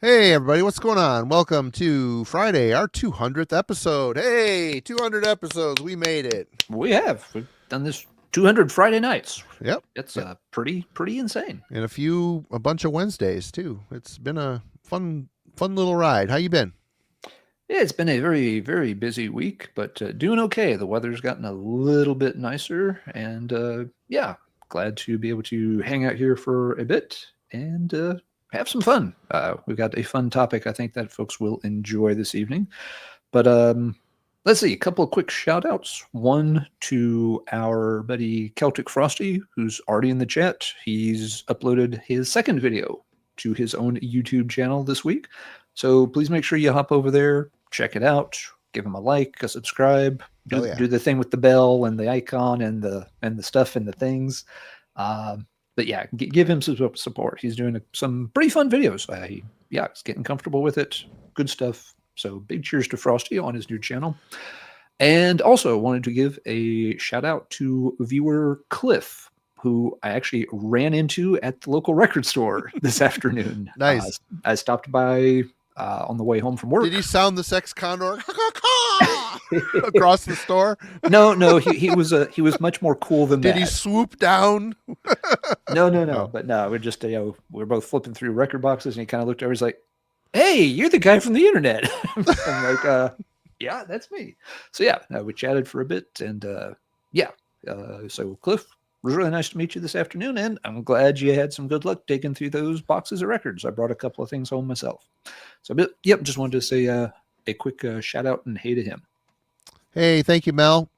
Hey everybody, what's going on? Welcome to Friday, our 200th episode. Hey, 200 episodes, we made it. We've done this 200 Friday nights. Yep. It's Yep. pretty insane. And a bunch of Wednesdays too. It's been a fun little ride. How you been? Yeah, it's been a very busy week, but doing okay. The weather's gotten a little bit nicer, and yeah, glad to be able to hang out here for a bit and have some fun. We've got a fun topic I think that folks will enjoy this evening. But let's see, a couple of quick shout outs. One to our buddy Celtic Frosty, who's already in the chat. He's uploaded his second video to his own YouTube channel this week. So please make sure you hop over there, check it out, give him a like, a subscribe, do the thing with the bell and the icon and the stuff and the things. But yeah, give him some support. He's doing some pretty fun videos. He's getting comfortable with it. Good stuff. So big cheers to Frosty on his new channel. And also wanted to give a shout out to viewer Cliff, who I actually ran into at the local record store this afternoon. Nice. I stopped by on the way home from work. Did he sound the sex condor across the store? No. He was much more cool than that. Did he swoop down? No. But no, we're just we're both flipping through record boxes, and he kind of looked over. He's like, "Hey, you're the guy from the internet." I'm like, "Yeah, that's me." So yeah, we chatted for a bit, and so Cliff, it was really nice to meet you this afternoon, and I'm glad you had some good luck digging through those boxes of records. I brought a couple of things home myself. So, just wanted to say a quick shout out and hey to him. Hey, thank you, Mel.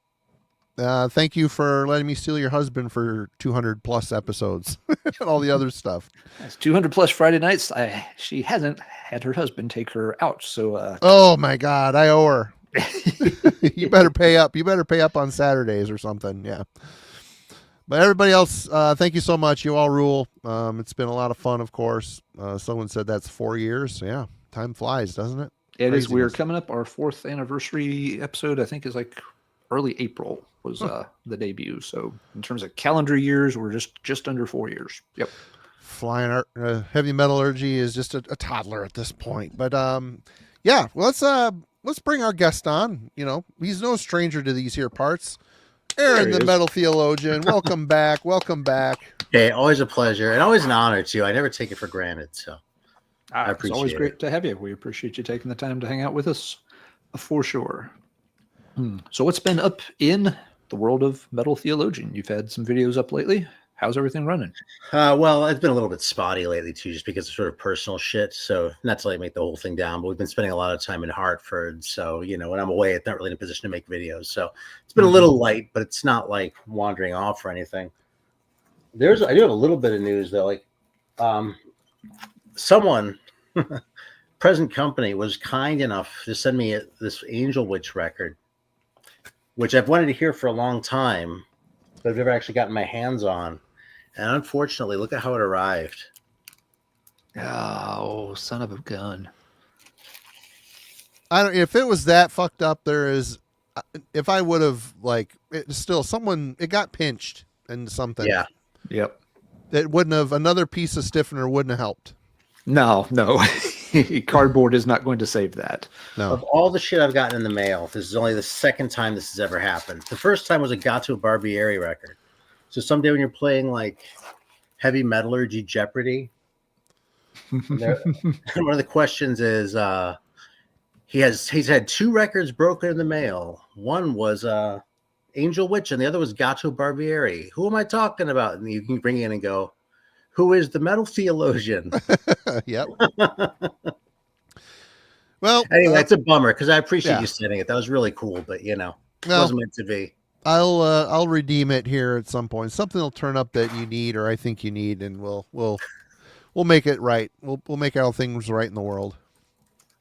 Thank you for letting me steal your husband for 200 plus episodes and all the other stuff. That's 200 plus Friday nights. She hasn't had her husband take her out. So, oh my God, I owe her. You better pay up. You better pay up on Saturdays or something. Yeah. But everybody else, thank you so much. You all rule. It's been a lot of fun, of course. Someone said that's 4 years. Yeah. Time flies, doesn't it? It is. We're coming up. Our 4th anniversary episode, I think, is like early April was the debut. So in terms of calendar years, we're just under 4 years. Yep. Flying art, heavy metallurgy is just a toddler at this point. But yeah, well, let's bring our guest on. You know, he's no stranger to these here parts. Aaron, the Metal Theologian, welcome back. Welcome back. Hey, always a pleasure and always an honor too. I never take it for granted. So I appreciate it. It's always great to have you. We appreciate you taking the time to hang out with us for sure. So what's been up in the world of Metal Theologian? You've had some videos up lately. How's everything running? Well, it's been a little bit spotty lately too, just because of sort of personal shit. So not to make the whole thing down, but we've been spending a lot of time in Hartford. So, when I'm away, it's not really in a position to make videos. So it's been a little light, but it's not like wandering off or anything. I do have a little bit of news though. Like, someone, present company, was kind enough to send me this Angel Witch record, which I've wanted to hear for a long time, but I've never actually gotten my hands on. And unfortunately, look at how it arrived. Oh, son of a gun. If it was that fucked up, if I would have it got pinched and something. Yeah. Yep. It wouldn't have, another piece of stiffener wouldn't have helped. No. Cardboard is not going to save that. No. Of all the shit I've gotten in the mail, this is only the second time this has ever happened. The first time was a Gato Barbieri record. So someday when you're playing like heavy metallurgy Jeopardy, one of the questions is he's had 2 records broken in the mail. One was Angel Witch and the other was Gato Barbieri. Who am I talking about? And you can bring in and go, who is the Metal Theologian? Yep. Well, anyway, that's a bummer because I appreciate you sending it. That was really cool, but it wasn't meant to be. I'll redeem it here at some point. Something will turn up that you need, or I think you need, and we'll make it right. We'll make all things right in the world.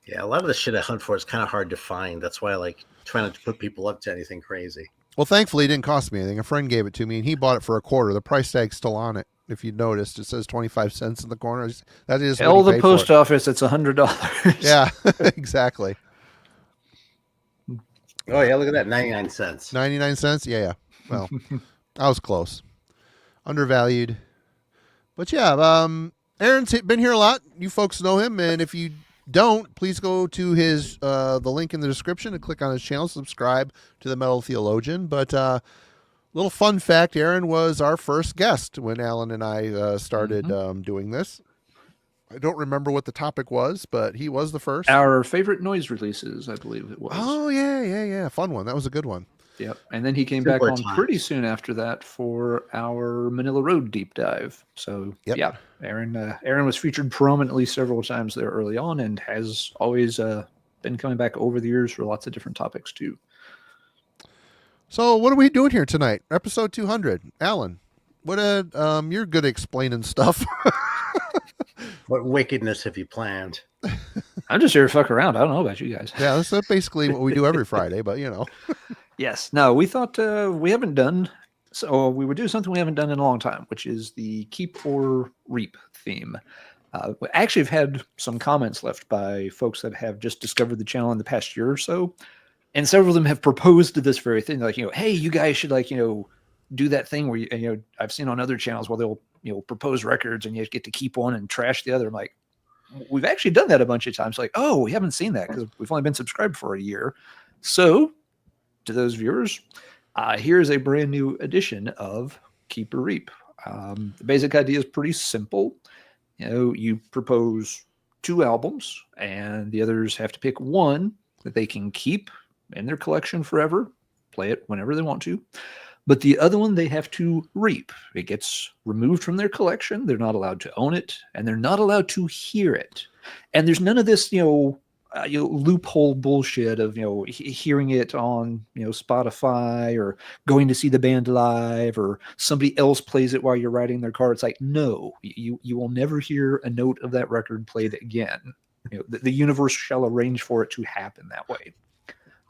Yeah, a lot of the shit I hunt for is kind of hard to find. That's why I like trying not to put people up to anything crazy. Well, thankfully, it didn't cost me anything. A friend gave it to me, and he bought it for $0.25. The price tag's still on it. If you noticed, it says 25 cents in the corner. That is tell the post office it's $100. Yeah, exactly. Oh yeah, look at that, 99 cents. 99 cents? Yeah. Well, I was close. Undervalued. But yeah, Aaron's been here a lot. You folks know him, and if you don't, please go to his the link in the description and click on his channel, subscribe to the Metal Theologian. But little fun fact: Aaron was our first guest when Alan and I started doing this. I don't remember what the topic was, but he was the first. Our favorite noise releases, I believe it was. Oh yeah, fun one. That was a good one. Yep. And then he came back on pretty soon after that for our Manila Road deep dive. So yeah, Aaron was featured prominently several times there early on, and has always been coming back over the years for lots of different topics too. So what are we doing here tonight? Episode 200. Alan, what you're good at explaining stuff. What wickedness have you planned? I'm just here to fuck around. I don't know about you guys. Yeah, that's basically what we do every Friday, but you know. Yes. No, we thought we haven't done, so we would do something we haven't done in a long time, which is the Keep or Reap theme. We actually have had some comments left by folks that have just discovered the channel in the past year or so. And several of them have proposed this very thing. Like, hey, you guys should do that thing where, I've seen on other channels where they'll, propose records and you get to keep one and trash the other. I'm like, we've actually done that a bunch of times. Like, oh, we haven't seen that because we've only been subscribed for a year. So to those viewers, here's a brand new edition of Keep or Reap. The basic idea is pretty simple. You propose 2 albums and the others have to pick one that they can keep in their collection forever, play it whenever they want to. But the other one they have to reap. It gets removed from their collection. They're not allowed to own it, and they're not allowed to hear it. And there's none of this, loophole bullshit of, hearing it on, Spotify or going to see the band live or somebody else plays it while you're riding their car. It's like, no, you will never hear a note of that record played again. The universe shall arrange for it to happen that way.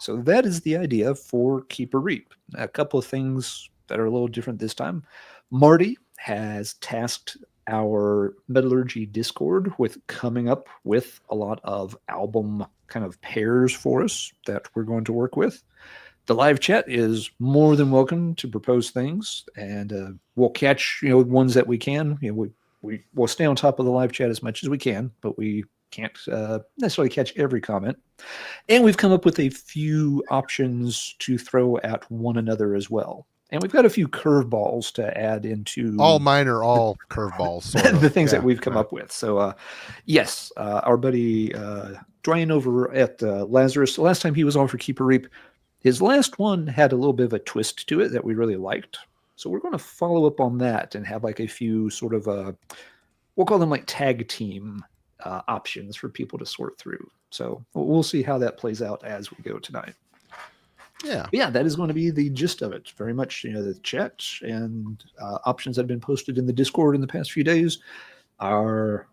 So that is the idea for Keep or Reap. A couple of things that are a little different this time. Marty has tasked our Metallurgy Discord with coming up with a lot of album kind of pairs for us that we're going to work with. The live chat is more than welcome to propose things, and we'll catch ones that we can. We'll stay on top of the live chat as much as we can, but we can't necessarily catch every comment. And we've come up with a few options to throw at one another as well. And we've got a few curveballs to add into. All mine are all curveballs. The things that we've come up with. So, yes, our buddy Dwayne over at Lazarus, the last time he was on for Keep or Reap, his last one had a little bit of a twist to it that we really liked. So we're going to follow up on that and have like a few sort of, we'll call them like tag team options for people to sort through. So we'll see how that plays out as we go tonight. Yeah, that is going to be the gist of it. Very much, the chat and options that have been posted in the Discord in the past few days are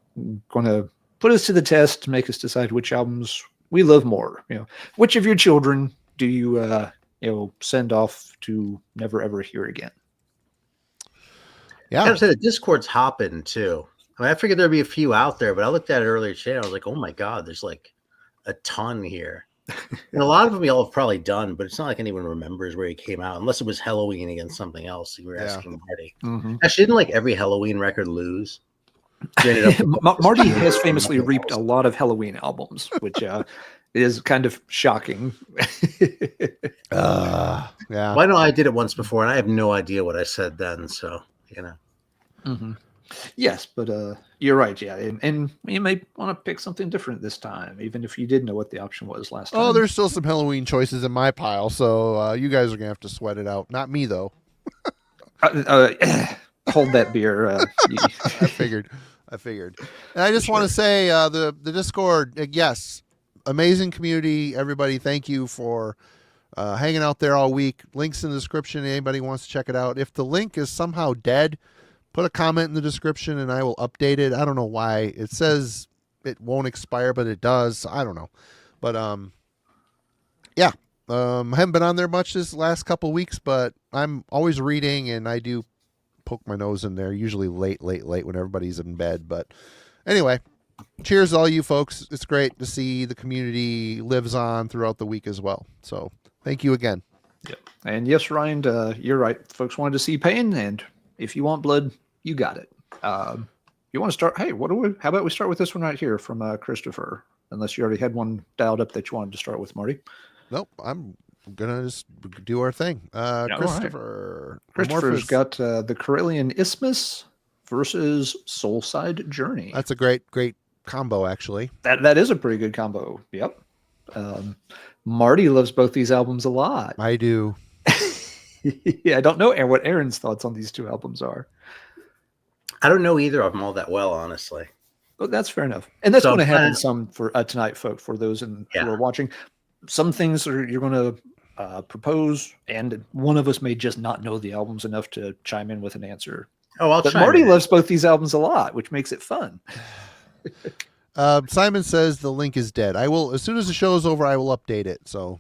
going to put us to the test to make us decide which albums we love more. Which of your children do you send off to never ever hear again? Yeah, I say the Discord's hopping too. I figured there'd be a few out there, but I looked at it earlier today. I was like, oh my God, there's like a ton here. And a lot of them y'all have probably done, but it's not like anyone remembers where he came out, unless it was Halloween against something else. You were asking Marty. Mm-hmm. Actually, didn't like every Halloween record lose? Marty has famously reaped a lot of Halloween albums, which is kind of shocking. Yeah. Well, I know I did it once before, and I have no idea what I said then. So, Mm-hmm. Yes, but you're right. Yeah, and you may want to pick something different this time, even if you did know what the option was last time. Oh, there's still some Halloween choices in my pile, so you guys are gonna have to sweat it out. Not me though. Hold that beer. I figured. And I just want to say the Discord. Yes, amazing community. Everybody, thank you for hanging out there all week. Links in the description. Anybody wants to check it out. If the link is somehow dead, put a comment in the description and I will update it. I don't know why. It says it won't expire, but it does. I don't know. But yeah. I haven't been on there much this last couple weeks, but I'm always reading and I do poke my nose in there, usually late when everybody's in bed. But anyway, cheers to all you folks. It's great to see the community lives on throughout the week as well. So thank you again. Yep. And yes, Ryan, you're right. Folks wanted to see pain, and if you want blood, you got it. you want to start? Hey, how about we start with this one right here from Christopher? Unless you already had one dialed up that you wanted to start with, Marty. Nope, I'm gonna just do our thing. Yeah, all right. Christopher. Christopher's Amorphous. got the Corellian Isthmus versus Soulside Journey. That's a great combo, actually. That is a pretty good combo. Yep. Marty loves both these albums a lot. I do. Yeah, I don't know what Aaron's thoughts on these two albums are. I don't know either of them all that well, honestly. But that's fair enough. And that's So going to happen kinda- some for tonight, folks, for those who Yeah. are watching. Some things you're going to propose, and one of us may just not know the albums enough to chime in with an answer. Oh, I'll But chime Marty in. loves both these albums a lot, which makes it fun. Simon says the link is dead. I will, as soon as the show is over, I will update it. So,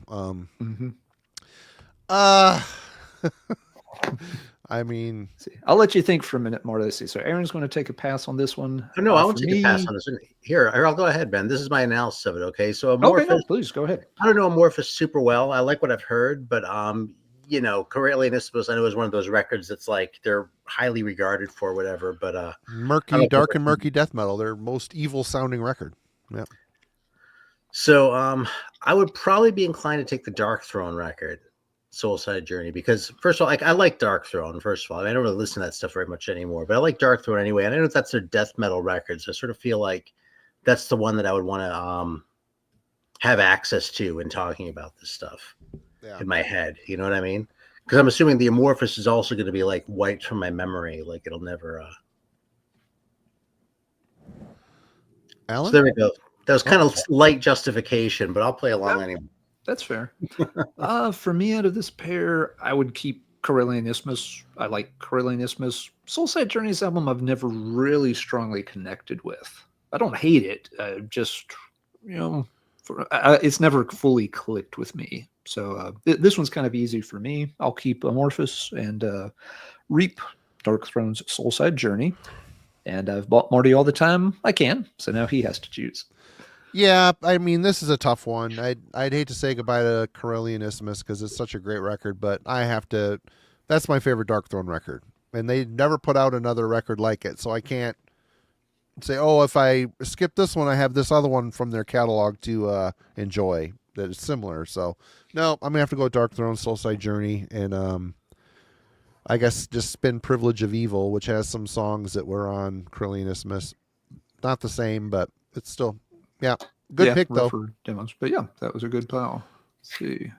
I mean, I'll let you think for a minute, Marty. Let's see. So Aaron's going to take a pass on this one. Oh, no, I won't For take a pass on this one. Here, I'll go ahead, Ben. This is my analysis of it. Okay, so Amorphous. Okay, no, please go ahead. I don't know Amorphous super well. I like what I've heard, but Corellian Isthmus, I know, is one of those records that's like they're highly regarded for whatever. But I like dark and murky death metal. Their most evil sounding record. Yeah. So I would probably be inclined to take the Dark Throne record, Soulside Journey, because first of all, I like Dark Throne. First of all, I don't really listen to that stuff very much anymore, but I like Dark Throne anyway. And I know that's their death metal record, so I sort of feel like that's the one that I would want to have access to in talking about this stuff in my head. You know what I mean? Because I'm assuming the Amorphous is also going to be like wiped from my memory, like it'll never. Alan? So there we go. That was kind of light justification, but I'll play along anyway. That's fair. For me, out of this pair, I would keep Corellian Isthmus. I like Corellian Isthmus. Soulside Journey's album I've never really strongly connected with. I don't hate it. Just, it's never fully clicked with me. So this one's kind of easy for me. I'll keep Amorphous and Reap Dark Throne's Soulside Journey. And I've bought Marty all the time I can. So now he has to choose. Yeah, I mean, this is a tough one. I'd hate to say goodbye to Corellian Isthmus because it's such a great record, but I have to. That's my favorite Dark Throne record, and they never put out another record like it, so I can't say, oh, if I skip this one, I have this other one from their catalog to enjoy that is similar. So, no, I'm gonna have to go with Dark Throne, Soulside Journey, and I guess just Spin Privilege of Evil, which has some songs that were on Corellian Isthmus. Not the same, but it's still. Yeah, good pick though. For demos, but yeah, that was a good pile. Let's see.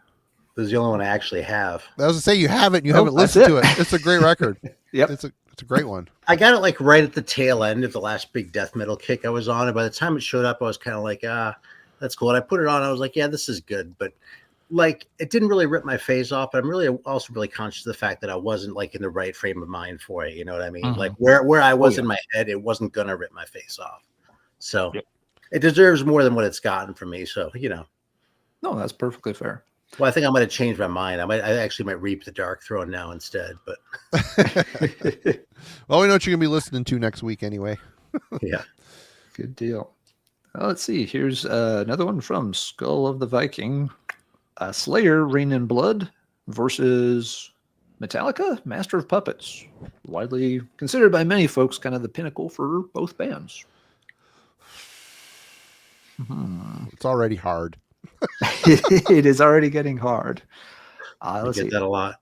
This is the only one I actually have. I was to say you haven't listened to it. It's a great record. Yep, it's a great one. I got it like right at the tail end of the last big death metal kick I was on, and by the time it showed up, I was kind of like, that's cool. And I put it on. I was like, yeah, this is good, but like it didn't really rip my face off. But I'm really also really conscious of the fact that I wasn't like in the right frame of mind for it. You know what I mean? Mm-hmm. Like where I was in my head, it wasn't gonna rip my face off. So. Yep. It deserves more than what it's gotten from me. So, No, that's perfectly fair. Well, I think I might have changed my mind. I actually might reap the Dark Throne now instead. But well, we know what you're gonna be listening to next week anyway. Yeah, good deal. Let's see. Here's another one from Skull of the Viking. Slayer, Rain in Blood versus Metallica, Master of Puppets. Widely considered by many folks kind of the pinnacle for both bands. It's already hard. It is already getting hard. Let's get that a lot.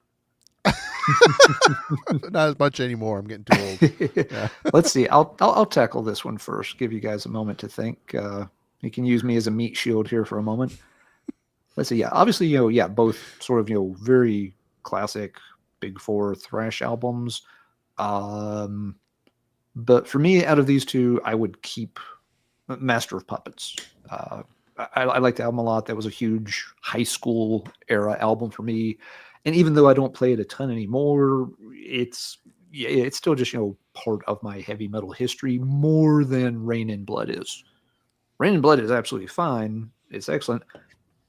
Not as much anymore. I'm getting too old. Yeah. Let's see. I'll tackle this one first. Give you guys a moment to think. You can use me as a meat shield here for a moment. Let's see. Yeah, obviously, both sort of very classic Big Four thrash albums. But for me, out of these two, I would keep Master of Puppets. I like the album a lot. That was a huge high school era album for me. And even though I don't play it a ton anymore, it's still just, part of my heavy metal history more than Rain in Blood is. Rain in Blood is absolutely fine. It's excellent.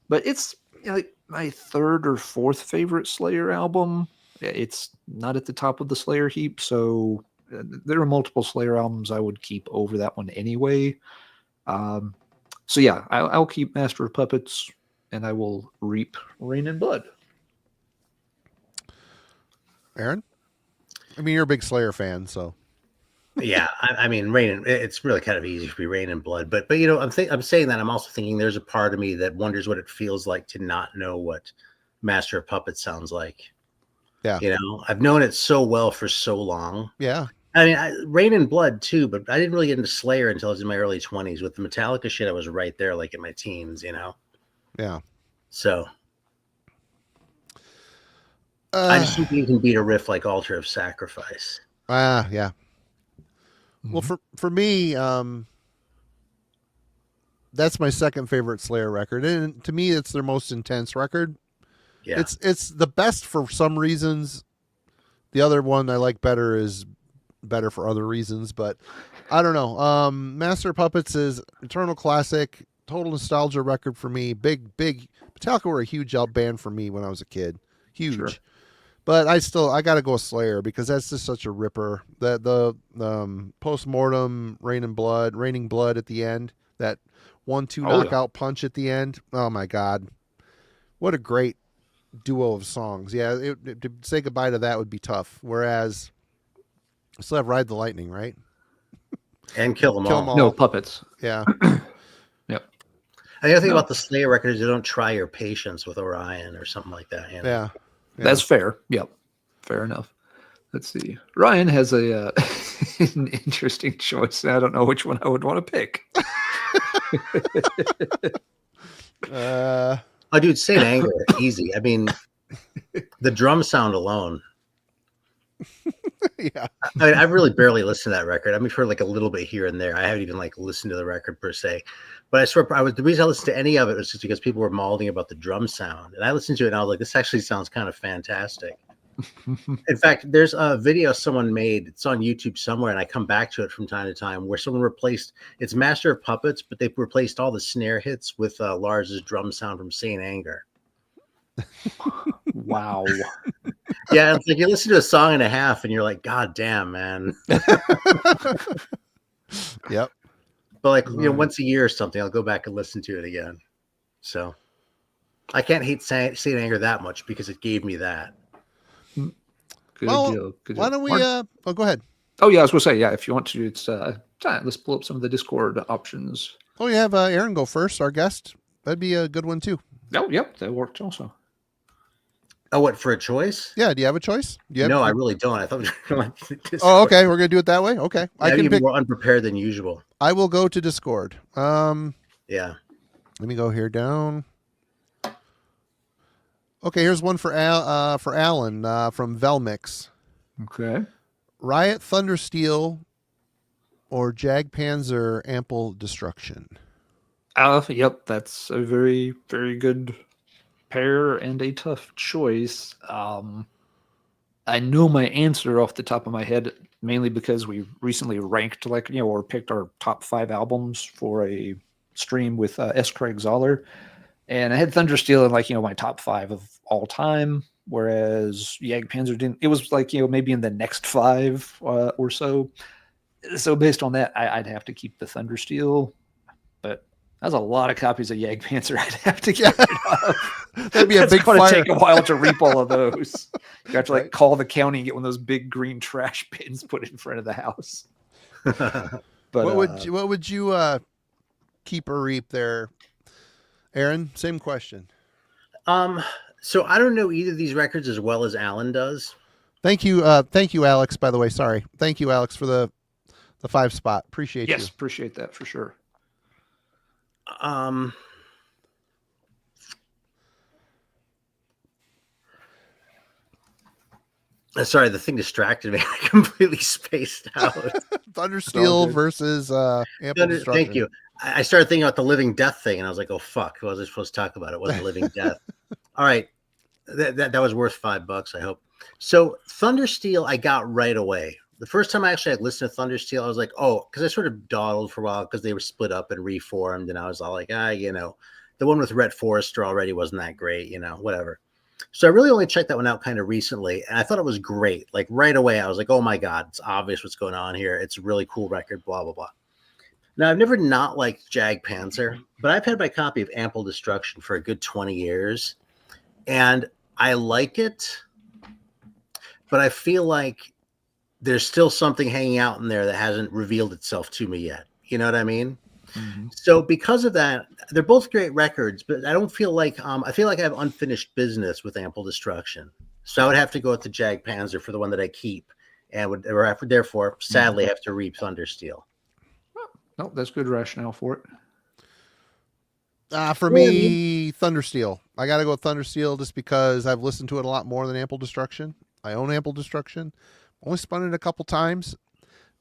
But it's like my third or fourth favorite Slayer album. It's not at the top of the Slayer heap. So there are multiple Slayer albums I would keep over that one anyway. So yeah, I'll keep Master of Puppets, and I will reap Rain in Blood. Aaron? I mean, you're a big Slayer fan, so. Yeah, I mean, it's really kind of easy to be Rain and Blood, but I'm saying that I'm also thinking there's a part of me that wonders what it feels like to not know what Master of Puppets sounds like. Yeah. I've known it so well for so long. Yeah. I mean, Rain and Blood too, but I didn't really get into Slayer until I was in my early 20s. With the Metallica shit, I was right there, like in my teens, Yeah. So I just think you can beat a riff like Altar of Sacrifice. Yeah. Mm-hmm. Well, for me, that's my second favorite Slayer record, and to me, it's their most intense record. Yeah, It's the best for some reasons. The other one I like better is better for other reasons, but I don't know. Master of Puppets is eternal classic, total nostalgia record for me. Big Metallica were a huge out band for me when I was a kid. Huge. Sure. But I gotta go Slayer because that's just such a ripper. The post-mortem raining blood at the end. That 1-2 knockout punch at the end. Oh my God, what a great duo of songs. Yeah, to say goodbye to that would be tough. Whereas I still have Ride the Lightning, right? and Kill Them All. No, Puppets. Yeah. Yep. The other thing about the Slayer record is they don't try your patience with Orion or something like that. Yeah. That's fair. Yep. Fair enough. Let's see. Ryan has an interesting choice. I don't know which one I would want to pick. Oh, dude, Saint Anger, easy. I mean, the drum sound alone. Yeah. I mean, I've really barely listened to that record. I mean, for like a little bit here and there. I haven't even like listened to the record per se. But I swear, the reason I listened to any of it was just because people were mauling about the drum sound, and I listened to it and I was like, this actually sounds kind of fantastic. In fact, there's a video someone made. It's on YouTube somewhere, and I come back to it from time to time, where someone replaced it's Master of Puppets, but they replaced all the snare hits with Lars's drum sound from Saint Anger. Wow. Yeah, it's like you listen to a song and a half, and you're like, God damn, man. Yep. But like once a year or something, I'll go back and listen to it again. So I can't hate Saint Anger that much because it gave me that. Good deal. Why don't we? Go ahead. Oh yeah, I was gonna say if you want to, it's let's pull up some of the Discord options. Oh, you have Aaron go first, our guest. That'd be a good one too. Oh, yep, that worked also. Oh, what, for a choice? Yeah. Do you have a choice? No, I really don't. I thought we were going to Discord. Oh, okay. We're gonna do it that way. Okay. I can be more unprepared than usual. I will go to Discord. Yeah. Let me go here down. Okay, here's one for Alan from Velmix. Okay. Riot Thundersteel or Jag Panzer Ample Destruction. Yep, that's a very, very good pair and a tough choice. I know my answer off the top of my head, mainly because we recently ranked or picked our top 5 albums for a stream with S. Craig Zoller. And I had Thundersteel in my top 5 of all time, whereas Jag Panzer didn't. It was maybe in the next 5 or so. So based on that, I'd have to keep the Thundersteel, but that's a lot of copies of Jag Panzer I'd have to get rid of. That'd be a big fire. It's going to take a while to reap all of those. You have to call the county and get one of those big green trash bins put in front of the house. But what would you keep or reap there, Aaron? Same question. So I don't know either of these records as well as Alan does. Thank you, Alex. By the way, sorry. Thank you, Alex, for the 5 spot. Appreciate you. Yes, appreciate that for sure. Sorry, the thing distracted me. I completely spaced out. Thundersteel versus Ample Destruction. Thank you. I started thinking about the living death thing, and I was like, "Oh fuck, who was I supposed to talk about? It wasn't living death." All right, that was worth $5, I hope. So Thundersteel, I got right away. The first time I actually had listened to Thundersteel, I was like, "Oh," because I sort of dawdled for a while because they were split up and reformed, and I was all like, the one with Rhett Forrester already wasn't that great, whatever. So I really only checked that one out kind of recently, and I thought it was great. Like right away, I was like, "Oh my god, it's obvious what's going on here. It's a really cool record." Blah blah blah. Now I've never not liked Jag Panzer, but I've had my copy of Ample Destruction for a good 20 years, and I like it, but I feel like there's still something hanging out in there that hasn't revealed itself to me yet. You know what I mean? Mm-hmm. So because of that, they're both great records, but I don't feel like I feel like I have unfinished business with Ample Destruction. So I would have to go with the Jag Panzer for the one that I keep, and would therefore sadly have to reap Thundersteel. No, that's good rationale for it. For me, Thundersteel. I got to go with Thundersteel just because I've listened to it a lot more than Ample Destruction. I own Ample Destruction. Only spun it a couple times.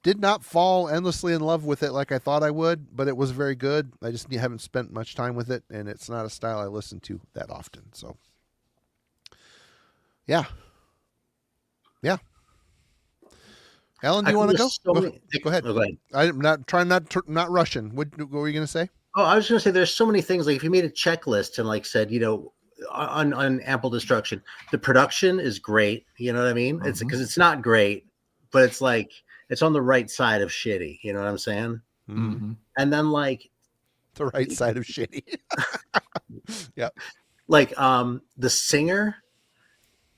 Did not fall endlessly in love with it like I thought I would, but it was very good. I just haven't spent much time with it, and it's not a style I listen to that often. So, yeah. Alan, do you want to go? Go ahead. Oh, go ahead. I'm not trying not rushing. What were you going to say? Oh, I was going to say there's so many things. Like if you made a checklist and like said, on Ample Destruction, the production is great. You know what I mean? It's because it's not great, but it's like it's on the right side of shitty. You know what I'm saying? Mm-hmm. And then like the right side of shitty. Yeah. Like the singer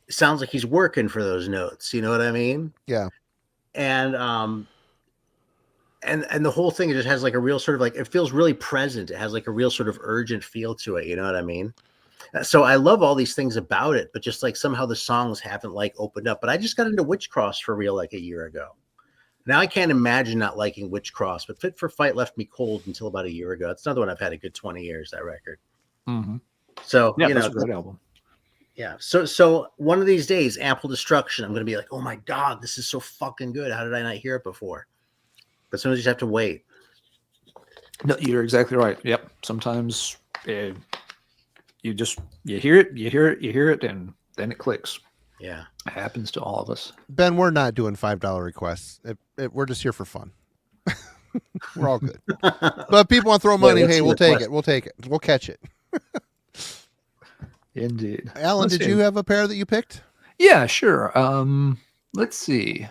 sounds like he's working for those notes. You know what I mean? Yeah. And the whole thing just has like a real sort of like, it feels really present. It has like a real sort of urgent feel to it. You know what I mean? So I love all these things about it, but just like somehow the songs haven't like opened up. But I just got into Witchcross for real like a year ago. Now I can't imagine not liking Witchcross, but Fit for Fight left me cold until about a year ago. It's another one I've had a good 20 years, that record. Mm-hmm. So, yeah, that's a great album. Yeah. So one of these days, Ample Destruction, I'm going to be like, oh my God, this is so fucking good. How did I not hear it before? But sometimes you just have to wait. No, you're exactly right. Yep. Sometimes you hear it, and then it clicks. Yeah. It happens to all of us. Ben, we're not doing $5 requests. We're just here for fun. We're all good. But if people want to throw money, hey, we'll take it. We'll take it. We'll catch it. Indeed. Alan, did you have a pair that you picked? Yeah, sure. Let's see.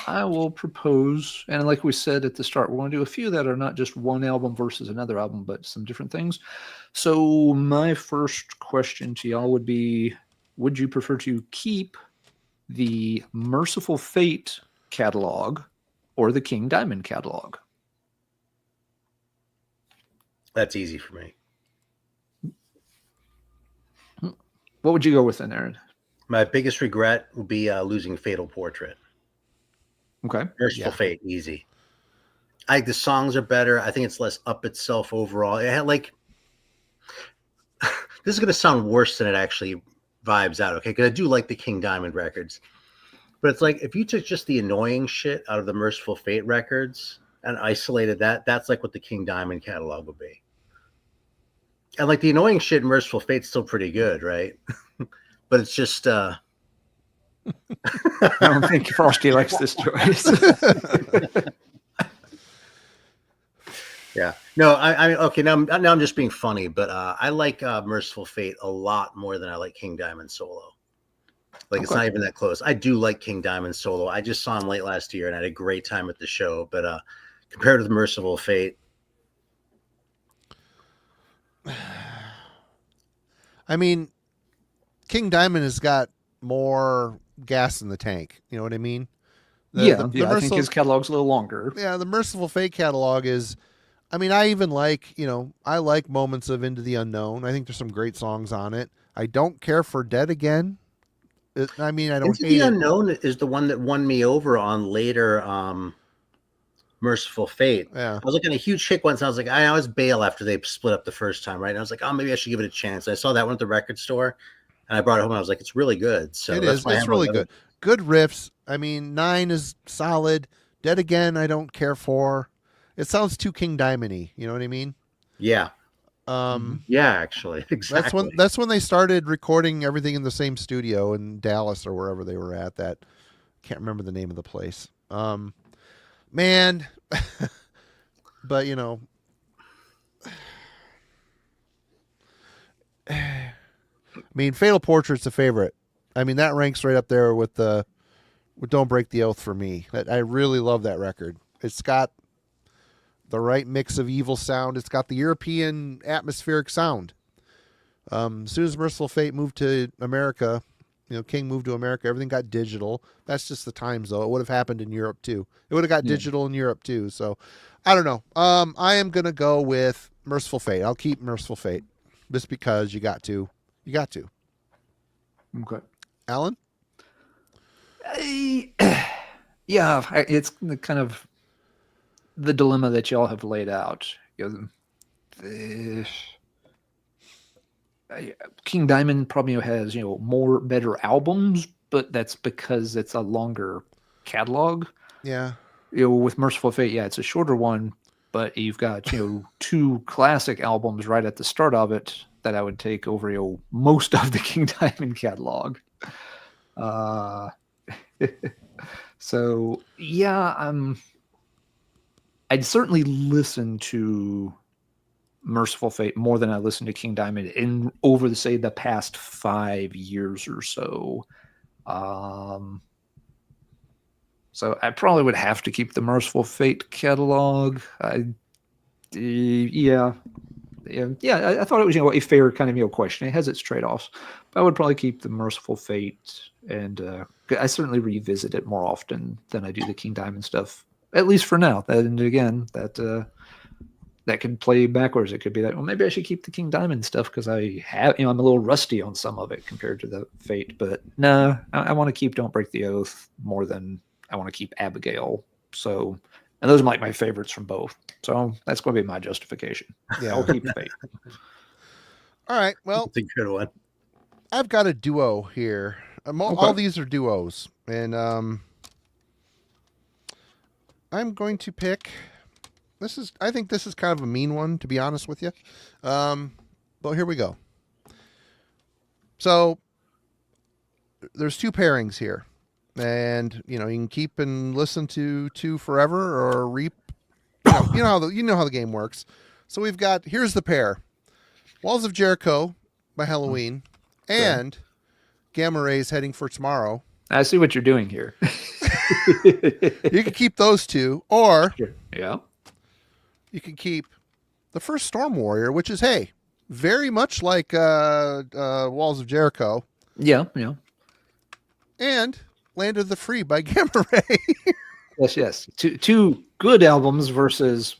I will propose, and like we said at the start, we're going to do a few that are not just one album versus another album, but some different things. So my first question to y'all would be, would you prefer to keep the Merciful Fate catalog or the King Diamond catalog? That's easy for me. What would you go with then, Aaron? My biggest regret would be losing Fatal Portrait. Okay. Merciful Fate, easy. I think the songs are better. I think it's less up itself overall. It had like, this is going to sound worse than it actually vibes out, okay? Because I do like the King Diamond records. But it's like, if you took just the annoying shit out of the Merciful Fate records and isolated that, that's like what the King Diamond catalog would be. And like the annoying shit in Merciful Fate's still pretty good, right? But it's just I don't think Frosty likes this choice. Yeah. No, I okay, now I'm just being funny, but I like Merciful Fate a lot more than I like King Diamond solo. Like, it's not even that close. I do like King Diamond solo. I just saw him late last year and I had a great time at the show, but compared to the Merciful Fate, I mean, King Diamond has got more gas in the tank. You know what I mean? I think his catalog's a little longer. Yeah, the Merciful Fate catalog is, I mean, I even like, I like moments of Into the Unknown. I think there's some great songs on it. I don't care for Dead Again. I don't Into the Unknown is the one that won me over on later Merciful Fate. Yeah. I was looking at a huge kick once, and I was like, I always bail after they split up the first time, right? And I was like, oh, maybe I should give it a chance. And I saw that one at the record store, and I brought it home, and I was like, it's really good. So it is. It's really good. Good riffs. I mean, 9 is solid. Dead Again, I don't care for. It sounds too King Diamond-y. You know what I mean? Yeah. Yeah, actually, exactly. That's when they started recording everything in the same studio in Dallas or wherever they were at. That can't remember the name of the place. Man, but I mean, Fatal Portrait's a favorite. I mean, that ranks right up there with Don't Break the Oath for me. I really love that record. It's got the right mix of evil sound. It's got the European atmospheric sound. As soon as Merciful Fate moved to America, King moved to America, everything got digital. That's just the times, though. It would have happened in Europe too. It would have got digital in Europe too. So, I don't know. I am gonna go with Merciful Fate. I'll keep Merciful Fate, just because you got to. You got to. Okay. Alan? It's the kind of the dilemma that y'all have laid out. King Diamond probably has more better albums, but that's because it's a longer catalog. Yeah. With Merciful Fate, it's a shorter one, but you've got two classic albums right at the start of it that I would take over most of the King Diamond catalog. So I'd certainly listen to Merciful Fate more than I listened to King Diamond over the past 5 years or so. So I probably would have to keep the Merciful Fate catalog. I thought it was a fair kind of question. It has its trade-offs, but I would probably keep the Merciful Fate, and I certainly revisit it more often than I do the King Diamond stuff, at least for now. And again, that could play backwards. It could be that, well, maybe I should keep the King Diamond stuff because I have, I'm a little rusty on some of it compared to the Fate. But no, I want to keep Don't Break the Oath more than I want to keep Abigail. So, and those are like my favorites from both. So that's going to be my justification. Yeah. I'll keep Fate. All right. Well, That's a good one. I've got a duo here. All these are duos, and I'm going to pick. I think this is kind of a mean one, to be honest with you. But here we go. So there's 2 pairings here, and you can keep and listen to 2 forever or reap. You know how the game works. So here's the pair: Walls of Jericho by Halloween and Gamma Rays Heading for Tomorrow. I see what you're doing here. You can keep those 2, or Yeah. you can keep the first Storm Warrior, which is, very much like Walls of Jericho. Yeah. And Land of the Free by Gamma Ray. Yes. Two good albums versus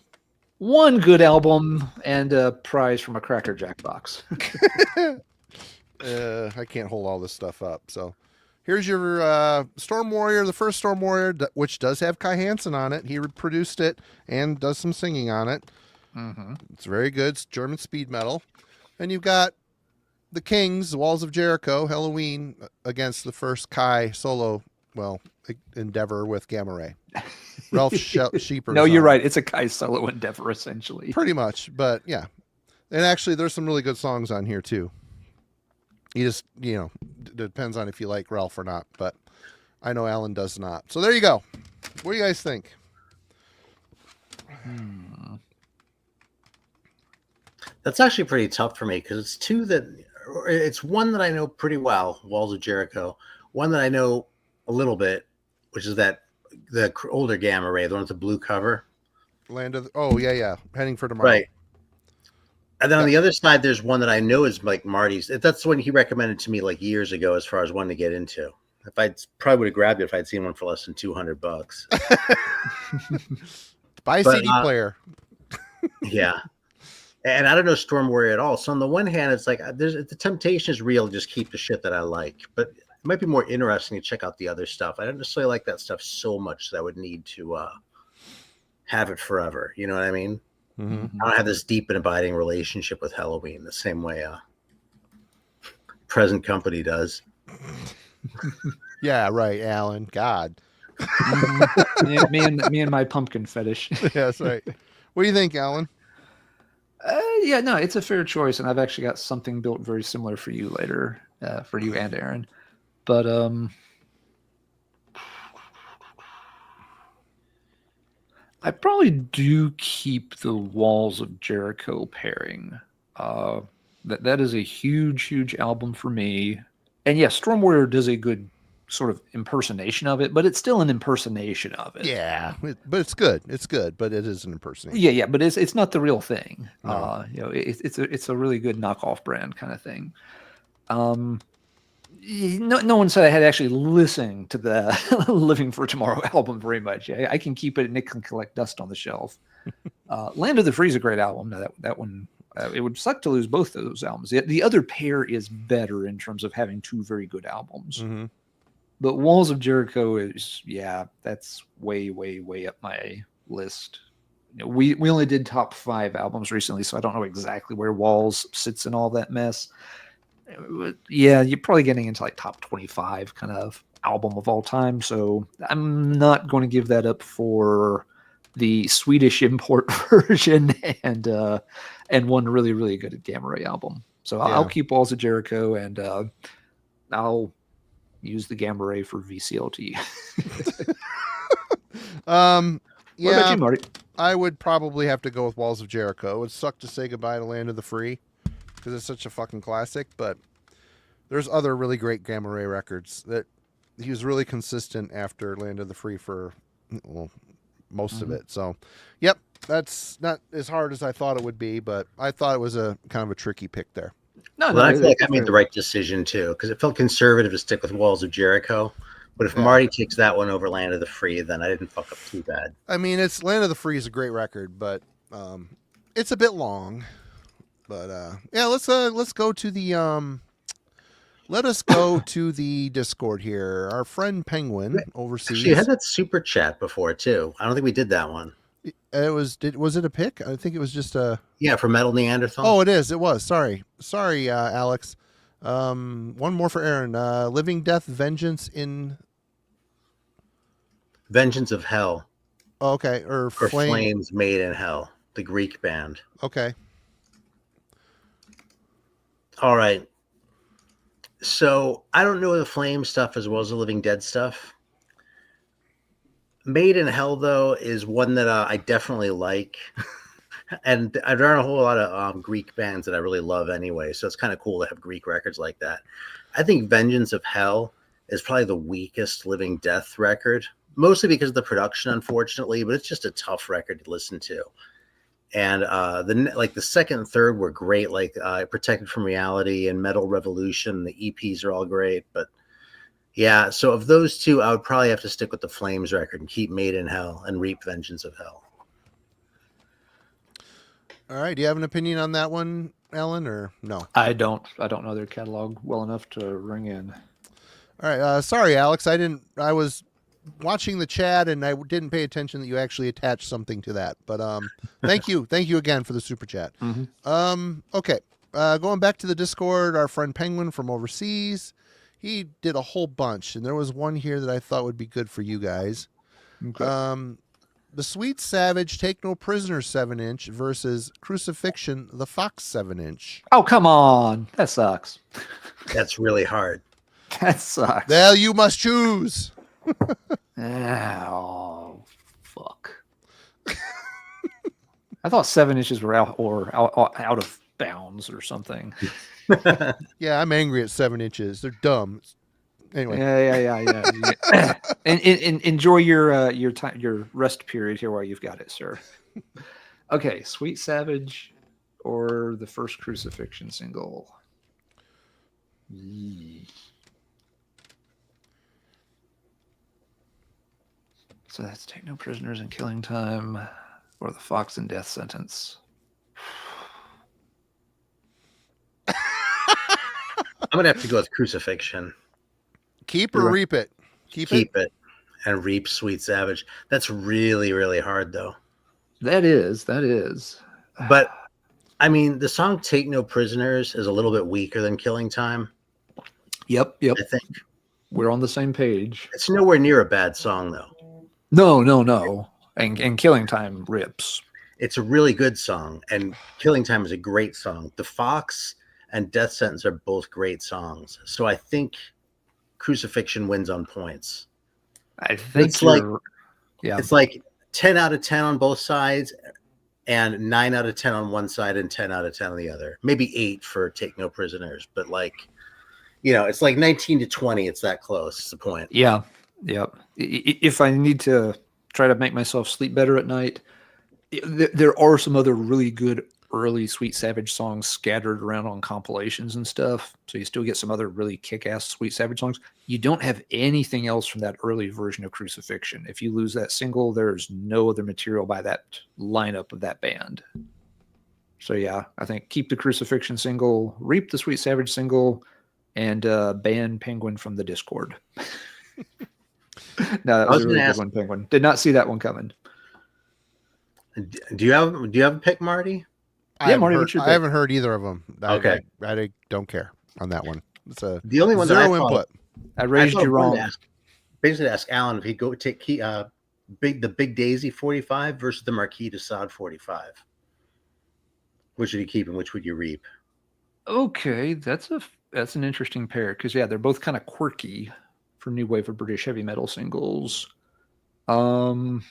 one good album and a prize from a Cracker Jack box. I can't hold all this stuff up. So here's your Storm Warrior, the first Storm Warrior, which does have Kai Hansen on it. He produced it and does some singing on it. Mm-hmm. It's very good. It's German speed metal. And you've got the Kings, the Walls of Jericho, Halloween, against the first Kai solo, endeavor with Gamma Ray. Ralph Sheeper. No, you're right. It's a Kai solo endeavor, essentially. Pretty much, but yeah. And actually, there's some really good songs on here, too. You just, depends on if you like Ralph or not, but I know Alan does not. So there you go. What do you guys think? That's actually pretty tough for me because it's one that I know pretty well, Walls of Jericho. One that I know a little bit, which is the older Gamma Ray, the one with the blue cover. Heading for Tomorrow. Right. And then on the other side, there's one that I know is like Marty's. That's the one he recommended to me like years ago as far as one to get into. If I probably would have grabbed it if I'd seen one for less than $200. Buy a CD player. Yeah. And I don't know Storm Warrior at all. So on the one hand, it's like the temptation is real to just keep the shit that I like. But it might be more interesting to check out the other stuff. I don't necessarily like that stuff so much that I would need to have it forever. You know what I mean? Mm-hmm. I don't have this deep and abiding relationship with Halloween the same way Present Company does. Yeah, right, Alan. God. me and my pumpkin fetish. Yeah, that's right. What do you think, Alan? No, it's a fair choice, and I've actually got something built very similar for you later, for you and Aaron. But I probably do keep the Walls of Jericho pairing. That is a huge album for me. And yes, Storm Warrior does a good sort of impersonation of it, but it's still an impersonation of it. Yeah, but it's good. It's good, but it is an impersonation. Yeah, but it's not the real thing. No. It's a really good knockoff brand kind of thing. no one said I had to actually listen to the Living for Tomorrow album very much. I can keep it and it can collect dust on the shelf. Land of the Free is a great album. Now that one, it would suck to lose both of those albums. The other pair is better in terms of having two very good albums. Mm-hmm. But Walls of Jericho is, that's way, way, way up my list. We only did top 5 albums recently, so I don't know exactly where Walls sits in all that mess. Yeah, you're probably getting into like top 25 kind of album of all time. So I'm not going to give that up for the Swedish import version and one really, really good Gamma Ray album. So I'll keep Walls of Jericho, and I'll use the Gamma Ray for VCLT. What about you, Marty? I would probably have to go with Walls of Jericho. It would suck to say goodbye to Land of the Free because it's such a fucking classic, but there's other really great Gamma Ray records that he was really consistent after Land of the Free for most of it. So, yep, that's not as hard as I thought it would be, but I thought it was a kind of a tricky pick there. No, I feel like I made the right decision too, because it felt conservative to stick with Walls of Jericho. But if Marty takes that one over Land of the Free, then I didn't fuck up too bad. I mean, it's Land of the Free is a great record, but it's a bit long. But let's go to the let us go to the Discord here. Our friend Penguin overseas. Actually, you had that super chat before too. I don't think we did that one. Was it a pick? I think it was just a for Metal Neanderthal. Oh, it was. Sorry, Alex. One more for Aaron. Living Death, Vengeance of Hell. Oh, okay, or Flames Made in Hell, the Greek band. Okay. All right. So I don't know the Flame stuff as well as the Living Dead stuff. Made in Hell, though, is one that I definitely like. And there aren't a whole lot of Greek bands that I really love anyway, so it's kind of cool to have Greek records like that. I think Vengeance of Hell is probably the weakest Living Death record, mostly because of the production, unfortunately, but it's just a tough record to listen to. And the second and third were great, like Protected from Reality and Metal Revolution. The EPs are all great, but yeah, so of those two, I would probably have to stick with the Flames record and keep Made in Hell and Reap Vengeance of Hell. All right. Do you have an opinion on that one, Alan, or no? I don't know their catalog well enough to ring in. All right. Sorry, Alex. I was watching the chat and I didn't pay attention that you actually attached something to that. But thank you again for the super chat. Mm-hmm. Okay. Going back to the Discord, our friend Penguin from overseas, he did a whole bunch, and there was one here that I thought would be good for you guys. Okay. The Sweet Savage Take No Prisoners 7-inch versus Crucifixion the Fox 7-inch. Oh, come on. That sucks. That's really hard. That sucks. Well, you must choose. Oh, fuck. I thought 7 inches were out of bounds or something. Yeah, I'm angry at 7 inches. They're dumb. Anyway. Yeah. and enjoy your time, your rest period here while you've got it, sir. Okay, Sweet Savage or the first Crucifixion single. So that's Take No Prisoners and Killing Time or the Fox and Death Sentence. I'm going to have to go with Crucifixion. Keep or reap it? Keep it and reap Sweet Savage. That's really, really hard, though. That is. But, I mean, the song Take No Prisoners is a little bit weaker than Killing Time. Yep. I think. We're on the same page. It's nowhere near a bad song, though. No. And Killing Time rips. It's a really good song, and Killing Time is a great song. The Fox and Death Sentence are both great songs. So I think Crucifixion wins on points. I think it's like 10 out of 10 on both sides and 9 out of 10 on one side and 10 out of 10 on the other. Maybe 8 for Take No Prisoners, but it's like 19 to 20. It's that close. It's the point. Yeah. Yep. If I need to try to make myself sleep better at night, there are some other really good early Sweet Savage songs scattered around on compilations and stuff. So you still get some other really kick-ass Sweet Savage songs. You don't have anything else from that early version of Crucifixion. If you lose that single, there's no other material by that lineup of that band. So yeah, I think keep the Crucifixion single, reap the Sweet Savage single, and ban Penguin from the Discord. No, that was a really good one, Penguin. Did not see that one coming. Do you have a pick, Marty? Yeah, Marty, what's your pick? I haven't heard either of them. Okay. I don't care on that one. It's the only one zero that input. I raised you wrong. Basically, ask Alan if he'd go take the Big Daisy 45 versus the Marquis de Sade 45. Which would you keep and which would you reap? Okay, that's an interesting pair because yeah, they're both kind of quirky for new wave of British heavy metal singles. And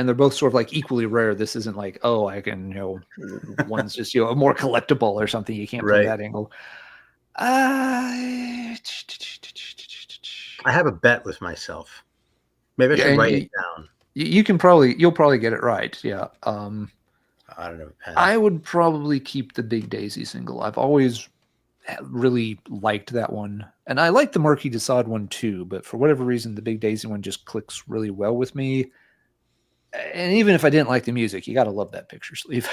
they're both sort of like equally rare. This isn't like, oh, I can, one's just, a more collectible or something. You can't play that angle. I have a bet with myself. Maybe I should write it down. You'll probably get it right. Yeah. I don't know. I would probably keep the Big Daisy single. I've always really liked that one. And I like the Marquis de Sade one too, but for whatever reason, the Big Daisy one just clicks really well with me. And even if I didn't like the music, you got to love that picture sleeve.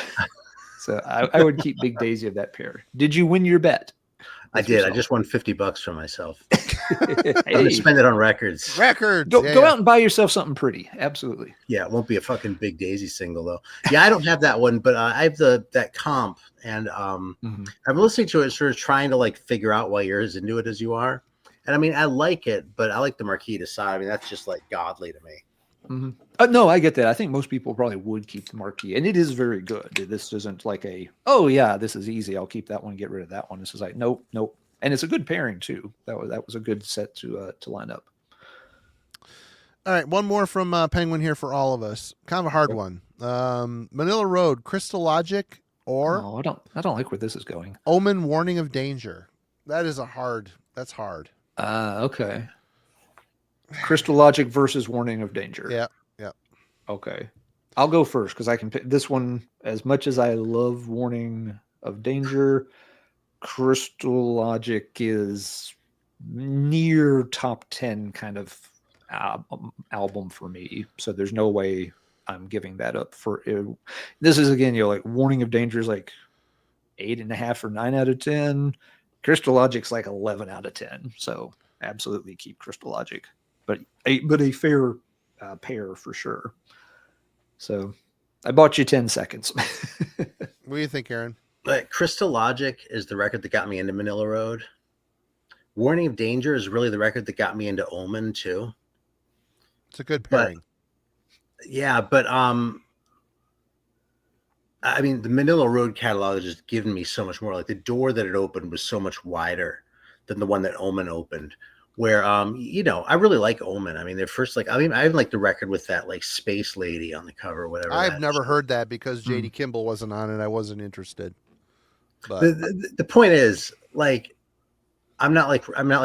So I would keep Big Daisy of that pair. Did you win your bet? I did. I just won $50 for myself. I'm going to spend it on records. Go out and buy yourself something pretty. Absolutely. Yeah, it won't be a fucking Big Daisy single though. Yeah, I don't have that one, but I have that comp, and I'm listening to it, sort of trying to like figure out why you're as into it as you are. And I mean, I like it, but I like the Marquis de Sade. I mean, that's just like godly to me. Mm-hmm. No, I get that. I think most people probably would keep the Marquis, and it is very good. This isn't like this is easy, I'll keep that one, get rid of that one. This is like nope, and it's a good pairing too. That was a good set to line up. All right, one more from Penguin here for all of us. Kind of a hard one. Manila Road, Crystal Logic, or I don't like where this is going. Omen, Warning of Danger. That's hard. Okay. Crystal Logic versus Warning of Danger. Yeah. Okay. I'll go first because I can pick this one. As much as I love Warning of Danger, Crystal Logic is near top 10 kind of album for me. So there's no way I'm giving that up for it. This is again, like Warning of Danger is like 8.5 or 9 out of 10. Crystal Logic's like 11 out of 10. So absolutely keep Crystal Logic. But a fair pair for sure. So I bought you 10 seconds. What do you think, Aaron? Crystal Logic is the record that got me into Manila Road. Warning of Danger is really the record that got me into Omen too. It's a good pairing. But I mean, the Manila Road catalog has just given me so much more. Like the door that it opened was so much wider than the one that Omen opened. Where I really like Omen. I mean, their first I even like the record with that like space lady on the cover or whatever. I've never heard that because JD Kimball wasn't on it. I wasn't interested. But the point is, like, I'm not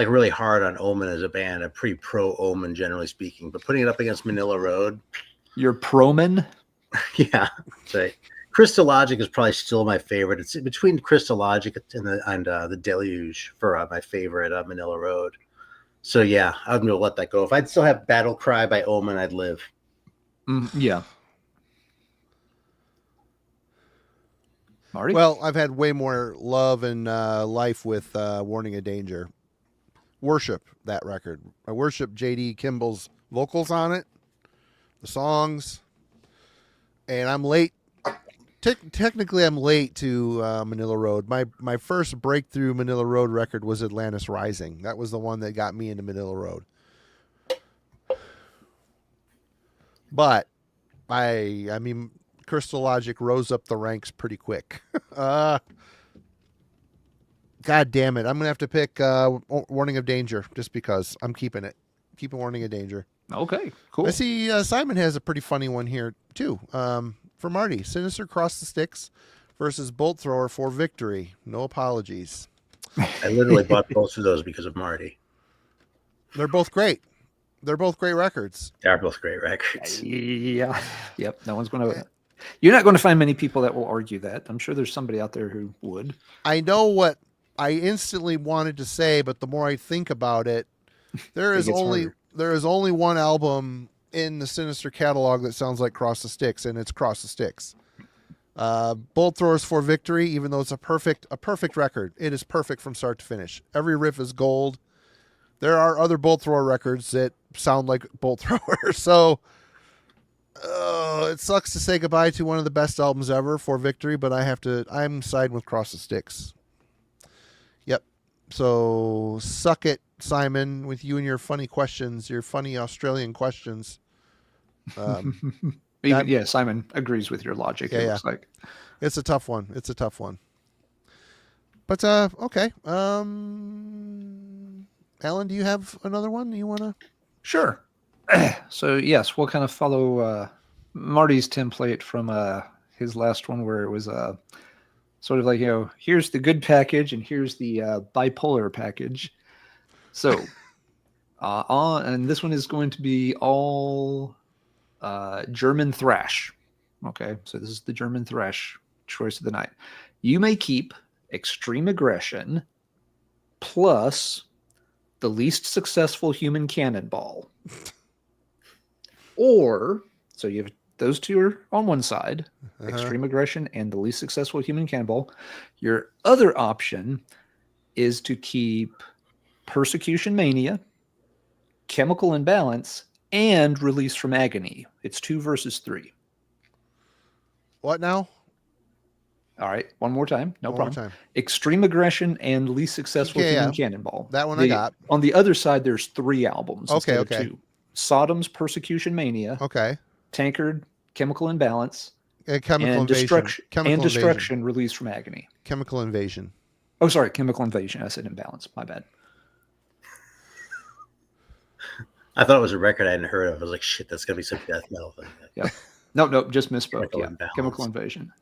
really hard on Omen as a band. I'm pretty pro Omen generally speaking, but putting it up against Manila Road, you're pro-man? Yeah. So Crystal Logic is probably still my favorite. It's between Crystal Logic and the Deluge for my favorite Manila Road. So yeah, I'm gonna let that go. If I'd still have Battle Cry by Omen, I'd live. Yeah. Marty? Well, I've had way more love and life with Warning of Danger. Worship that record. I worship JD Kimball's vocals on it, the songs, and I'm late. Technically, I'm late to Manila Road. My first breakthrough Manila Road record was Atlantis Rising. That was the one that got me into Manila Road. But I mean, Crystal Logic rose up the ranks pretty quick. God damn it! I'm gonna have to pick Warning of Danger just because I'm keeping it. Keeping Warning of Danger. Okay, cool. I see Simon has a pretty funny one here too. For Marty, Sinister Cross the Sticks versus Bolt Thrower for Victory. No apologies. I literally bought both of those because of Marty. They're both great. They're both great records. They're both great records. Yeah. Yep. No one's going to. You're not going to find many people that will argue that. I'm sure there's somebody out there who would. I know what I instantly wanted to say, but the more I think about it, there is only one album in the Sinister catalog that sounds like Cross the Sticks, and it's Cross the Sticks. Bolt Throwers for Victory, even though it's a perfect record, it is perfect from start to finish. Every riff is gold. There are other Bolt Thrower records that sound like Bolt Thrower, so it sucks to say goodbye to one of the best albums ever, For Victory, but I'm siding with Cross the Sticks. Yep. So suck it, Simon, with you and your funny questions, your funny Australian questions. Simon agrees with your logic. It looks like it's a tough one. But okay. Alan, do you have another one you want to? Sure. So yes, we'll kind of follow Marty's template from his last one, where it was sort of like, here's the good package and here's the bipolar package. So and this one is going to be all German thrash. Okay, so this is the German thrash choice of the night. You may keep Extreme Aggression plus The Least Successful Human Cannonball. Or, so you have those two are on one side, Extreme Aggression and The Least Successful Human Cannonball. Your other option is to keep Persecution Mania, Chemical Imbalance, and Release from Agony. It's 2 versus 3. What now? All right, one more time. No problem. More time. Extreme Aggression and Least Successful Human Cannonball. That one I got. On the other side, there's 3 albums. Okay. Of 2. Sodom's Persecution Mania. Okay. Tankard, Chemical Imbalance. Chemical and Invasion. Destruction, Release from Agony. Chemical Invasion. Oh, sorry, Chemical Invasion. I said Imbalance. My bad. I thought it was a record I hadn't heard of. I was like, shit, that's going to be some death metal thing. Yeah. No, just misspoke. Chemical Invasion.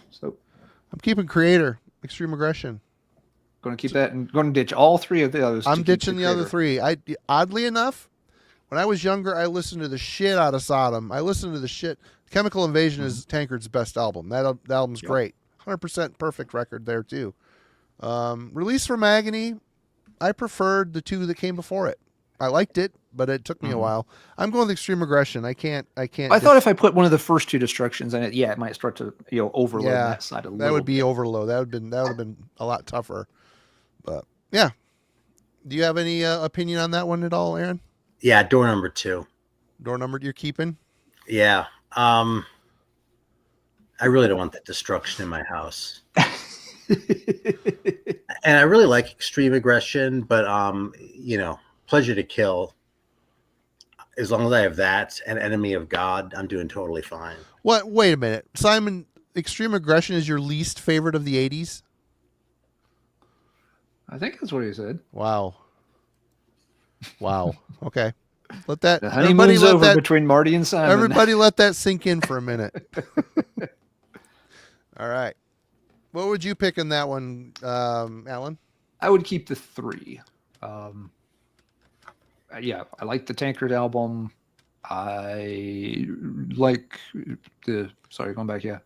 So I'm keeping Creator, Extreme Aggression. Going to keep that and going to ditch all 3 of the others. I'm ditching the other 3. Oddly enough, when I was younger, I listened to the shit out of Sodom. I listened to the shit. Chemical Invasion is Tankard's best album. That album's great. 100% perfect record there too. Release from Agony, I preferred the 2 that came before it. I liked it, but it took me a while. I'm going with Extreme Aggression. I can't. I thought if I put one of the first 2 Destructions in it, it might start to overload that side a little. That would be overload. That would have been a lot tougher. But yeah, do you have any opinion on that one at all, Aaron? Yeah, door number 2. Door number you're keeping? Yeah. I really don't want that destruction in my house. And I really like Extreme Aggression, but Pleasure to Kill, as long as I have that and Enemy of God, I'm doing totally fine. What? Wait a minute. Simon, Extreme Aggression is your least favorite of the 80s? I think that's what he said. Wow. Okay. Let that the honeymoon's over between Marty and Simon. Everybody let that sink in for a minute. All right. What would you pick in that one, Alan? I would keep the 3. I like the Tankard album. I like going back. Yeah.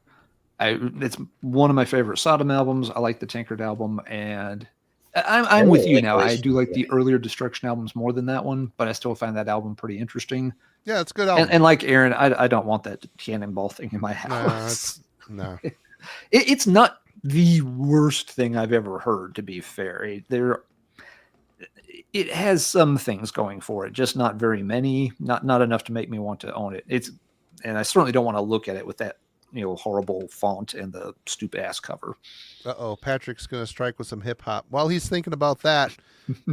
It's one of my favorite Sodom albums. I like the Tankard album, and I'm with you now. I do like the earlier Destruction albums more than that one, but I still find that album pretty interesting. Yeah, it's a good album. And like Aaron, I don't want that cannonball thing in my house. No. It's not the worst thing I've ever heard, to be fair. It has some things going for it, just not very many, not enough to make me want to own it. And I certainly don't want to look at it with that, horrible font and the stupid ass cover. Patrick's going to strike with some hip hop. While he's thinking about that,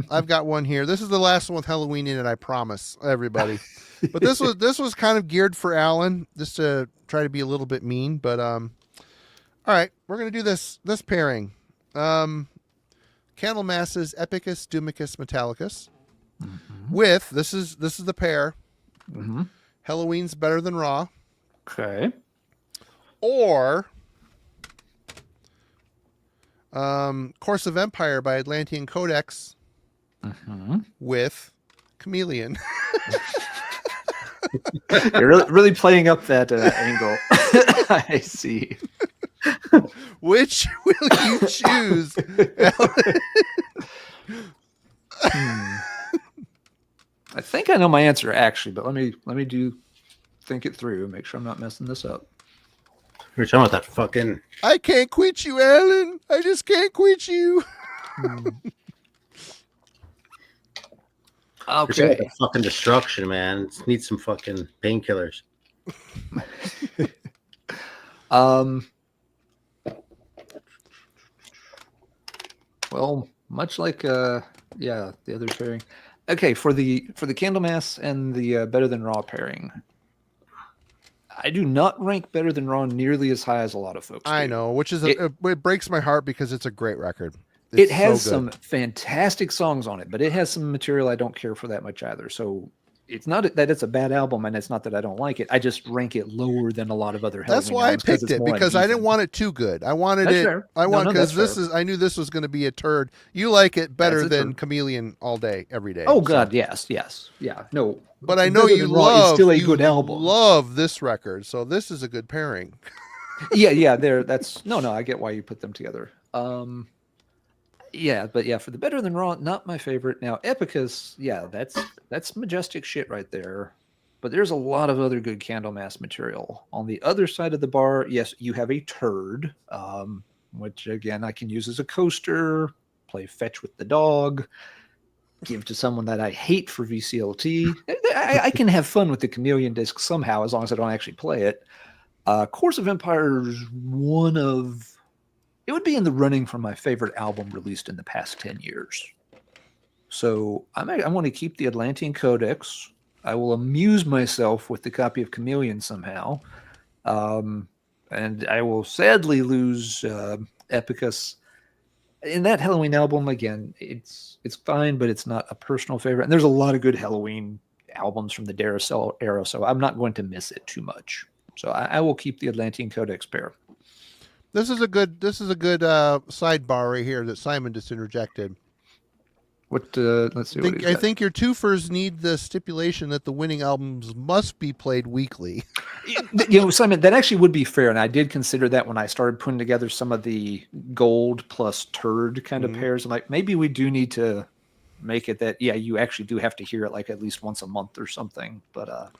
I've got one here. This is the last one with Halloween in it, I promise, everybody. But this was kind of geared for Alan, just to try to be a little bit mean. But all right, we're going to do this pairing. Candlemass's Epicus Dumicus Metallicus with this is the pair. Halloween's Better Than Raw. Okay. Or Course of Empire by Atlantean Codex with Chameleon. You're really playing up that angle. I see. Which will you choose? I think I know my answer actually, but let me think it through and make sure I'm not messing this up. We're talking about that fucking. I can't quit you, Alan. I just can't quit you. Okay. The fucking destruction, man. It needs some fucking painkillers. Well, much like the other pairing. Okay, for the Candlemass and the Better Than Raw pairing, I do not rank Better Than Raw nearly as high as a lot of folks. I know, which is it breaks my heart because it's a great record. It has some fantastic songs on it, but it has some material I don't care for that much either. So it's not that it's a bad album, and it's not that I don't like it. I just rank it lower than a lot of other. That's why I picked it, because I didn't want it too good. I wanted it. Fair. I knew this was going to be a turd. You like it better than Chameleon all day, every day. Oh God, yes, yeah, no. But I know you love. Still a good album. Love this record, so this is a good pairing. yeah. That's no. I get why you put them together. Yeah, but for the Better Than Raw, not my favorite. Now, Epicus, that's majestic shit right there. But there's a lot of other good Candlemass material. On the other side of the bar, yes, you have a turd, which again I can use as a coaster, play fetch with the dog, give to someone that I hate for VCLT. I can have fun with the Chameleon disc somehow, as long as I don't actually play it. Course of Empires, it would be in the running for my favorite album released in the past 10 years. So I want to keep the Atlantean Codex. I will amuse myself with the copy of Chameleon somehow. And I will sadly lose Epicus. In that Halloween album, again, it's fine, but it's not a personal favorite. And there's a lot of good Halloween albums from the Daracell era, so I'm not going to miss it too much. So I will keep the Atlantean Codex pair. This is a good sidebar right here that Simon just interjected. What? Let's see. I think your twofers need the stipulation that the winning albums must be played weekly. Simon, that actually would be fair, and I did consider that when I started putting together some of the gold plus turd kind of pairs. I'm like, maybe we do need to make it that you actually do have to hear it like at least once a month or something. But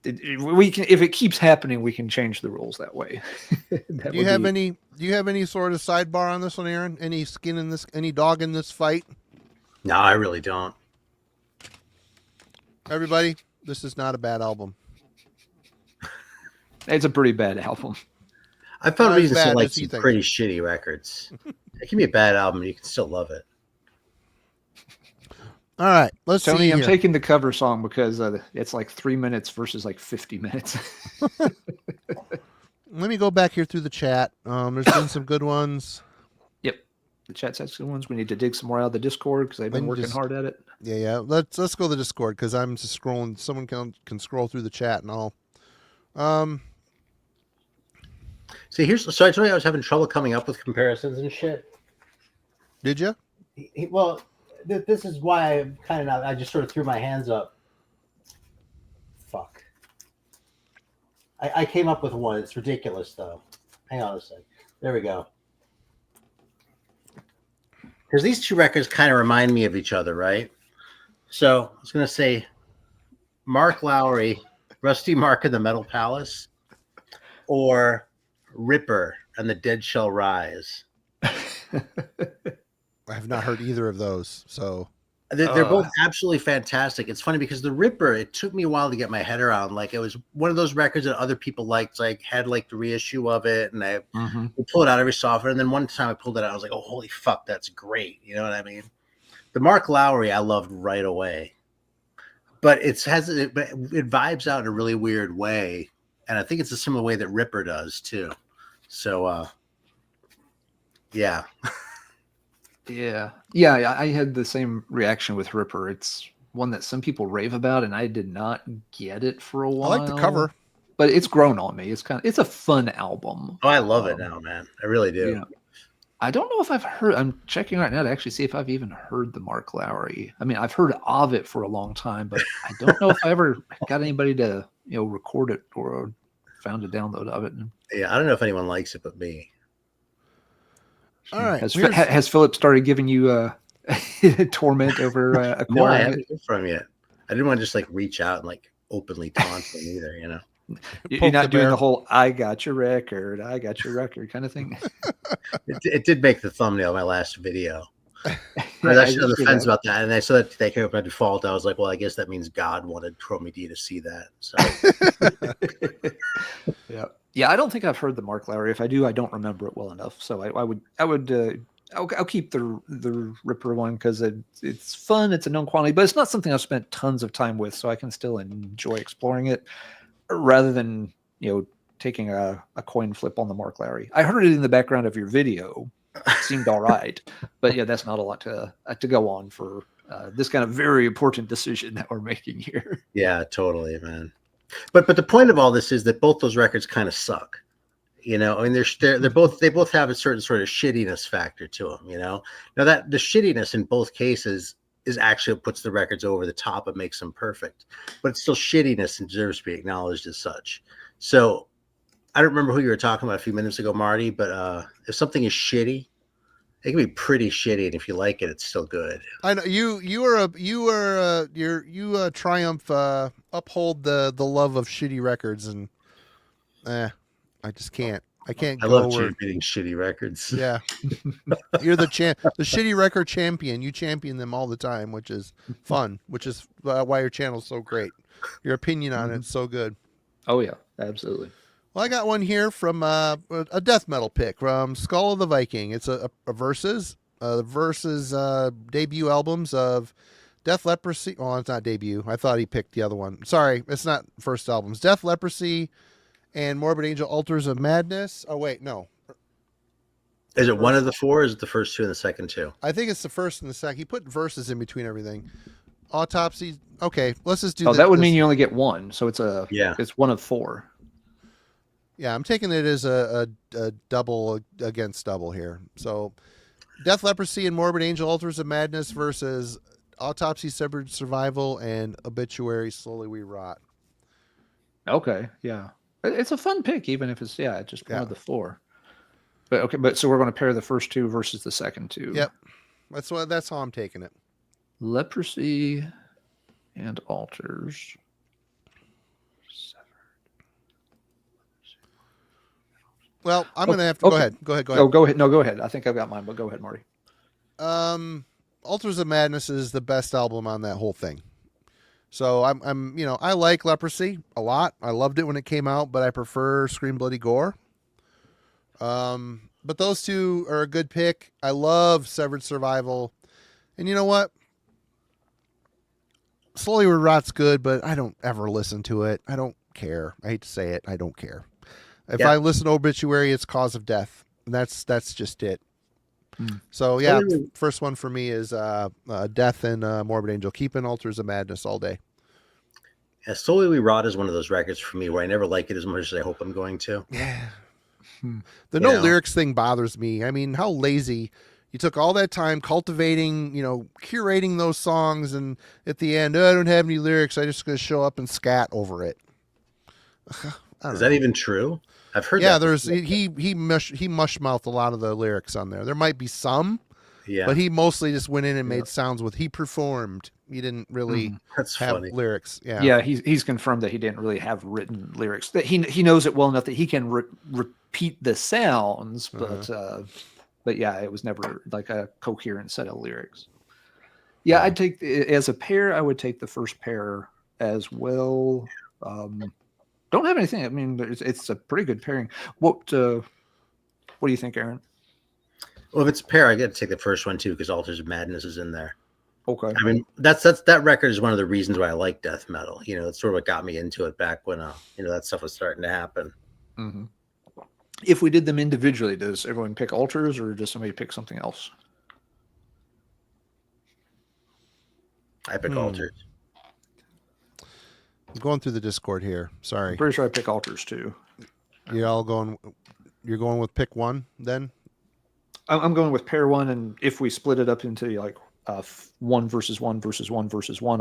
we can, if it keeps happening, we can change the rules that way. Do you have any sort of sidebar on this one, Aaron? Any skin in this? Any dog in this fight? No, I really don't. Everybody, this is not a bad album. It's a pretty bad album. I found reasons to like some pretty shitty records. It can be a bad album, you can still love it. All right, let's see. Tony, I'm taking the cover song because it's like 3 minutes versus like 50 minutes. Let me go back here through the chat. There's been some good ones. Yep, the chat's had good ones. We need to dig some more out of the Discord because I've been working hard at it. Yeah. Let's go to the Discord because I'm just scrolling. Someone can scroll through the chat and all. See, so I told you I was having trouble coming up with comparisons and shit. Did you? Well, this is why I just sort of threw my hands up. Fuck. I came up with one. It's ridiculous, though. Hang on a sec. There we go. Because these two records kind of remind me of each other, right? So I was going to say Mark Lowry, Rusty Mark and the Metal Palace, or Ripper and the Dead Shall Rise. I have not heard either of those, so they're both absolutely fantastic. It's funny because the Ripper, it took me a while to get my head around. Like, it was one of those records that other people liked. Like, had like the reissue of it, and I would pull it out every so often. And then one time I pulled it out, I was like, "Oh, holy fuck, that's great!" You know what I mean? The Mark Lowry I loved right away, but it vibes out in a really weird way, and I think it's a similar way that Ripper does too. So, yeah. Yeah, I had the same reaction with Ripper. It's one that some people rave about, and I did not get it for a while. I like the cover, but it's grown on me. It's a fun album. Oh, I love it now, man. I really do. I don't know if I've heard. I'm checking right now to actually see if I've even heard the Mark Lowry. I mean, I've heard of it for a long time, but I don't know if I ever got anybody to record it or found a download of it. Yeah, I don't know if anyone likes it but me. All right. Has Philip started giving you torment over No, I acquiring haven't it? heard from yet. I didn't want to just like reach out and like openly taunt them either, You're Poke not the doing bear. the whole "I got your record" kind of thing. It did make the thumbnail of my last video. I Yeah, was I actually on the see fence that. about that, and I saw that they came up by default. I was like, well, I guess that means God wanted Chromie D to see that. So Yeah. I don't think I've heard the Mark Lowry. If I do, I don't remember it well enough. So I'll keep the Ripper one because it's fun. It's a known quantity, but it's not something I've spent tons of time with, so I can still enjoy exploring it rather than taking a coin flip on the Mark Lowry. I heard it in the background of your video. It seemed all right, but yeah, that's not a lot to go on for this kind of very important decision that we're making here. yeah, totally, man. But the point of all this is that both those records kind of suck. I mean, they both have a certain sort of shittiness factor to them. Now that the shittiness in both cases is actually what puts the records over the top and makes them perfect, but it's still shittiness and deserves to be acknowledged as such. So I don't remember who you were talking about a few minutes ago, Marty, but if something is shitty, it can be pretty shitty, and if you like it, it's still good. I know you triumph uphold the love of shitty records, and I just can't. I can't I go love where. championing shitty records. Yeah, you're the shitty record champion. You champion them all the time, which is fun. Which is why your channel's so great. Your opinion on it's so good. Oh yeah, absolutely. Well, I got one here from a death metal pick from Skull of the Viking. It's a versus debut albums of Death Leprosy. Oh, it's not debut. I thought he picked the other one. Sorry, it's not first albums. Death Leprosy and Morbid Angel Altars of Madness. Oh wait, no. Is it one of the four, or is it the first two and the second two? I think it's the first and the second. He put verses in between everything. Autopsy. Okay, let's just do. Oh, that would mean you only get one, so it's one of four. Yeah, I'm taking it as a double against double here. So, Death Leprosy and Morbid Angel Altars of Madness versus Autopsy Severed Survival and Obituary Slowly We Rot. Okay, yeah. It's a fun pick, even if it's just one of the four. But so we're going to pair the first two versus the second two. Yep, that's how I'm taking it. Leprosy and Altars. Well, I'm going to have to go ahead. Go ahead. Oh, go ahead. No, go ahead. I think I've got mine, but go ahead, Marty. Altars of Madness is the best album on that whole thing. So I'm I like Leprosy a lot. I loved it when it came out, but I prefer Scream Bloody Gore. But those two are a good pick. I love Severed Survival. And you know what? Slowly We Rot's good, but I don't ever listen to it. I don't care. I hate to say it. I don't care. If I listen to Obituary, it's Cause of Death. And that's just it. So yeah, first one for me is Death and Morbid Angel. Keeping Altars of Madness all day. Yeah, Slowly We Rot is one of those records for me where I never like it as much as I hope I'm going to. Yeah. The lyrics thing bothers me. I mean, how lazy. You took all that time cultivating, curating those songs, and at the end, I don't have any lyrics. I'm just going to show up and scat over it. Is that even true? I've heard. Yeah, that he mush mouthed a lot of the lyrics on there. There might be some, but he mostly just went in and made sounds with. He performed. He didn't really have lyrics. Yeah. He's confirmed that he didn't really have written lyrics. That he knows it well enough that he can repeat the sounds, but yeah, it was never like a coherent set of lyrics. Yeah, I'd take as a pair. I would take the first pair as well. Don't have anything. I mean, it's a pretty good pairing. What do you think, Aaron? Well, if it's a pair, I get to take the first one too because Altars of Madness is in there. Okay. I mean, that record is one of the reasons why I like death metal. That's sort of what got me into it back when that stuff was starting to happen. Mm-hmm. If we did them individually, does everyone pick Altars or does somebody pick something else? I pick Altars. I'm going through the Discord here. Sorry. I'm pretty sure I pick Altars too. You're going with pick one then? I'm going with pair one, and if we split it up into like 1 versus 1 versus 1 versus 1,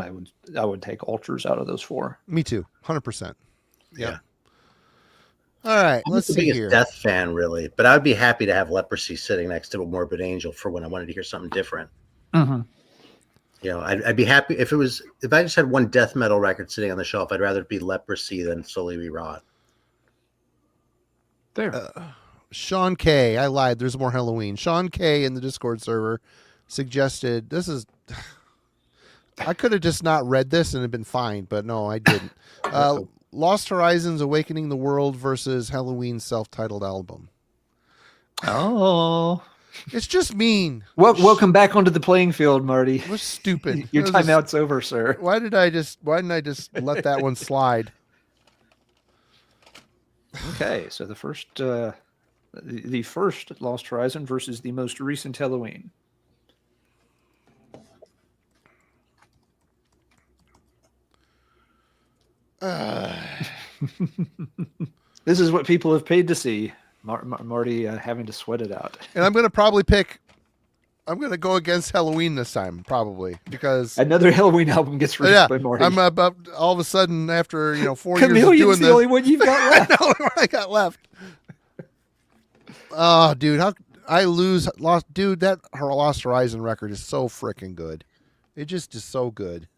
I would take altars out of those 4. Me too. 100%. Yeah. All right. I'm not Let's the see biggest here. Death fan, really, but I'd be happy to have Leprosy sitting next to a Morbid Angel for when I wanted to hear something different. Mm-hmm. You know, I'd be happy if I just had one death metal record sitting on the shelf. I'd rather it be Leprosy than Slowly We Rot. There. Sean K. I lied. There's more Halloween. Sean K. in the Discord server suggested I could have just not read this and it'd been fine, but no, I didn't. Lost Horizons Awakening the World versus Halloween self-titled album. Oh. It's just mean. Welcome back onto the playing field, Marty. We're stupid. Your timeout's over, sir. Why didn't I just let that one slide? Okay, so the first Lost Horizon versus the most recent Halloween. This is what people have paid to see. Marty having to sweat it out. And I'm going to probably I'm going to go against Halloween this time, probably, because another Halloween album gets released by Marty. I'm about all of a sudden after 4 years of Chameleon's doing the only one you've got left. I know what I got left. Oh, dude, dude, that her Lost Horizon record is so freaking good. It just is so good.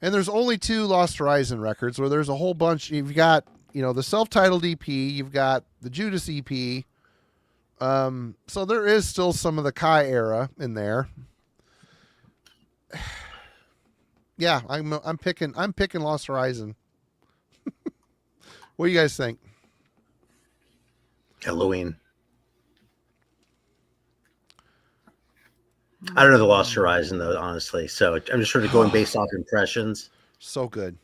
And there's only 2 Lost Horizon records where there's a whole bunch. You've got, the self-titled EP, you've got the Judas EP. So there is still some of the Kai era in there. Yeah, I'm picking Lost Horizon. What do you guys think? Halloween. I don't know the Lost Horizon though, honestly. So I'm just sort of going based off impressions. So good.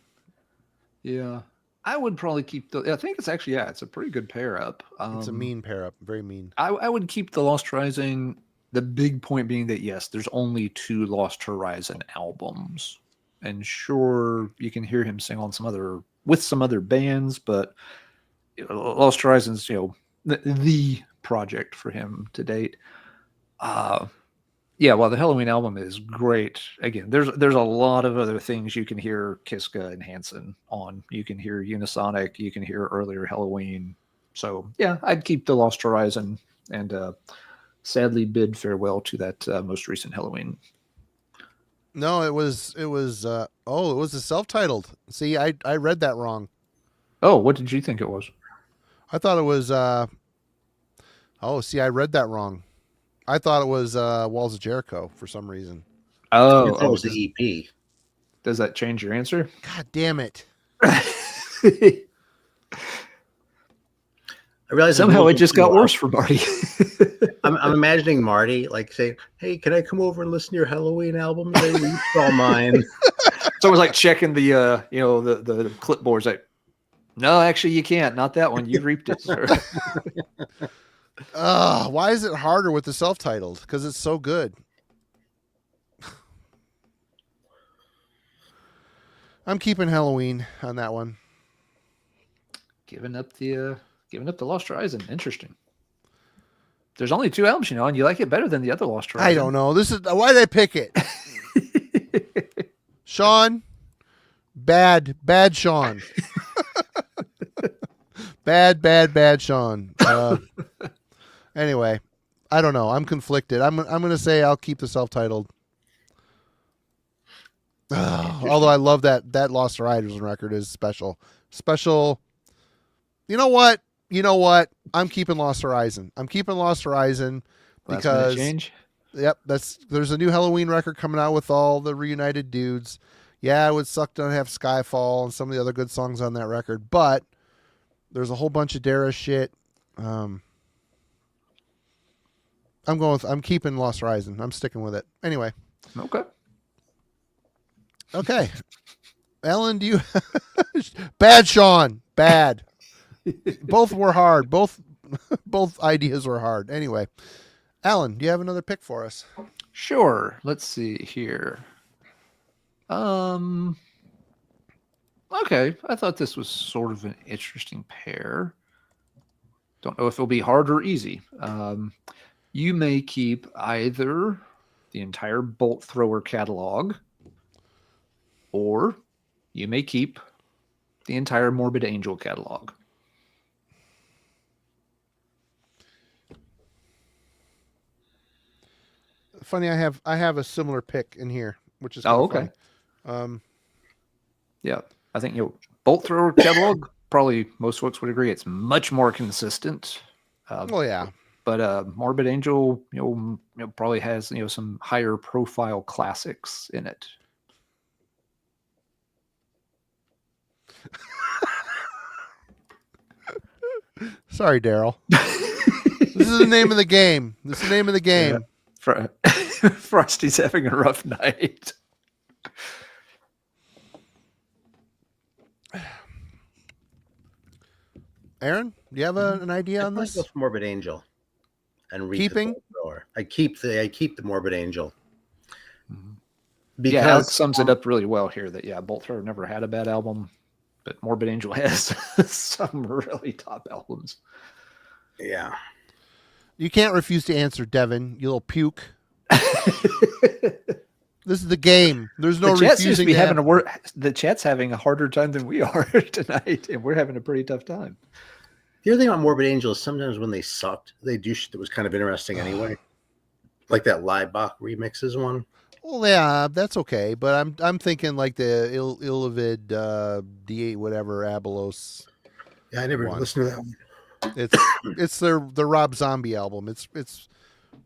Yeah. I would probably keep I think it's actually, it's a pretty good pair up. It's a mean pair up. Very mean. I would keep the Lost Horizon. The big point being that, yes, there's only 2 Lost Horizon albums. And sure, you can hear him sing on with some other bands, but Lost Horizon's, the project for him to date. Yeah, well, the Halloween album is great. Again, there's a lot of other things you can hear Kiska and Hanson on. You can hear Unisonic. You can hear earlier Halloween. So, yeah, I'd keep the Lost Horizon and sadly bid farewell to that most recent Halloween. No, it was a self-titled. See, I read that wrong. Oh, what did you think it was? I thought it was I read that wrong. I thought it was Walls of Jericho for some reason. Oh, that was the EP. Does that change your answer? God damn it. I realize somehow it just got worse for Marty. I'm imagining Marty like saying, "Hey, can I come over and listen to your Halloween album? They reached all mine." So it was like checking the the clipboards. Like, no, actually, you can't. Not that one. You reaped it, sir. Why is it harder with the self-titled? Because it's so good. I'm keeping Halloween on that one. Giving up the Lost Horizon. Interesting. There's only 2 albums, and you like it better than the other Lost Horizon. I don't know. This is why did I pick it? Sean, bad Sean. bad Sean. Anyway, I don't know. I'm conflicted. I'm going to say I'll keep the self-titled. Although I love that Lost Horizon record is special. You know what? I'm keeping Lost Horizon. Because change. Yep, there's a new Halloween record coming out with all the reunited dudes. Yeah, it would suck to have Skyfall and some of the other good songs on that record, but there's a whole bunch of Dara shit. I'm keeping Lost Horizon. I'm sticking with it. Anyway. Okay. Ellen, do you bad Sean. Bad. Both were hard. Both ideas were hard. Anyway. Alan, do you have another pick for us? Sure. Let's see here. Okay. I thought this was sort of an interesting pair. Don't know if it'll be hard or easy. You may keep either the entire Bolt Thrower catalog, or you may keep the entire Morbid Angel catalog. Funny, I have a similar pick in here, which is kind of okay. funny. Yeah, I think Bolt Thrower catalog, probably most folks would agree, it's much more consistent. Oh yeah, but Morbid Angel, probably has some higher profile classics in it. Sorry, Daryl. This is the name of the game. This is the name of the game. Yeah. Frosty's having a rough night. Aaron, do you have an idea on this? Morbid Angel, and read Keeping? the Bolt Thrower. I keep the Morbid Angel. Because Alex sums it up really well here. That Bolt Thrower never had a bad album, but Morbid Angel has some really top albums. Yeah. You can't refuse to answer, Devin. You little puke. This is the game. There's no refusing. The chat's having a harder time than we are tonight, and we're having a pretty tough time. The other thing about Morbid Angel is sometimes when they sucked, they do shit that was kind of interesting anyway. Like that Liebach remixes one. Well, yeah, that's okay. But I'm thinking like the Illivid D8 whatever Abelos. Yeah, I never listened to that one. It's the Rob Zombie album. It's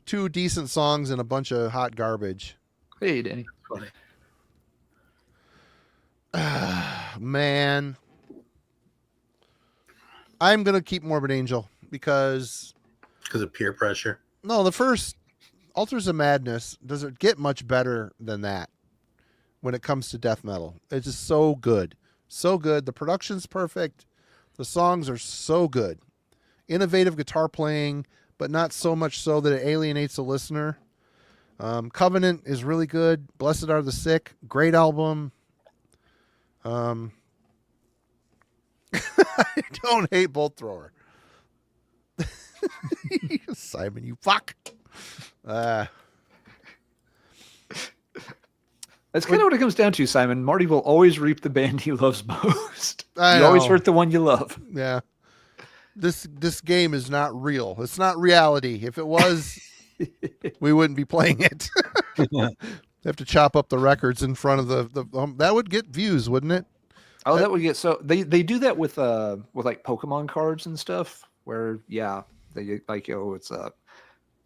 2 decent songs and a bunch of hot garbage. Hey, Danny. Funny. Man. I'm going to keep Morbid Angel because of peer pressure. No, the first Altars of Madness doesn't get much better than that when it comes to death metal. It's just so good. So good. The production's perfect. The songs are so good. Innovative guitar playing, but not so much so that it alienates the listener. Covenant is really good. Blessed Are the Sick. Great album. I don't hate Bolt Thrower. Simon, you fuck. That's kind of what it comes down to, Simon. Marty will always reap the band he loves most. You always hurt the one you love. Yeah. This game is not real. It's not reality. If it was, we wouldn't be playing it. Have to chop up the records in front of the that would get views, wouldn't it? Oh, that would get they do that with like Pokemon cards and stuff where they like it's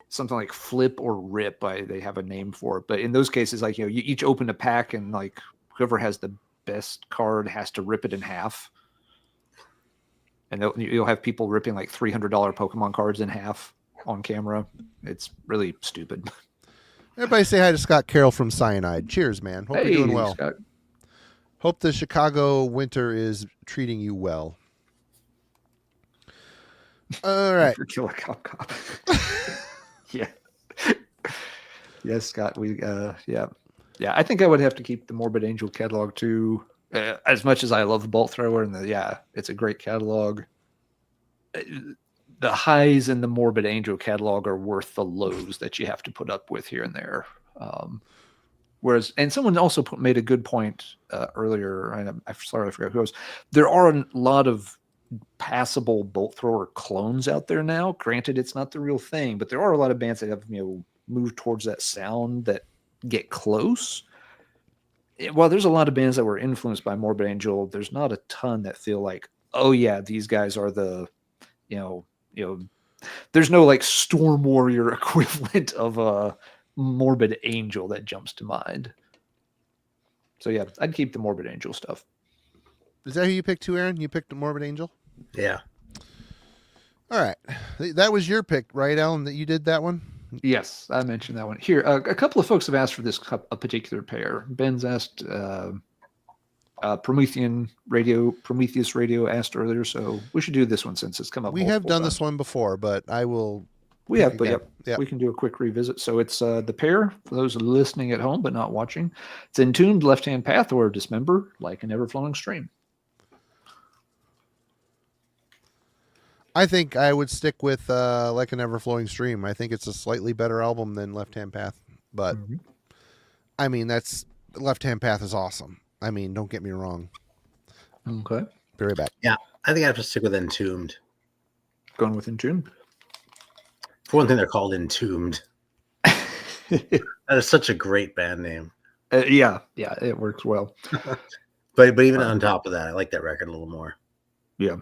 something like flip or rip. They have a name for it, but in those cases, like you each open a pack and like whoever has the best card has to rip it in half, and you'll have people ripping like $300 Pokemon cards in half on camera. It's really stupid. Everybody say hi to Scott Carroll from Cyanide. Cheers, man. Hope you're doing well. Scott. Hope the Chicago winter is treating you well. All right. Killer cop. Yeah. Yes, Scott. I think I would have to keep the Morbid Angel catalog too. As much as I love Bolt Thrower and it's a great catalog. The highs in the Morbid Angel catalog are worth the lows that you have to put up with here and there. Whereas, and someone also made a good point earlier. I'm sorry, I forgot who it was. There are a lot of passable Bolt Thrower clones out there now. Granted, it's not the real thing, but there are a lot of bands that have moved towards that sound that get close. While there's a lot of bands that were influenced by Morbid Angel, there's not a ton that feel like, oh yeah, these guys are the, there's no like Storm Warrior equivalent of a Morbid Angel that jumps to mind. So yeah, I'd keep the Morbid Angel stuff. Is that who you picked too, Aaron? You picked the Morbid Angel? Yeah. All right. That was your pick, right, Alan, that you did that one? Yes, I mentioned that one. Here, a couple of folks have asked for this a particular pair. Ben's asked, Prometheus Radio asked earlier, so we should do this one since it's come up. We have done this one before, but I will. We have, but yep. We can do a quick revisit. So it's the pair, for those listening at home but not watching. It's Entombed, Left Hand Path, or Dismember, Like an Ever-Flowing Stream. I think I would stick with Like an Ever Flowing Stream. I think it's a slightly better album than Left Hand Path, but I mean that's Left Hand Path is awesome. I mean, don't get me wrong. Okay. Be right back. Yeah, I think I have to stick with Entombed. Going with Entombed. For one thing, they're called Entombed. That is such a great band name. Yeah, it works well. But even on top of that, I like that record a little more. Yeah.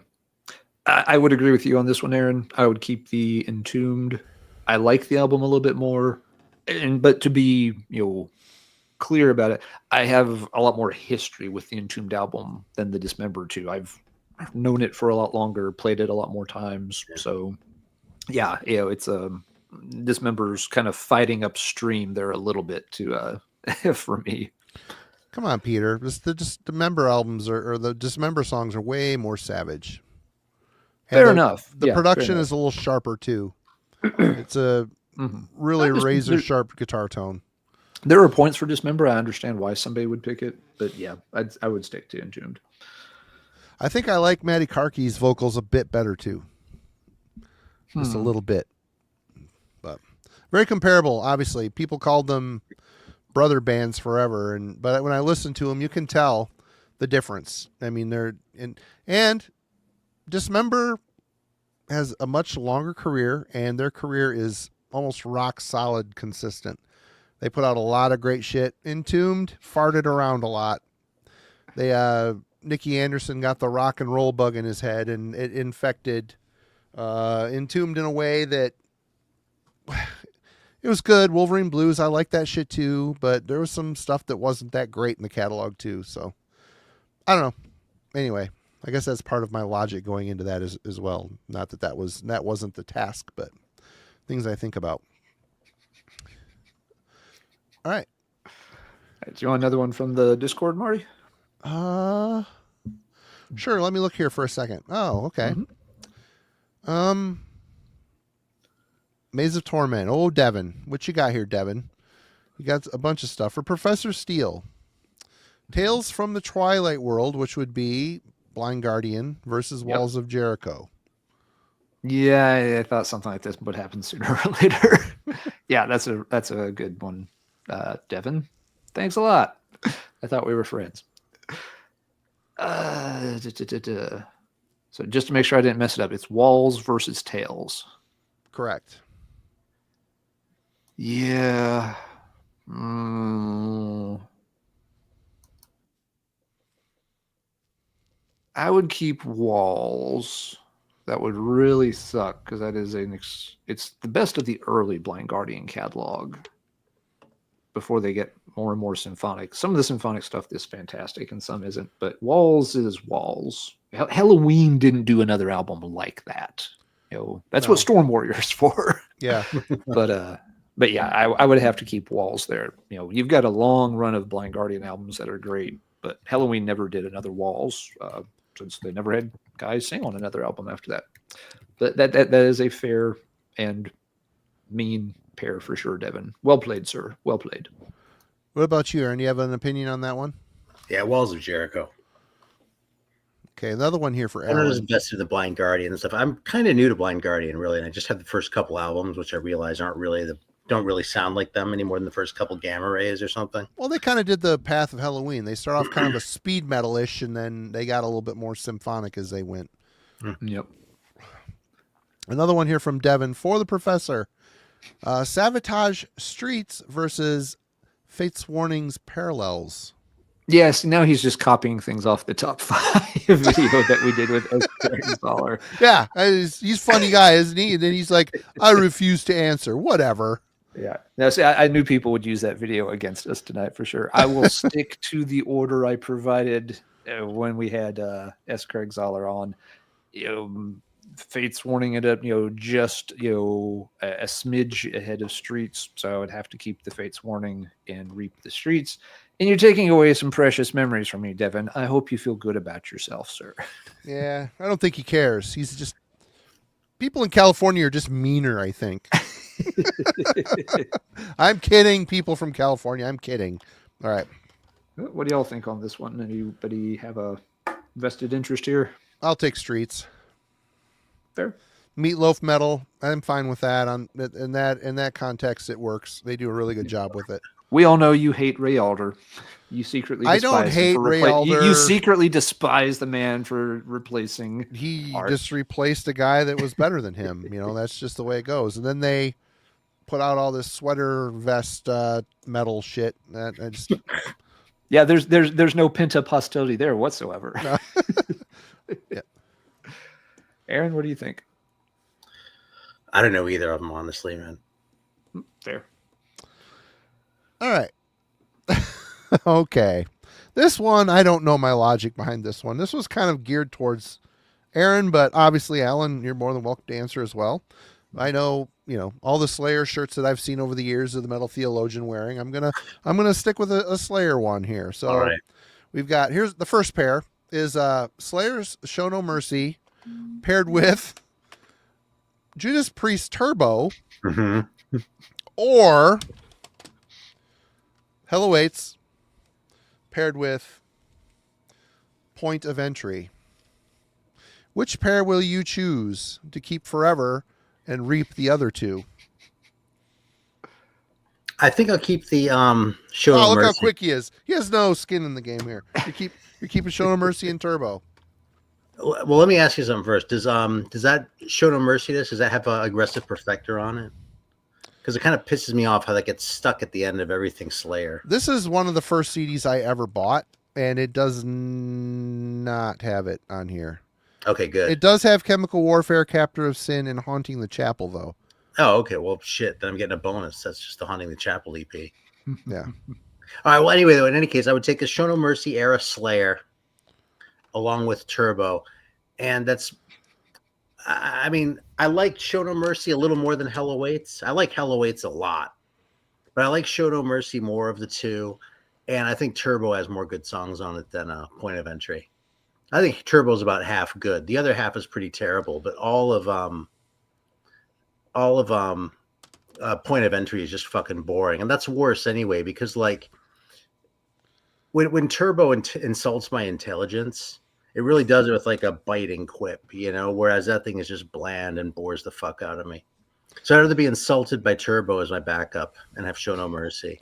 I would agree with you on this one, Aaron. I would keep the Entombed. I like the album a little bit more. But to be, clear about it, I have a lot more history with the Entombed album than the Dismembered 2. I've known it for a lot longer, played it a lot more times. Yeah. So yeah, it's Dismember's kind of fighting upstream there a little bit to for me. Come on, Peter. The Dismember albums or the Dismember songs are way more savage. Fair enough. The production is a little sharper too. It's a really razor sharp guitar tone. There are points for Dismember. I understand why somebody would pick it, but yeah, I would stick to Entombed. I think I like Matty Karki's vocals a bit better too. Just a little bit. But very comparable, obviously. People called them brother bands forever, but when I listen to them, you can tell the difference. I mean, and Dismember has a much longer career, and their career is almost rock solid consistent. They put out a lot of great shit. Entombed farted around a lot. Nicky Anderson got the rock and roll bug in his head, and it infected Entombed in a way that it was good. Wolverine Blues, I like that shit too, but there was some stuff that wasn't that great in the catalog too. So I don't know. Anyway, I guess that's part of my logic going into that as well. Not that wasn't the task, but things I think about. All right. Do you want another one from the Discord, Marty? Sure. Let me look here for a second. Oh, okay. Maze of Torment. Oh, Devin. What you got here, Devin? You got a bunch of stuff. For Professor Steele, Tales from the Twilight World, which would be Blind Guardian versus Walls of Jericho. Yeah, I thought something like this would happen sooner or later. Yeah, that's a good one, Devin. Thanks a lot. I thought we were friends. So just to make sure I didn't mess it up, it's Walls versus Tales. Correct. Yeah. I would keep Walls. That would really suck because that is it's the best of the early Blind Guardian catalog before they get more and more symphonic. Some of the symphonic stuff is fantastic and some isn't, but Walls is Walls. Halloween didn't do another album like that. That's what Storm Warrior's for. Yeah. But yeah, I would have to keep Walls there. You've got a long run of Blind Guardian albums that are great, but Halloween never did another Walls since they never had guys sing on another album after that. But that is a fair and mean pair for sure, Devin. Well played, sir. Well played. What about you, Aaron? Do you have an opinion on that one? Yeah, Walls of Jericho. Okay, another one here for Aaron. Aaron. I know best of the Blind Guardian and stuff. I'm kind of new to Blind Guardian, really, and I just had the first couple albums, which I realize don't really sound like them any more than the first couple Gamma Rays or something. Well, they kind of did the path of Halloween. They start off kind of a speed metal-ish, and then they got a little bit more symphonic as they went. Yep. Another one here from Devin for the Professor. Sabotage Streets versus Fate's Warning's Parallels. Yes, now he's just copying things off the top 5 video that we did with Zoller. Yeah, he's a funny guy, isn't he? And then he's like, I refuse to answer. Whatever. Yeah. Now, see, I knew people would use that video against us tonight for sure. I will stick to the order I provided when we had S. Craig Zoller on. Fate's Warning it up, just a smidge ahead of Streets. So I would have to keep the Fate's Warning and Reap the Streets. And you're taking away some precious memories from me, Devin. I hope you feel good about yourself, sir. Yeah, I don't think he cares. He's just people in California are just meaner, I think. I'm kidding, people from California. I'm kidding. All right. What do y'all think on this one? Anybody have a vested interest here? I'll take Streets. Fair. Meatloaf metal, I'm fine with that. In that context, it works. They do a really good job with it. We all know you hate Ray Alder. You secretly I despise don't hate him for Ray Alder. You secretly despise the man for replacing. He art. just replaced a guy that was better than him. That's just the way it goes. And then they put out all this sweater vest metal shit. That I just yeah, there's no pent up hostility there whatsoever. No. Yeah. Aaron, what do you think? I don't know either of them, honestly, man. Fair. All right. Okay. This one, I don't know my logic behind this one. This was kind of geared towards Aaron, but obviously, Alan, you're more than welcome to answer as well. I know, all the Slayer shirts that I've seen over the years of the Metal Theologian wearing. I'm gonna stick with a Slayer one here. So all right. We've got, here's the first pair is Slayer's Show No Mercy paired with Judas Priest Turbo or Hell Awaits paired with Point of Entry. Which pair will you choose to keep forever and reap the other two? I think I'll keep the Show Oh, No look Mercy. how quick he is. He has no skin in the game here. You're keeping Show No Mercy and Turbo. Well, let me ask you something first. Does that Show No Mercy does that have an aggressive perfector on it? Because it kind of pisses me off how that gets stuck at the end of everything Slayer. This is one of the first CDs I ever bought, and it does not have it on here. Okay, good. It does have Chemical Warfare, Captor of Sin, and Haunting the Chapel, though. Oh, okay. Well, shit. Then I'm getting a bonus. That's just the Haunting the Chapel EP. Yeah. All right. Well, anyway, though, in any case, I would take a Show No Mercy era Slayer along with Turbo. And that's, I mean, I like Show No Mercy a little more than Hell Awaits. I like Hell Awaits a lot, but I like Show No Mercy more of the two. And I think Turbo has more good songs on it than Point of Entry. I think Turbo's about half good. The other half is pretty terrible, but all of Point of Entry is just fucking boring. And that's worse anyway, because like when Turbo insults my intelligence, it really does it with like a biting quip, whereas that thing is just bland and bores the fuck out of me. So I'd rather be insulted by Turbo as my backup and have Show No Mercy.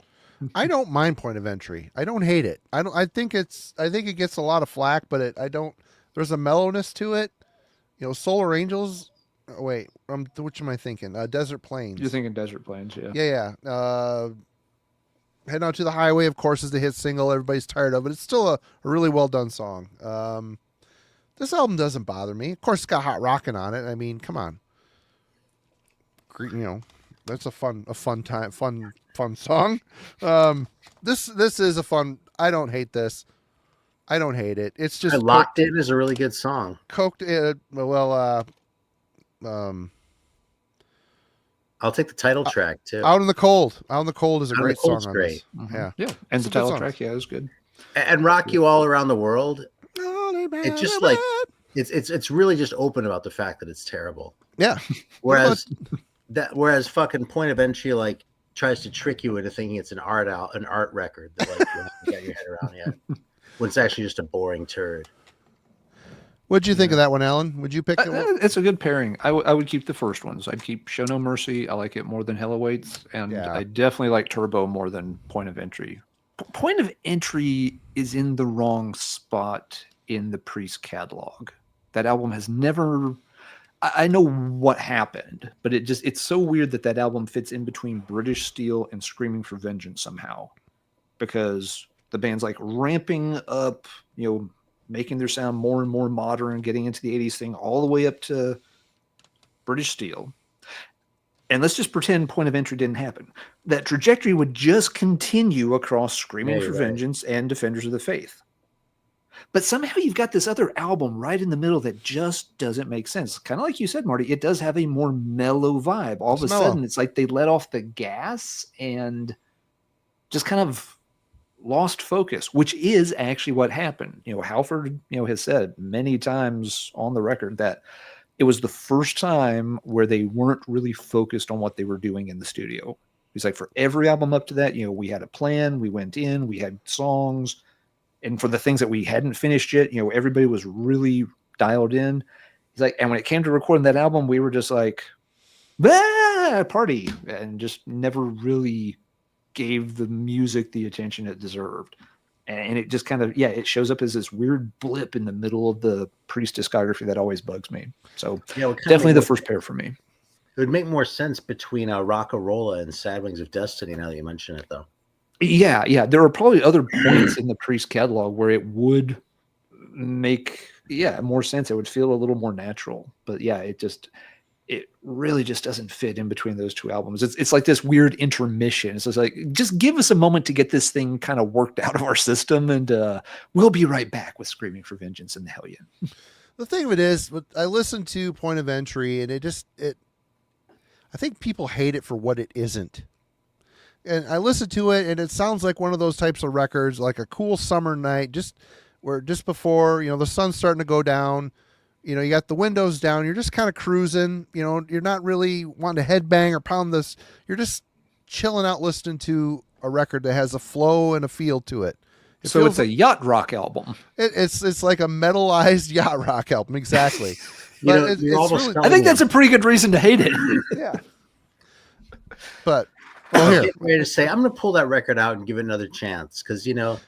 I don't mind Point of Entry. I don't hate it. I think it gets a lot of flack, but there's a mellowness to it. Solar Angels. Oh, wait, which am I thinking? Desert Plains. You're thinking Desert Plains, yeah. Yeah. Heading Out to the Highway, of course, is the hit single. Everybody's tired of it. It's still a really well done song. This album doesn't bother me. Of course, it's got Hot Rockin' on it. I mean, come on. That's a fun song. This is a fun. I don't hate this. I don't hate it. It's just Locked In is a really good song. Coked. I'll take the title track too. Out in the Cold. Out in the Cold is a great song. Great. On this. Yeah. Yeah. And the title track, yeah, it was good. And Rock You All Around the World. It's just like it's really just open about the fact that it's terrible. Yeah. Whereas fucking Point of Entry like tries to trick you into thinking it's an art record that like you haven't got your head around yet. When it's actually just a boring turd. What'd you think of that one, Alan? Would you pick it? It's a good pairing. I would keep the first ones. I'd keep Show No Mercy. I like it more than Hell Awaits. And I definitely like Turbo more than Point of Entry. Point of Entry is in the wrong spot in the Priest catalog. That album has never... I know what happened, but it's so weird that album fits in between British Steel and Screaming for Vengeance somehow. Because the band's like ramping up, making their sound more and more modern, getting into the 80s thing, all the way up to British Steel. And let's just pretend Point of Entry didn't happen. That trajectory would just continue across Screaming for Vengeance and Defenders of the Faith. But somehow you've got this other album right in the middle that just doesn't make sense. Kind of like you said, Marty, it does have a more mellow vibe. All of a sudden, it's like they let off the gas and just kind of lost focus, which is actually what happened. Halford, has said many times on the record that it was the first time where they weren't really focused on what they were doing in the studio. He's like, for every album up to that, we had a plan, we went in, we had songs, and for the things that we hadn't finished yet, everybody was really dialed in. He's like, and when it came to recording that album, we were just like, bah, party, and just never really gave the music the attention it deserved. And it just kind of, it shows up as this weird blip in the middle of the Priest discography that always bugs me. So definitely the first pair for me. It would make more sense between Rock-a-Rolla and Sad Wings of Destiny now that you mention it, though. Yeah. There are probably other points in the Priest catalog where it would make more sense. It would feel a little more natural. But it really just doesn't fit in between those two albums. It's like this weird intermission. It's just like, just give us a moment to get this thing kind of worked out of our system, and we'll be right back with Screaming for Vengeance and the Hellion. The thing of it is, I listened to Point of Entry, and I think people hate it for what it isn't. And I listened to it, and it sounds like one of those types of records, like a cool summer night, just before, the sun's starting to go down. You got the windows down. You're just kind of cruising. You're not really wanting to headbang or pound this. You're just chilling out listening to a record that has a flow and a feel to it. So it's a yacht rock album. It's like a metalized yacht rock album, exactly. But really, I think that's a pretty good reason to hate it. Yeah. But I'm ready to say I'm going to pull that record out and give it another chance because and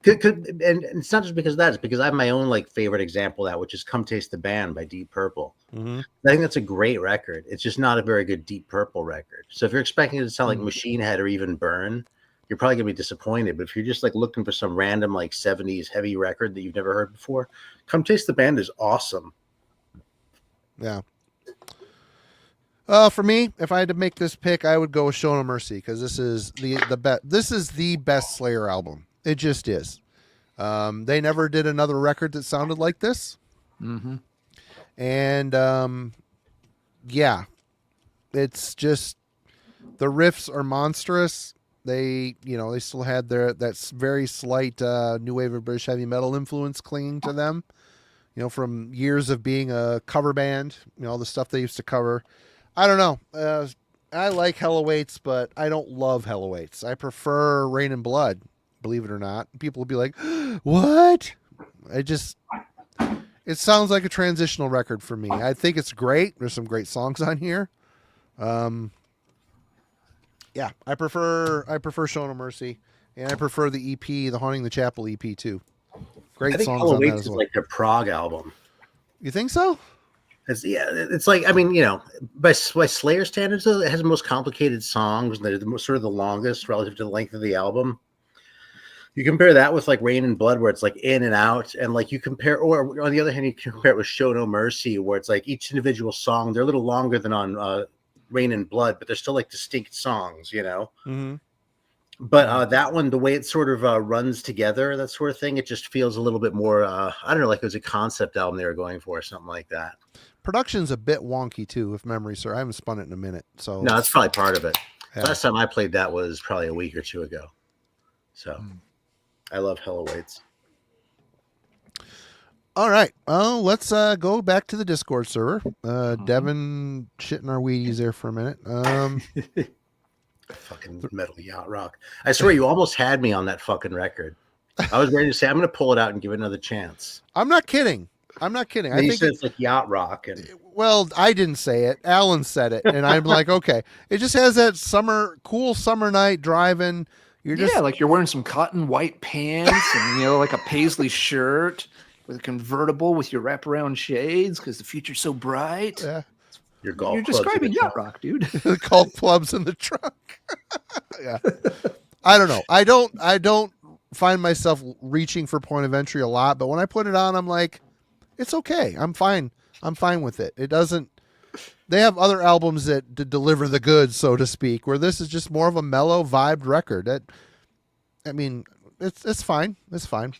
it's not just because of that. It's because I have my own favorite example of that, which is "Come Taste the Band" by Deep Purple. Mm-hmm. I think that's a great record. It's just not a very good Deep Purple record. So if you're expecting it to sound like Machine Head or even Burn, you're probably gonna be disappointed. But if you're just looking for some random 70s heavy record that you've never heard before, "Come Taste the Band" is awesome. Yeah. For me, if I had to make this pick, I would go with "Show No Mercy" because this is the best Slayer album. It just is. They never did another record that sounded like this. Mm-hmm. And it's just, the riffs are monstrous. They still had that very slight new wave of British heavy metal influence clinging to them. From years of being a cover band. The stuff they used to cover. I don't know. I like Hell Awaits, but I don't love Hell Awaits. I prefer Rain and Blood. Believe it or not. People will be like, what? It sounds like a transitional record for me. I think it's great. There's some great songs on here. I prefer Show No Mercy, and I prefer the EP, the Haunting the Chapel EP too. Great I think songs Hell on that Awaits as well. is like their prog album. You think so? It's like, by Slayer standards, though, it has the most complicated songs. They're sort of the longest relative to the length of the album. You compare that with Rain and Blood, where it's in and out, and you compare, or on the other hand, you can compare it with Show No Mercy, where it's each individual song, they're a little longer than on Rain and Blood, but they're still distinct songs, Mm-hmm. But that one, the way it sort of runs together, that sort of thing, it just feels a little bit more, I don't know, like it was a concept album they were going for, or something like that. Production's a bit wonky too, if memory serves. I haven't spun it in a minute, so no, that's probably part of it. Yeah. Last time I played that was probably a week or two ago. So I love Hell Awaits. All right. Well, let's go back to the Discord server. Devin shitting our Wheaties there for a minute. Fucking metal yacht rock. I swear you almost had me on that fucking record. I was ready to say I'm going to pull it out and give it another chance. I'm not kidding. I think it's like yacht rock. Well, I didn't say it. Alan said it, and I'm like, okay. It just has that cool summer night driving. You're just like you're wearing some cotton white pants and like a paisley shirt with a convertible with your wraparound shades because the future's so bright. Yeah. You're describing yacht rock, dude. The golf clubs in the trunk. Yeah. I don't know. I don't find myself reaching for Point of Entry a lot, but when I put it on, I'm like, it's okay. I'm fine. I'm fine with it. It doesn't. They have other albums that deliver the goods, so to speak, where this is just more of a mellow vibed record. It's fine. It's fine.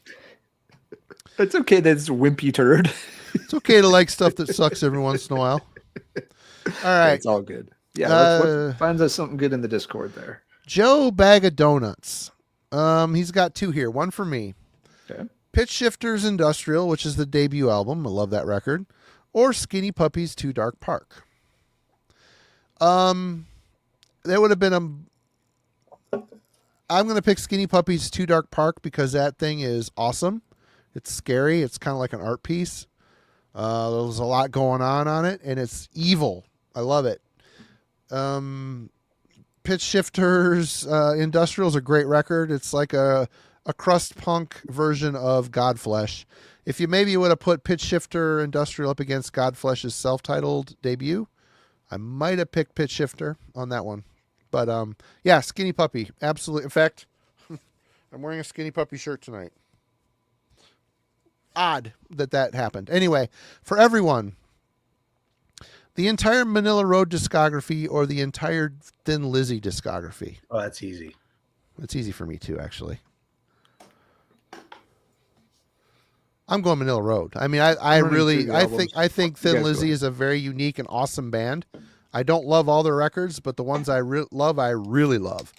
It's okay that it's a wimpy turd. It's okay to like stuff that sucks every once in a while. All right. It's all good. Yeah, let's find us something good in the Discord there. Joe Bag of Donuts. He's got two here. One for me. Okay. Pitch Shifters Industrial, which is the debut album. I love that record. Or Skinny Puppy's Too Dark Park. There would have been I'm going to pick Skinny Puppy's Too Dark Park because that thing is awesome. It's scary. It's kind of like an art piece. There's a lot going on it, and it's evil. I love it. Pitch Shifters Industrial is a great record. It's like a crust punk version of Godflesh. If you maybe would have put Pitch Shifter Industrial up against Godflesh's self-titled debut, I might have picked Pitch Shifter on that one. But yeah, Skinny Puppy, absolutely. In fact, I'm wearing a Skinny Puppy shirt tonight. Odd that happened. Anyway, for everyone, the entire Manila Road discography or the entire Thin Lizzy discography? Oh, that's easy. It's easy for me too, actually. I'm going Manila Road. I mean, I think Thin Lizzy is a very unique and awesome band. I don't love all their records, but the ones I love, I really love.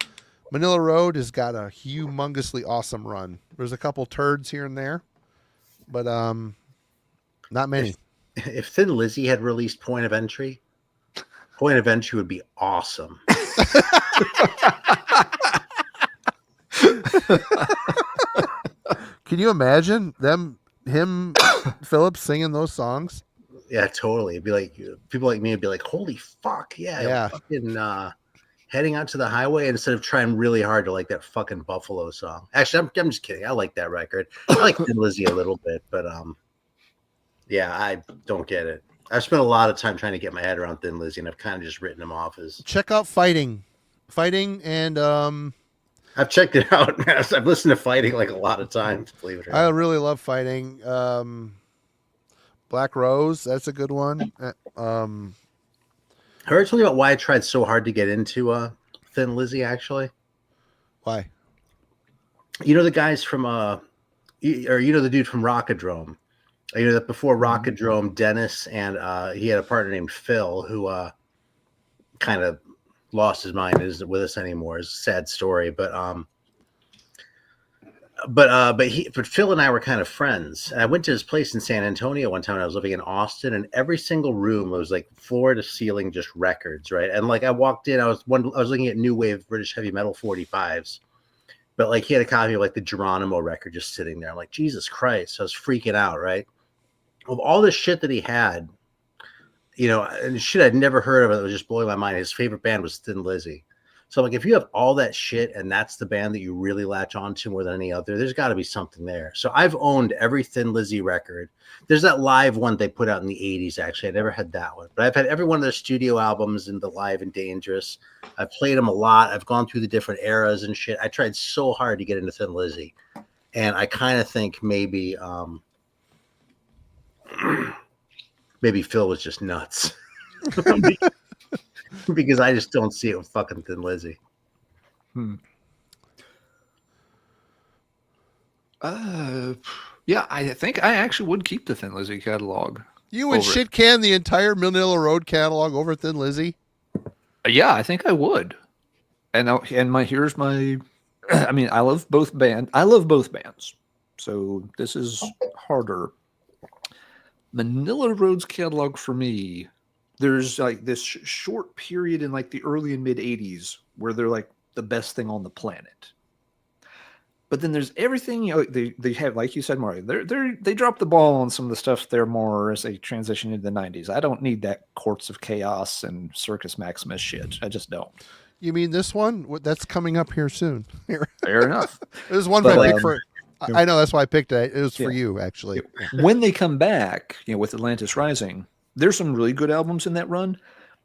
Manila Road has got a humongously awesome run. There's a couple turds here and there, but not many. If Thin Lizzy had released Point of Entry would be awesome. Can you imagine him, Phillips singing those songs? Yeah, totally. It'd be like people like me would be like, "Holy fuck, yeah. Fucking heading out to the highway," instead of trying really hard to like that fucking Buffalo song. Actually, I'm just kidding. I like that record. I like Thin Lizzy a little bit, but yeah, I don't get it. I've spent a lot of time trying to get my head around Thin Lizzy, and I've kind of just written them off as. Check out Fighting, and I've checked it out. I've listened to Fighting like a lot of times. Believe it or not. I really love Fighting. Black Rose, that's a good one. I already told you about why I tried so hard to get into Thin Lizzy. Actually, why? You know the guys from or you know the dude from Rockadrome. You know that before Rockadrome, Dennis and he had a partner named Phil who kind of lost his mind, isn't with us anymore. It's a sad story, but Phil and I were kind of friends. And I went to his place in San Antonio one time when I was living in Austin, and every single room was like floor to ceiling, just records, right? And like I walked in, I was looking at new wave British heavy metal 45s, but like he had a copy of like the Geronimo record just sitting there. I'm like, Jesus Christ! So I was freaking out, right? Of all the shit that he had, you know, and shit I'd never heard of, it was just blowing my mind. His favorite band was Thin Lizzy. So like, if you have all that shit and that's the band that you really latch on to more than any other, there's got to be something there. So I've owned every Thin Lizzy record. There's that live one they put out in the 80s, actually. I never had that one. But I've had every one of their studio albums in the Live and Dangerous. I've played them a lot. I've gone through the different eras and shit. I tried so hard to get into Thin Lizzy. And I kind of think maybe maybe Phil was just nuts. Because I just don't see it with fucking Thin Lizzy. Yeah, I think I actually would keep the Thin Lizzy catalog. You would shit can the entire Manila Road catalog over Thin Lizzy? Yeah, I think I would. And here's my. I mean, I love both bands. So this is harder. Manila Road's catalog for me. There's like this short period in like the early and mid 80s where they're like the best thing on the planet. But then there's everything, you know, they have, like you said, Mario, they drop the ball on some of the stuff there more as they transition into the 90s. I don't need that Courts of Chaos and Circus Maximus shit. I just don't. You mean this one? That's coming up here soon. Fair enough. There's one I picked for. I know that's why I picked it. It was for you, actually. When they come back, you know, with Atlantis Rising, there's some really good albums in that run.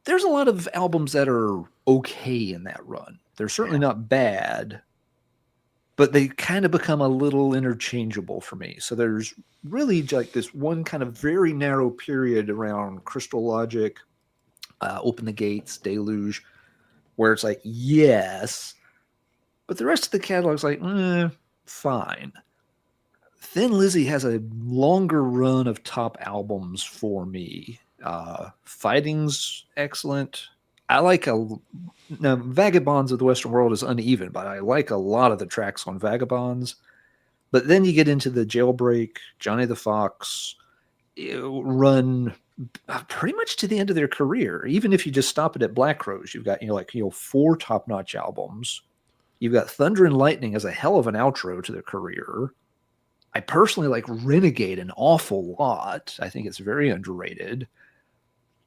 There's a lot of albums that are okay in that run. They're certainly not bad, but they kind of become a little interchangeable for me. So there's really like this one kind of very narrow period around Crystal Logic, Open the Gates, Deluge, where it's like, yes, but the rest of the catalog's like, fine. Thin Lizzy has a longer run of top albums for me. Fighting's excellent. I like now Vagabonds of the Western World is uneven, but I like a lot of the tracks on Vagabonds. But then you get into the Jailbreak, Johnny the Fox run pretty much to the end of their career. Even if you just stop it at Black Rose, you've got 4 top-notch albums. You've got Thunder and Lightning as a hell of an outro to their career. I personally like Renegade an awful lot. I think it's very underrated.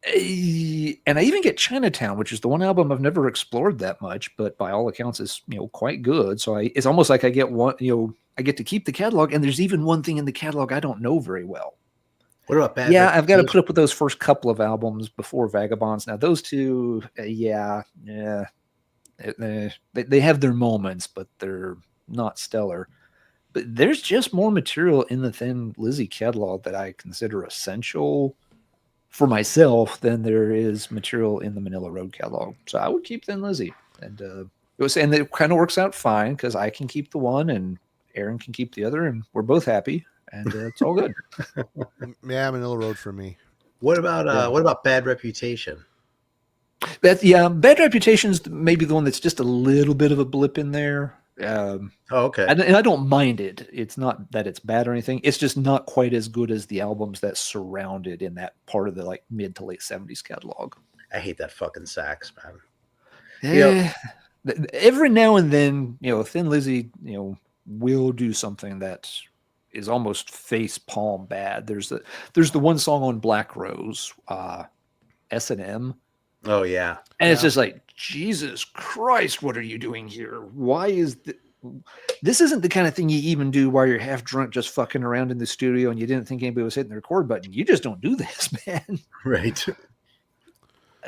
And I even get Chinatown, which is the one album I've never explored that much, but by all accounts is quite good. So it's almost like I get one, I get to keep the catalog, and there's even one thing in the catalog I don't know very well. What about Bad Yeah, I've got to Reputation? put up with those first couple of albums before Vagabonds. Now those two, they have their moments, but they're not stellar. But there's just more material in the Thin Lizzy catalog that I consider essential for myself than there is material in the Manila Road catalog. So I would keep Thin Lizzy, and it kind of works out fine because I can keep the one and Aaron can keep the other, and we're both happy, and it's all good. Yeah, Manila Road for me. What about Bad Reputation? Bad Reputation's maybe the one that's just a little bit of a blip in there. Oh, okay. And I don't mind it. It's not that it's bad or anything. It's just not quite as good as the albums that surrounded in that part of the like mid to late 70s catalog. I hate that fucking sax, man. Every now and then, Thin Lizzy, will do something that is almost face palm bad. There's the one song on Black Rose, S&M. Oh yeah. And it's just like, Jesus Christ, what are you doing here? Why is this isn't the kind of thing you even do while you're half drunk, just fucking around in the studio and you didn't think anybody was hitting the record button. You just don't do this, man. Right.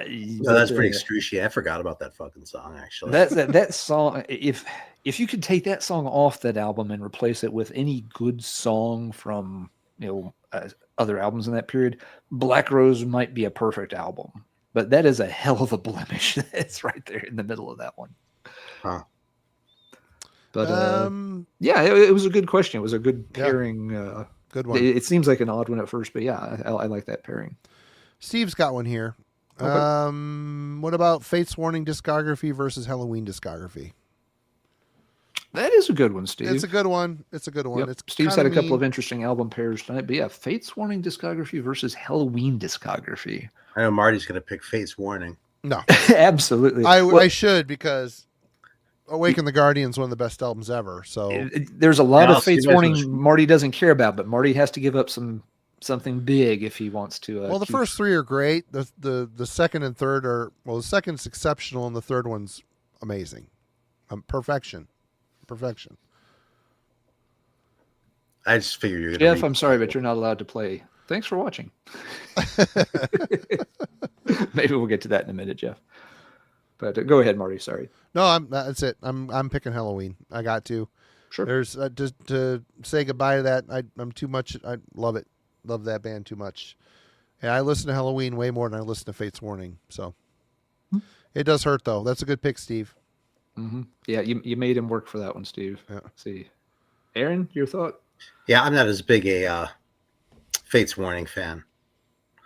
No, that's pretty excruciating. I forgot about that fucking song, actually. That song, if you could take that song off that album and replace it with any good song from other albums in that period, Black Rose might be a perfect album. But that is a hell of a blemish. It's right there in the middle of that one. Huh. But it was a good question. It was a good pairing. Good one. It seems like an odd one at first, but yeah, I like that pairing. Steve's got one here. Okay. What about Fate's Warning discography versus Halloween discography? That is a good one, Steve. It's a good one. Yep. Steve's had a couple of interesting album pairs tonight, but yeah, Fate's Warning discography versus Halloween discography. I know Marty's going to pick Fate's Warning. No. Absolutely. I should, because Awaken the Guardian is one of the best albums ever. So there's a lot of Fate's Warning Marty doesn't care about, but Marty has to give up something big if he wants to. Well, the first three are great. The second and third are, the second's exceptional and the third one's amazing. Perfection. I just figured you're going to. Jeff, I'm sorry, but you're not allowed to play. Thanks for watching. Maybe we'll get to that in a minute, Jeff. But go ahead, Marty. Sorry. No, that's it. I'm picking Halloween. I got to. Sure. There's to say goodbye to that. I'm too much. I love it. Love that band too much. And I listen to Halloween way more than I listen to Fate's Warning. So it does hurt though. That's a good pick, Steve. Mm-hmm. Yeah, you made him work for that one, Steve. Yeah. Let's see, Aaron, your thought? Yeah, I'm not as big a Fate's Warning fan.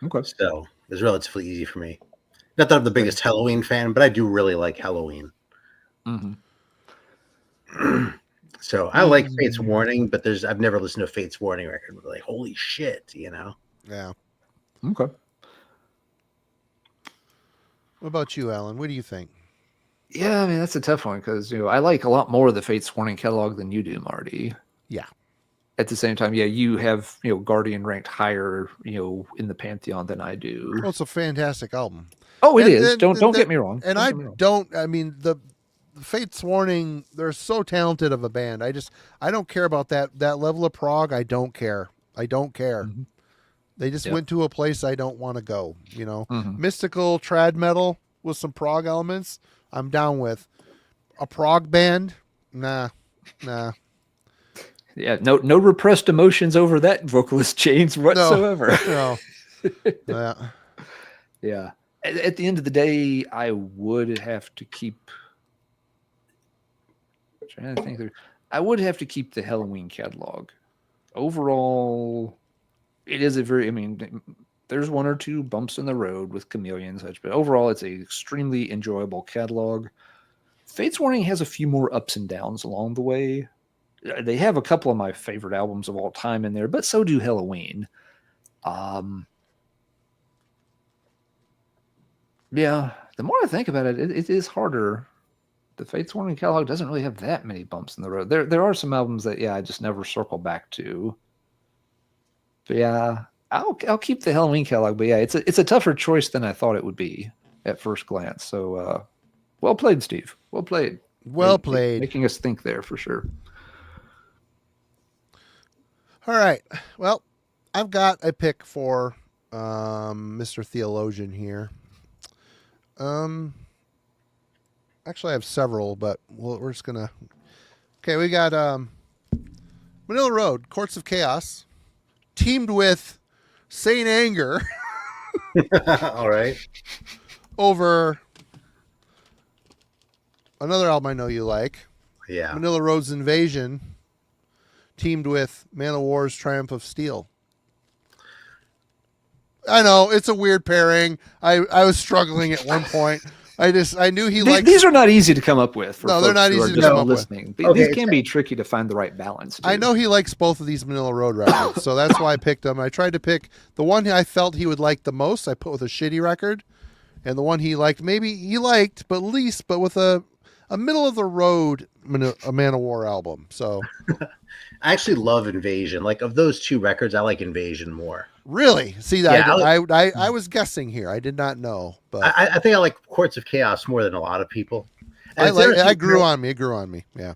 Okay. So it's relatively easy for me. Not that I'm the biggest Halloween fan, but I do really like Halloween. Mm-hmm. So I like Fate's Warning, but I've never listened to a Fate's Warning record. But like, holy shit, Yeah. Okay. What about you, Alan? What do you think? Yeah, I mean, that's a tough one because, I like a lot more of the Fate's Warning catalog than you do, Marty. Yeah. At the same time, you have, Guardian ranked higher, in the Pantheon than I do. Well, it's a fantastic album. Oh, it is. Don't get me wrong. And I mean, the Fate's Warning, they're so talented of a band. I don't care about that level of prog. I don't care. Mm-hmm. They just went to a place I don't want to go, Mystical trad metal with some prog elements. I'm down with. A prog band? Nah. Yeah, no repressed emotions over that vocalist change whatsoever. No. Yeah. Yeah. At the end of the day, I would have to keep. I'm trying to think through. I would have to keep the Halloween catalog. Overall, it is there's one or two bumps in the road with Chameleon and such, but overall, it's an extremely enjoyable catalog. Fate's Warning has a few more ups and downs along the way. They have a couple of my favorite albums of all time in there, but so do Halloween. Yeah, the more I think about it, it is harder. the Fates Warning catalog doesn't really have that many bumps in the road. There are some albums that I just never circle back to. But yeah, I'll keep the Halloween catalog. But yeah, it's a tougher choice than I thought it would be at first glance. So well played, Steve. Well played. Well played. Making us think there for sure. All right. Well, I've got a pick for Mr. Theologian here. Actually, I have several, but we're just gonna. Okay, we got Manila Road, Courts of Chaos, teamed with Saint Anger All right. over another album I know you like, Yeah. Manila Road's Invasion, teamed with Man of War's Triumph of Steel. I know it's a weird pairing. I was struggling at one point. I knew he liked. These are not easy to come up with. For No, they're folks not who are easy to just come up with. listening. Okay, These can be tricky to find the right balance. I know he likes both of these Manila Road records, so that's why I picked them. I tried to pick the one I felt he would like the most. I put with a shitty record, and the one he liked, maybe he liked, but least, but with a middle of the road a Man of War album. So I actually love Invasion. Like, of those two records, I like Invasion more. really, see Yeah, that I was guessing here. I did not know, but I think I like Courts of Chaos more than a lot of people. And it grew on me. It grew on me. Yeah.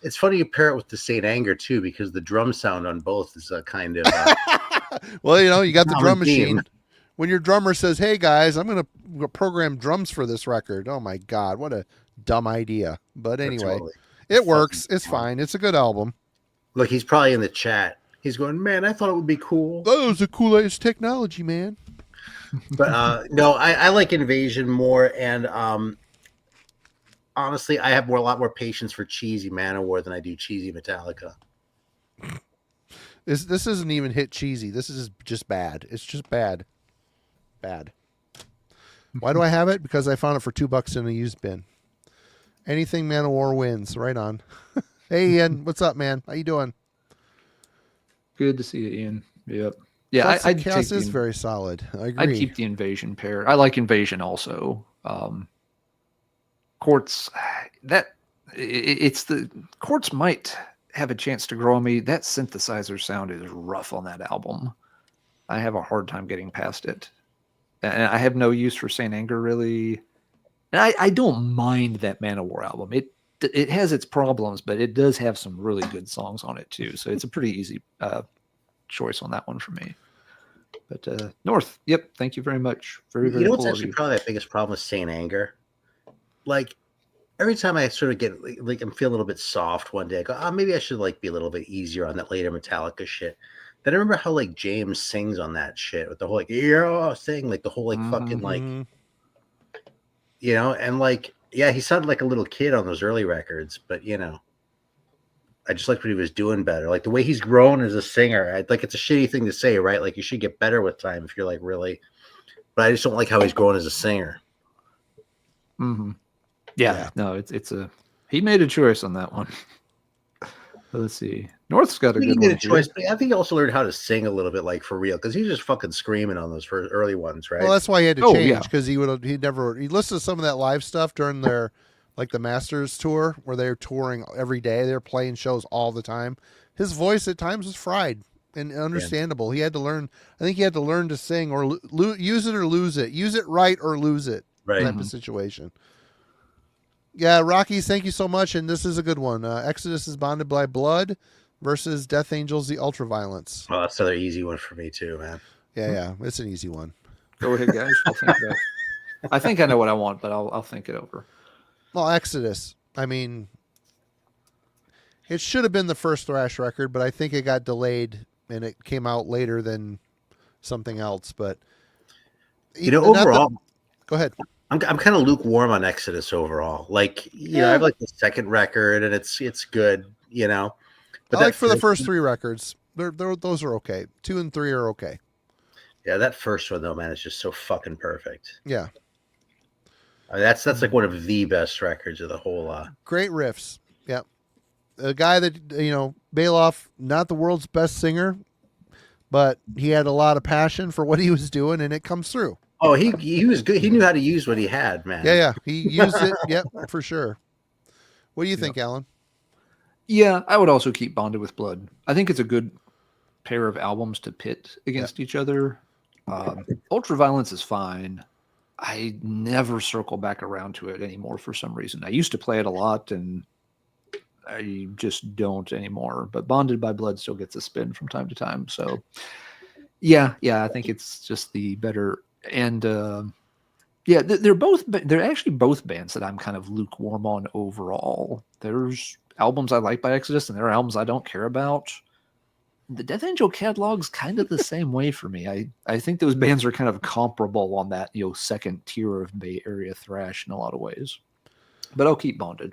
It's funny you pair it with the Saint Anger too, because the drum sound on both is a kind of Well, you got the common drum machine. theme. When your drummer says, "Hey guys, I'm going to program drums for this record." Oh my God, what a dumb idea. But anyway, Totally. it works. It's fine. It's a good album. Look, he's probably in the chat. He's going, man, I thought it would be cool. Oh, it was the coolest technology, man. But no, I like Invasion more, and honestly, I have a lot more patience for cheesy Manowar than I do cheesy Metallica. This isn't even hit cheesy. This is just bad. It's just bad. Bad. Why do I have it? Because I found it for $2 in a used bin. Anything Man of War wins. Right on. Hey Ian, what's up, man? How you doing? Good to see you, Ian. Yep. Yeah, Courts of I'd Chaos take is the, very solid. I agree. I'd keep the Invasion pair. I like Invasion also. Courts, it's the Courts might have a chance to grow on me. That synthesizer sound is rough on that album. I have a hard time getting past it. And I have no use for Saint Anger really. And I don't mind that Man of War album. It has its problems, but it does have some really good songs on it too. So it's a pretty easy choice on that one for me. But North, yep, thank you very much. Very, very You know what's cool of actually you. probably my biggest problem with Saint Anger? Like, every time I sort of get like I'm feeling a little bit soft one day, I go, maybe I should like be a little bit easier on that later Metallica shit. Then I remember how like James sings on that shit with the whole like yeah thing, like the whole like fucking like and like yeah, he sounded like a little kid on those early records, but I just liked what he was doing better. Like the way he's grown as a singer. Like it's a shitty thing to say, right? Like you should get better with time if you're like really. But I just don't like how he's grown as a singer. Mm-hmm. Yeah, no, he made a choice on that one. Let's see. North's got a I think good he made one. a choice, but I think he also learned how to sing a little bit, like for real, because he was just fucking screaming on those first early ones, right? Well, that's why he had to Oh, change yeah. because he listened to some of that live stuff during their like the Masters tour where they were touring every day. They were playing shows all the time. His voice at times was fried and understandable. He had to learn. I think he had to learn to sing or use it or lose it. Use it right or lose it. Right. Type of situation. Yeah, Rockies, thank you so much. And this is a good one. Exodus is Bonded by Blood versus Death Angels, the Ultraviolence. Well, that's another easy one for me too, man. Yeah, it's an easy one. Go ahead, guys. I'll think about it. I think I know what I want, but I'll think it over. Well, Exodus. I mean, it should have been the first Thrash record, but I think it got delayed and it came out later than something else. But overall, go ahead. I'm kind of lukewarm on Exodus overall. Like, I have like the second record, and it's good, But I like for the first three records. Those are okay. 2 and 3 are okay. Yeah, that first one though, man, is just so fucking perfect. Yeah. I mean, that's like one of the best records of the whole. Great riffs. Yeah. A guy that, Bailoff, not the world's best singer, but he had a lot of passion for what he was doing, and it comes through. Oh, he was good. He knew how to use what he had, man. Yeah. He used it. Yep, for sure. What do you think, Alan? Yeah, I would also keep Bonded with Blood. I think it's a good pair of albums to pit against each other. Ultraviolence is fine. I never circle back around to it anymore for some reason. I used to play it a lot, and I just don't anymore. But Bonded by Blood still gets a spin from time to time. So, yeah, I think it's just the better. And they're actually both bands that I'm kind of lukewarm on overall. There's albums I like by Exodus, and there are albums I don't care about. The Death Angel catalog's kind of the same way for me. I think those bands are kind of comparable on that, second tier of Bay Area thrash in a lot of ways. But I'll keep Bonded.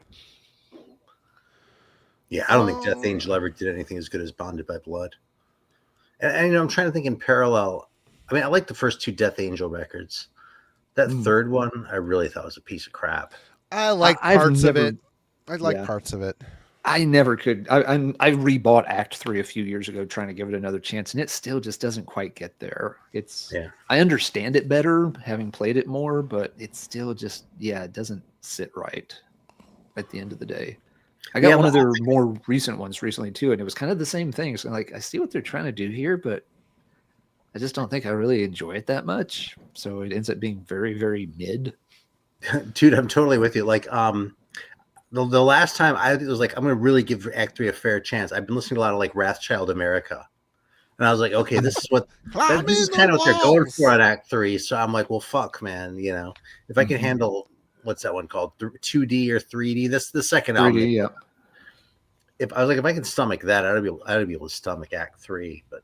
Yeah, I don't think Death Angel ever did anything as good as Bonded by Blood. And I'm trying to think in parallel. I mean, I like the first 2 Death Angel records. That third one, I really thought was a piece of crap. I like parts of it. I like parts of it. I never could. I rebought Act 3 a few years ago trying to give it another chance, and it still just doesn't quite get there. I understand it better having played it more, but it's still just, it doesn't sit right at the end of the day. I got one of their more recent ones recently too, and it was kind of the same thing. So I see what they're trying to do here, but I just don't think I really enjoy it that much. So it ends up being very, very mid. Dude, I'm totally with you. The last time I was like, I'm going to really give Act 3 a fair chance. I've been listening to a lot of Wrathchild America. And I was like, okay, this is this is kind of what they're going for at Act 3. So I'm like, well, fuck, man. If I can handle, what's that one called? 2D or 3D? This the second 3D, album. Yeah. If I can stomach that, I'd be able to stomach Act 3. But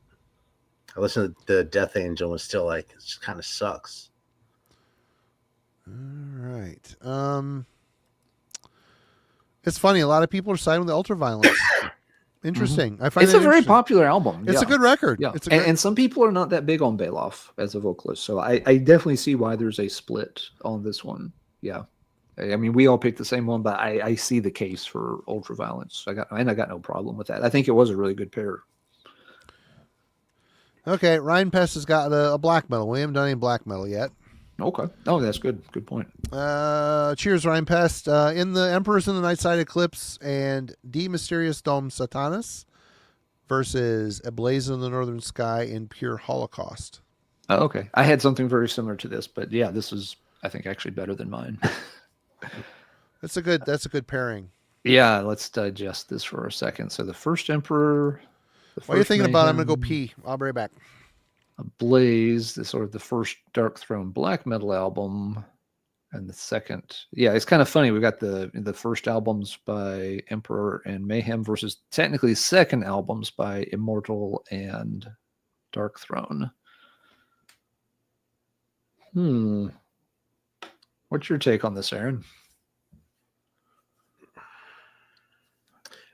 I listened to the Death Angel and still it just kind of sucks. All right. It's funny. A lot of people are siding with Ultraviolence. Interesting. I find it's a very popular album. It's a good record. Yeah. It's and some people are not that big on Bailoff as a vocalist. So I definitely see why there's a split on this one. Yeah. I mean, we all picked the same one, but I see the case for Ultraviolence. I got no problem with that. I think it was a really good pair. Okay. Ryan Pest has got a black metal. We haven't done any black metal yet. Okay. Oh, that's good. Good point. Cheers, Ryan Pest. In the Emperors in the Night Side Eclipse and De Mysterious Dom Satanas versus A Blaze in the Northern Sky in Pure Holocaust. Oh, okay. I had something very similar to this, but yeah, this is, I think, actually better than mine. That's a good pairing. Yeah, let's digest this for a second. So the first Emperor. While you're thinking about it, I'm going to go pee. I'll be right back. Blaze, the sort of the first Dark Throne black metal album, and the second. Yeah, it's kind of funny. We got the first albums by Emperor and Mayhem versus technically second albums by Immortal and Dark Throne. What's your take on this, Aaron?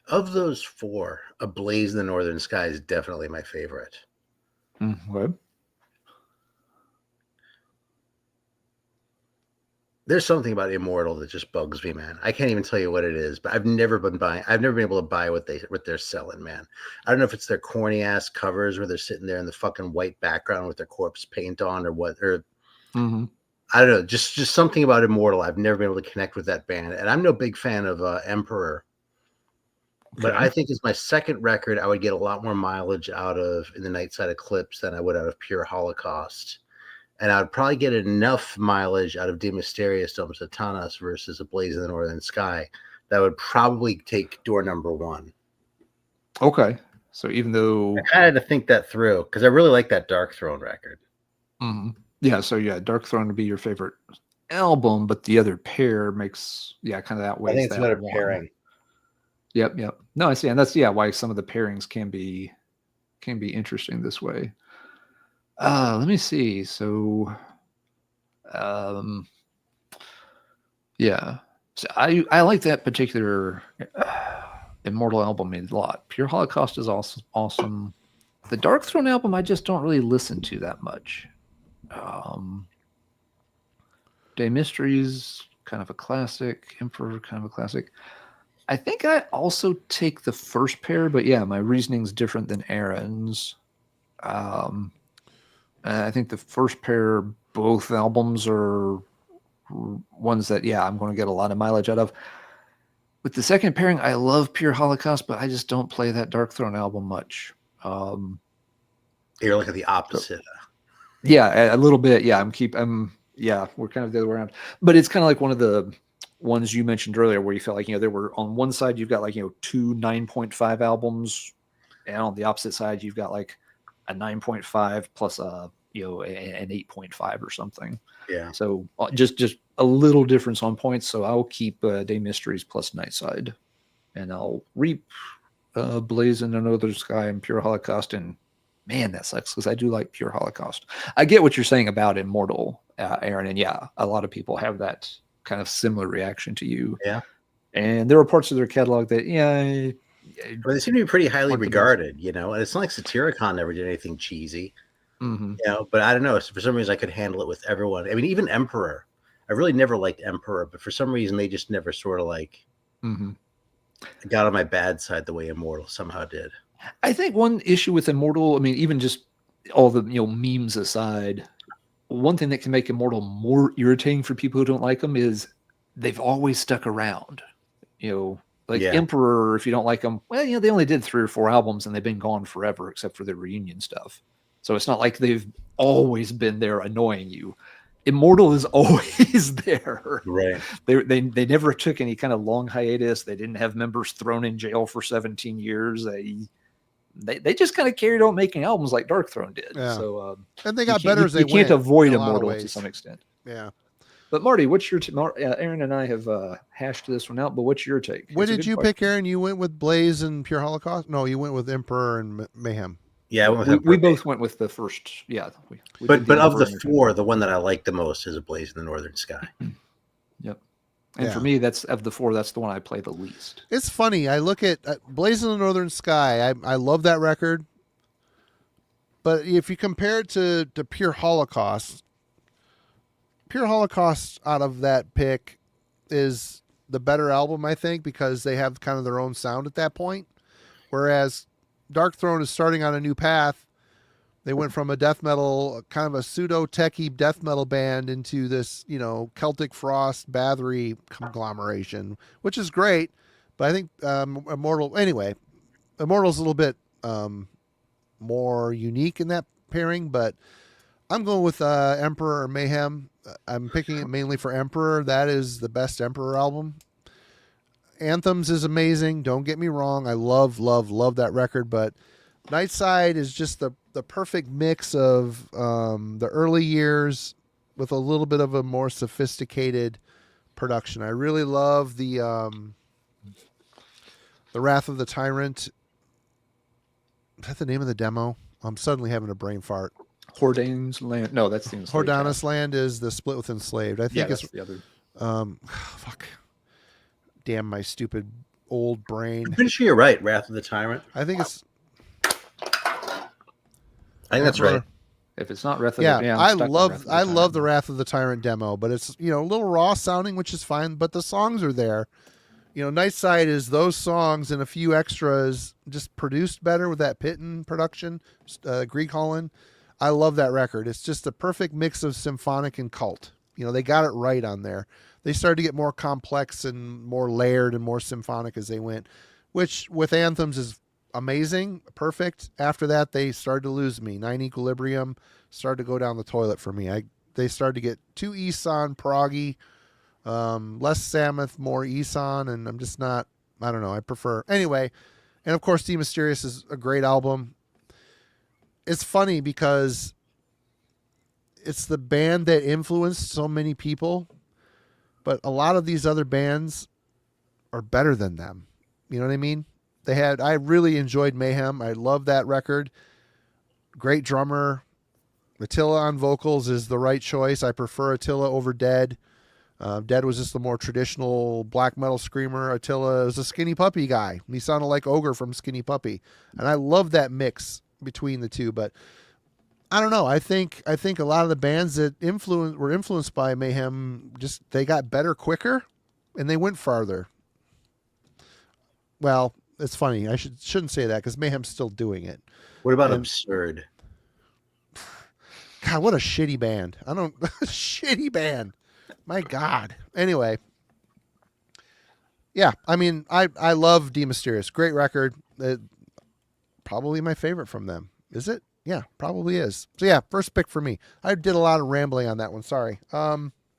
Of those 4, A Blaze in the Northern Sky is definitely my favorite. Okay. There's something about Immortal that just bugs me, man. I can't even tell you what it is, but I've never been able to buy what they're selling, man. I don't know if it's their corny ass covers where they're sitting there in the fucking white background with their corpse paint on or what, or I don't know, just something about Immortal. I've never been able to connect with that band, and I'm no big fan of Emperor. But I think as my second record, I would get a lot more mileage out of In the Nightside Eclipse than I would out of Pure Holocaust. And I would probably get enough mileage out of De Mysterious Dom Satanas versus A Blaze in the Northern Sky that would probably take door number 1. Okay. So even though... I kind of had to think that through because I really like that Dark Throne record. Yeah, so Dark Throne would be your favorite album, but the other pair makes, kind of that way. I think it's a better pairing. Yep. No, I see, and that's why some of the pairings can be interesting this way. Let me see. So, so I like that particular Immortal album a lot. Pure Holocaust is also awesome. The Dark Throne album I just don't really listen to that much. Day Mysteries, kind of a classic. Emperor, kind of a classic. I think I also take the first pair, but my reasoning's different than Aaron's. I think the first pair, both albums are ones that, I'm going to get a lot of mileage out of. With the second pairing, I love Pure Holocaust, but I just don't play that Dark Throne album much. You're like the opposite. Yeah, a little bit. Yeah, we're kind of the other way around. But it's kind of like one of the ones you mentioned earlier where you felt like, there were on one side, you've got like, two 9.5 albums. And on the opposite side, you've got like a 9.5 plus an 8.5 or something. Yeah. So just a little difference on points. So I'll keep Day Mysteries plus Nightside, and I'll reap Blazing and Northern Sky and Pure Holocaust. And man, that sucks because I do like Pure Holocaust. I get what you're saying about Immortal, Aaron, and yeah, a lot of people have that kind of similar reaction to you. Yeah. And there are parts of their catalog that, but they seem to be pretty highly regarded, and it's not like Satyricon never did anything cheesy. Mm-hmm. But I don't know. For some reason, I could handle it with everyone. I mean, even Emperor. I really never liked Emperor, but for some reason, they just never sort of like got on my bad side the way Immortal somehow did. I think one issue with Immortal, I mean, even just all the memes aside, one thing that can make Immortal more irritating for people who don't like them is they've always stuck around. Emperor, if you don't like them, well, they only did 3 or 4 albums and they've been gone forever, except for the reunion stuff. So it's not like they've always been there annoying you. Immortal is always there. Right. They never took any kind of long hiatus. They didn't have members thrown in jail for 17 years. They just kind of carried on making albums like Dark Throne did. Yeah. So and they got better as they went. You can't avoid a Immortal to some extent. Yeah. But Marty, what's your Aaron and I have hashed this one out, but what's your take? What did you pick, Aaron? You went with Blaze and Pure Holocaust? No, you went with Emperor and Mayhem. Yeah, we both went with the first. Yeah, but of the 4, the one that I like the most is A Blaze in the Northern Sky. Yep. And for me, that's of the 4, that's the one I play the least. It's funny. I look at Blaze in the Northern Sky. I love that record. But if you compare it to Pure Holocaust out of that pick is the better album, I think, because they have kind of their own sound at that point. Whereas Dark Throne is starting on a new path. They went from a death metal, kind of a pseudo-techie death metal band into this, Celtic Frost, Bathory conglomeration, which is great. But I think Immortal's a little bit more unique in that pairing. But I'm going with Emperor or Mayhem. I'm picking it mainly for Emperor. That is the best Emperor album. Anthems is amazing. Don't get me wrong. I love that record. But Nightside is just the perfect mix of the early years with a little bit of a more sophisticated production. I really love the Wrath of the Tyrant. Is that the name of the demo? I'm suddenly having a brain fart. Hordane's Land. No, that's the Enslaved. Hordanis Land is the split with Enslaved. I think it's the other. Fuck. Damn my stupid old brain. I'm pretty sure you're right. Wrath of the Tyrant. I think it's. I think that's right. If it's not Wrath of the I love the Wrath of the Tyrant demo, but it's a little raw sounding, which is fine. But the songs are there. Nightside is those songs and a few extras just produced better with that Pitton production, Greek Holland. I love that record. It's just a perfect mix of symphonic and cult. They got it right on there. They started to get more complex and more layered and more symphonic as they went, which with Anthems is amazing, perfect. After that, they started to lose me. 9 Equilibrium started to go down the toilet for me. They started to get too Eson, proggy, less Samoth, more Eson, and I'm just not, I don't know, I prefer. Anyway, and of course, The Mysterious is a great album. It's funny because it's the band that influenced so many people, but a lot of these other bands are better than them. You know what I mean? I really enjoyed Mayhem. I love that record. Great drummer. Attila on vocals is the right choice. I prefer Attila over Dead. Dead was just the more traditional black metal screamer. Attila is a Skinny Puppy guy. He sounded like Ogre from Skinny Puppy. And I love that mix between the two. But I don't know. I think a lot of the bands that were influenced by Mayhem, they got better quicker and they went farther. Well, it's funny. I shouldn't say that because Mayhem's still doing it. What about Absurd? God, what a shitty band. Shitty band. My God. Anyway, Yeah, I mean, I love De Mysterious. Great record. Probably my favorite from them. Is it? Yeah, probably is. So yeah, first pick for me. I did a lot of rambling on that one. Sorry.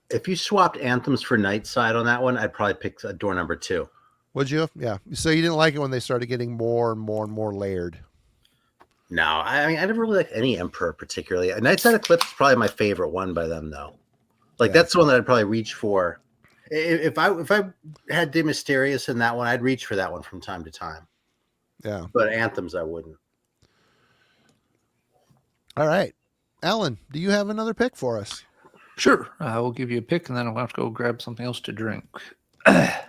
If you swapped Anthems for Nightside on that one, I'd probably pick door number 2. Would you? Yeah. So you didn't like it when they started getting more and more and more layered. No, I mean, I never really liked any Emperor particularly. Nightside Eclipse is probably my favorite one by them, though. Like that's the one that I'd probably reach for. If I had De Mysterious in that one, I'd reach for that one from time to time. Yeah. But Anthems, I wouldn't. All right. Alan, do you have another pick for us? Sure. I will give you a pick, and then I'll have to go grab something else to drink. I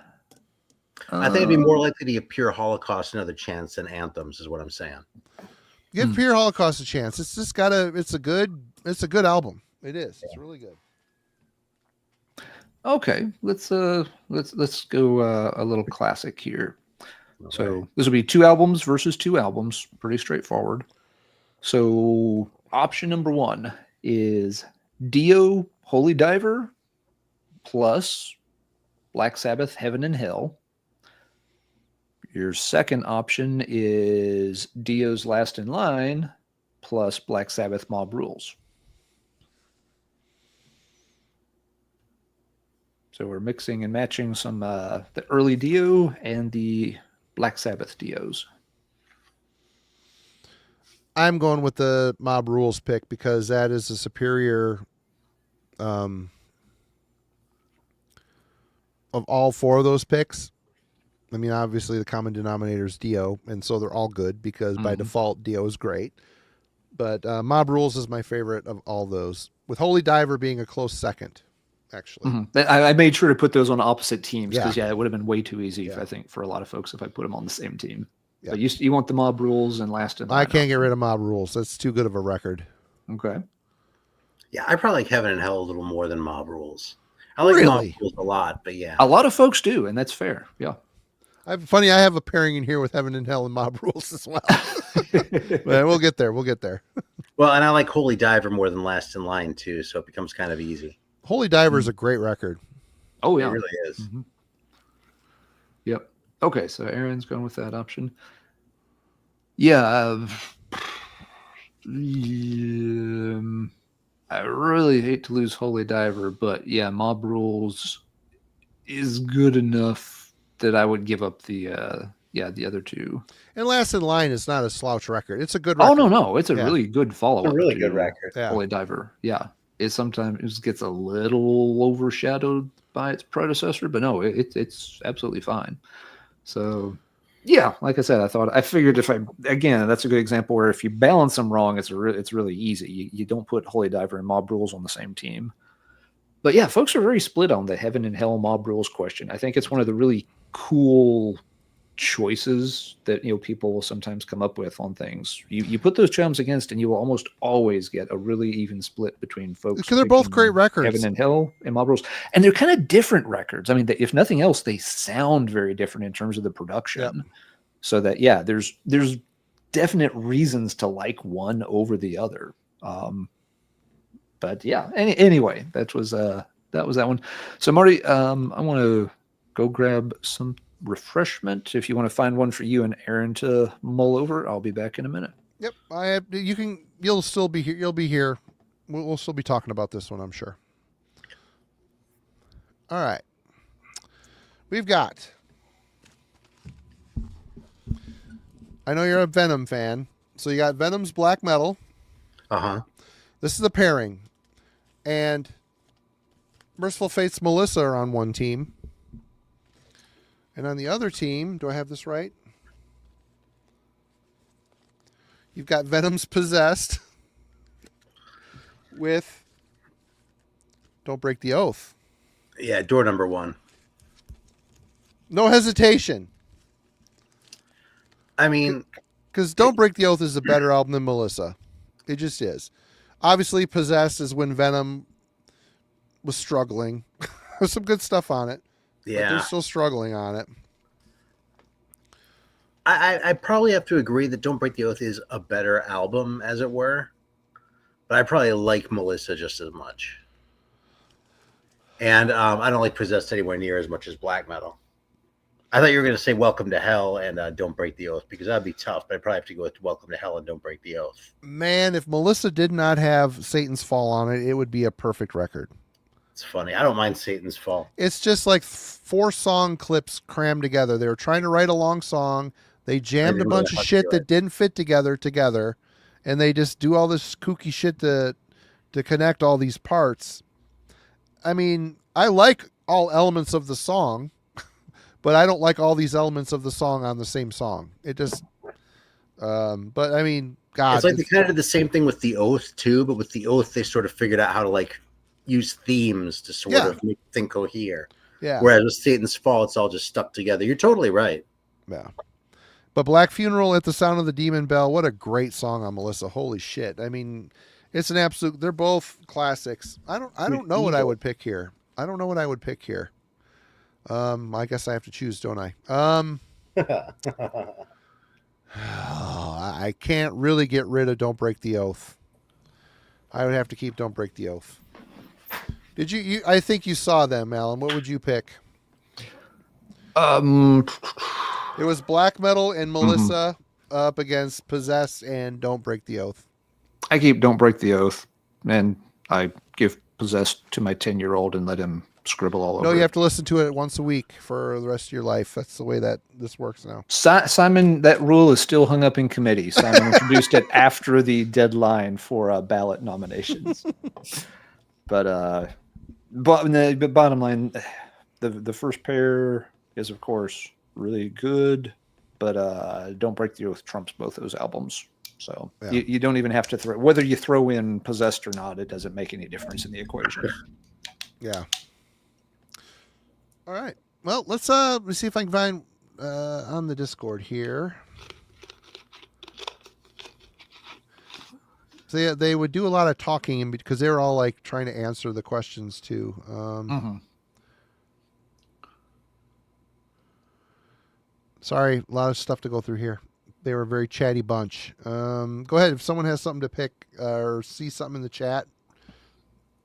think it'd be more likely to be a Pure Holocaust another chance than Anthems, is what I'm saying. Give Pure Holocaust a chance. It's just it's a good album. It is. It's really good. Okay, let's go a little classic here. Okay. So this will be 2 albums versus 2 albums. Pretty straightforward. So option number 1 is Dio Holy Diver plus Black Sabbath Heaven and Hell. Your second option is Dio's Last in Line plus Black Sabbath Mob Rules. So we're mixing and matching some the early Dio and the Black Sabbath Dios. I'm going with the Mob Rules pick because that is a superior of all 4 of those picks. I mean, obviously the common denominator is Dio, and so they're all good because by default Dio is great. But Mob Rules is my favorite of all those, with Holy Diver being a close second, actually. I made sure to put those on opposite teams because, Yeah. it would have been way too easy, I think, for a lot of folks if I put them on the same team. Yeah. But you want the Mob Rules and Last in Line. I can't get rid of Mob Rules. That's too good of a record. Okay. Yeah, I probably like Heaven and Hell a little more than Mob Rules. I like Mob Rules a lot, but yeah. A lot of folks do, and that's fair. Yeah. I have a pairing in here with Heaven and Hell and Mob Rules as well. But we'll get there. Well, and I like Holy Diver more than Last in Line too, so it becomes kind of easy. Holy Diver is a great record. Oh yeah, it really is. Mm-hmm. Yep. Okay, so Aaron's going with that option. Yeah. I really hate to lose Holy Diver, but yeah, Mob Rules is good enough that I would give up the other 2. And Last in Line is not a slouch record. It's a good record. Oh no, it's a really good follow-up. It's a really good record. Yeah. Holy Diver. Yeah. It sometimes gets a little overshadowed by its predecessor, but no, it's absolutely fine. So yeah, like I said, I figured that's a good example where if you balance them wrong, it's really easy. You don't put Holy Diver and Mob Rules on the same team. But yeah, folks are very split on the Heaven and Hell Mob Rules question. I think it's one of the really cool choices that people will sometimes come up with on things. You put those chums against, and you will almost always get a really even split between folks. Because they're both great records. Heaven and Hell and Mob Rules, and they're kind of different records. I mean, if nothing else, they sound very different in terms of the production. Yep. So that there's definite reasons to like one over the other. But yeah, anyway, that was that one. So Marty, I want to go grab some refreshment. If you want to find one for you and Aaron to mull over, I'll be back in a minute. Yep, you'll still be here. You'll be here. We'll still be talking about this one, I'm sure. All right, we've got. I know you're a Venom fan, so you got Venom's Black Metal. This is a pairing, and Merciful Fate's Melissa are on one team. And on the other team, do I have this right? You've got Venom's Possessed with Don't Break the Oath. Yeah, door number 1. No hesitation. I mean, because Don't Break the Oath is a better album than Melissa. It just is. Obviously, Possessed is when Venom was struggling. There's some good stuff on it. Yeah. But they're still struggling on it. I probably have to agree that Don't Break the Oath is a better album, as it were. But I probably like Melissa just as much. And I don't like Possessed anywhere near as much as Black Metal. I thought you were going to say Welcome to Hell and Don't Break the Oath, because that'd be tough, but I'd probably have to go with Welcome to Hell and Don't Break the Oath. Man, if Melissa did not have Satan's Fall on it, it would be a perfect record. It's funny. I don't mind Satan's Fall. It's just like 4 song clips crammed together. They were trying to write a long song. They jammed a bunch of shit that didn't fit together, and they just do all this kooky shit to connect all these parts. I mean, I like all elements of the song, but I don't like all these elements of the song on the same song. It just, but I mean, God. It's like they kind of did the same thing with The Oath too, but with The Oath, they sort of figured out how to like use themes to sort of make the thing cohere. Yeah. Whereas with Satan's Fall, it's all just stuck together. You're totally right. Yeah. But Black Funeral at the Sound of the Demon Bell, what a great song on Melissa. Holy shit. I mean, it's an absolute, they're both classics. I don't know what I would pick here. I guess I have to choose, don't I? I can't really get rid of Don't Break the Oath. I would have to keep Don't Break the Oath. Did you I think you saw them, Alan. What would you pick? It was Black Metal and Melissa up against Possess and Don't Break the Oath. I keep Don't Break the Oath, and I give Possess to my 10-year-old and let him scribble all over. No, you have to listen to it once a week for the rest of your life. That's the way that this works now. Simon, that rule is still hung up in committee. Simon introduced it after the deadline for ballot nominations. But bottom line, the first pair is, of course, really good, but Don't Break the Oath trumps both those albums. So you don't even have to throw, whether you throw in Possessed or not, it doesn't make any difference in the equation. Yeah. All right. Well, let's see if I can find on the Discord here. So they would do a lot of talking because they were all like trying to answer the questions too. Sorry, a lot of stuff to go through here. They were a very chatty bunch. Go ahead if someone has something to pick or see something in the chat.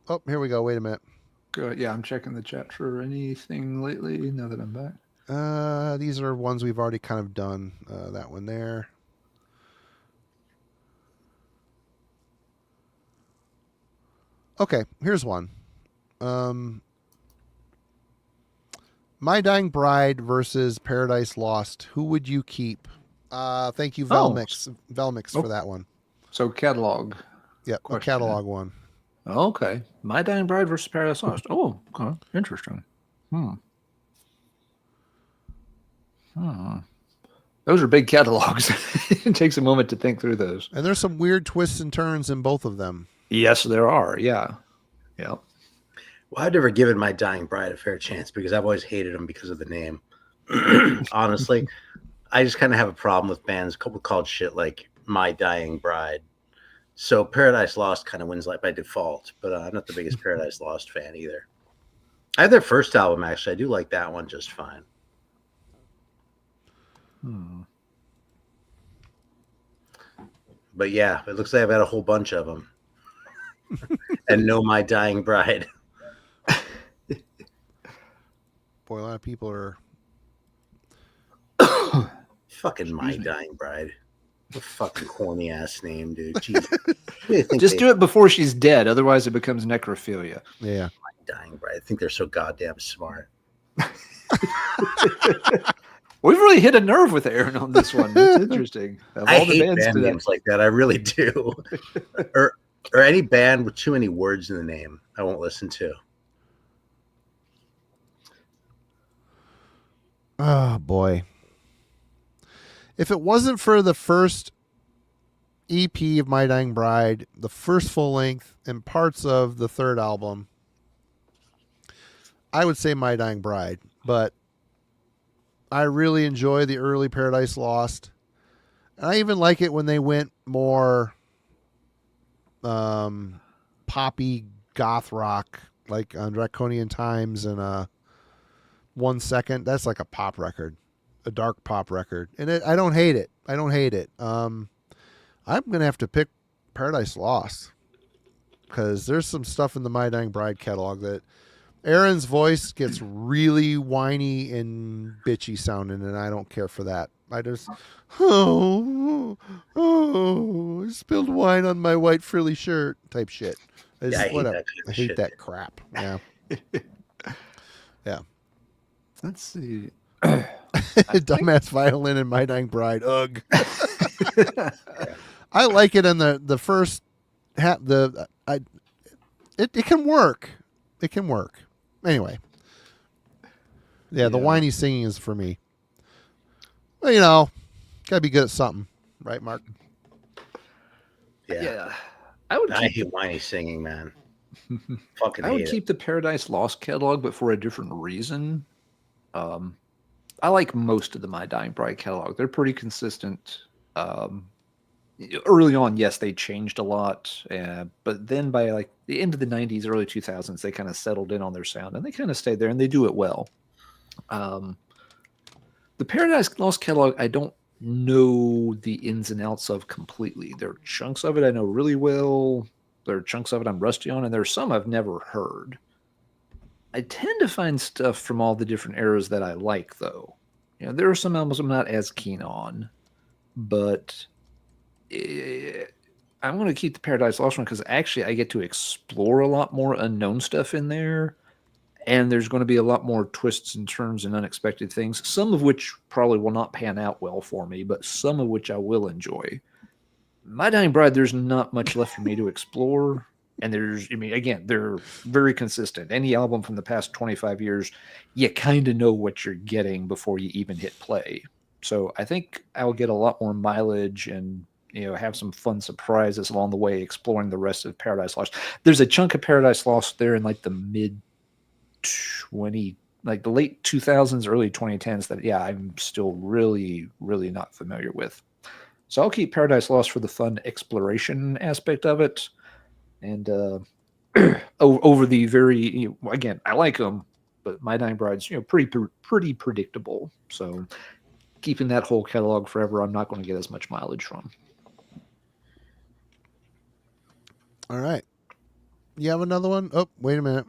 Oh, here we go. Wait a minute. Good. Yeah, I'm checking the chat for anything lately now that I'm back. These are ones we've already kind of done. That one there. Okay, here's one. My Dying Bride versus Paradise Lost. Who would you keep? Thank you, Velmix for that one. So catalog. Yep, a catalog one. Okay. My Dying Bride versus Paradise Lost. Oh, okay. Interesting. Those are big catalogs. It takes a moment to think through those. And there's some weird twists and turns in both of them. Yes, there are. Yeah. Yeah. Well, I've never given My Dying Bride a fair chance because I've always hated them because of the name. Honestly, I just kind of have a problem with bands called shit like My Dying Bride. So Paradise Lost kind of wins like by default, but I'm not the biggest Paradise Lost fan either. I have their first album, actually. I do like that one just fine. But yeah, it looks like I've had a whole bunch of them. And no My Dying Bride. Boy, a lot of people are... Fucking My Dying Bride. What a fucking corny ass name, dude. Just do it before she's dead, otherwise it becomes necrophilia. Yeah. My Dying Bride. I think they're so goddamn smart. We've really hit a nerve with Aaron on this one. That's interesting. I hate band names like that. I really do. or any band with too many words in the name, I won't listen to. Oh, boy. If it wasn't for the first EP of My Dying Bride, the first full length, and parts of the third album, I would say My Dying Bride. But I really enjoy the early Paradise Lost. And I even like it when they went more poppy goth rock, like on Draconian Times and 1 Second. That's like a pop record. A dark pop record, and I don't hate it. I'm gonna have to pick Paradise Lost because there's some stuff in the My Dying Bride catalog that Aaron's voice gets really whiny and bitchy sounding, and I don't care for that. I just, I spilled wine on my white frilly shirt type shit. Yeah, I hate Whatever. that kind I of hate shit. that crap. Yeah. Yeah. Let's see. Dumbass violin and My Dying Bride. Ugh. I like it in the first half. It can work. It can work. Anyway. Yeah, the whiny singing is for me. Well, you know, gotta be good at something, right, Mark? Yeah. I hate whiny singing, man. Fucking I would hate keep the Paradise Lost catalog, but for a different reason. I like most of the My Dying Bride catalog. They're pretty consistent. Early on, yes, they changed a lot, but then by like the end of the 90s, early 2000s, they kind of settled in on their sound, and they kind of stayed there, and they do it well. The Paradise Lost catalog, I don't know the ins and outs of completely. There are chunks of it I know really well. There are chunks of it I'm rusty on, and there are some I've never heard. I tend to find stuff from all the different eras that I like, though. You know, there are some albums I'm not as keen on, but I'm going to keep the Paradise Lost one because actually I get to explore a lot more unknown stuff in there, and there's going to be a lot more twists and turns and unexpected things, some of which probably will not pan out well for me, but some of which I will enjoy. My Dying Bride, there's not much left for me to explore. And again, they're very consistent. Any album from the past 25 years, you kind of know what you're getting before you even hit play. So I think I'll get a lot more mileage and, have some fun surprises along the way, exploring the rest of Paradise Lost. There's a chunk of Paradise Lost there in like the the late 2000s, early 2010s that, I'm still really, really not familiar with. So I'll keep Paradise Lost for the fun exploration aspect of it. And over the very, again, I like them, but My Dying Bride's, pretty predictable. So keeping that whole catalog forever, I'm not going to get as much mileage from. All right. You have another one? Oh, wait a minute.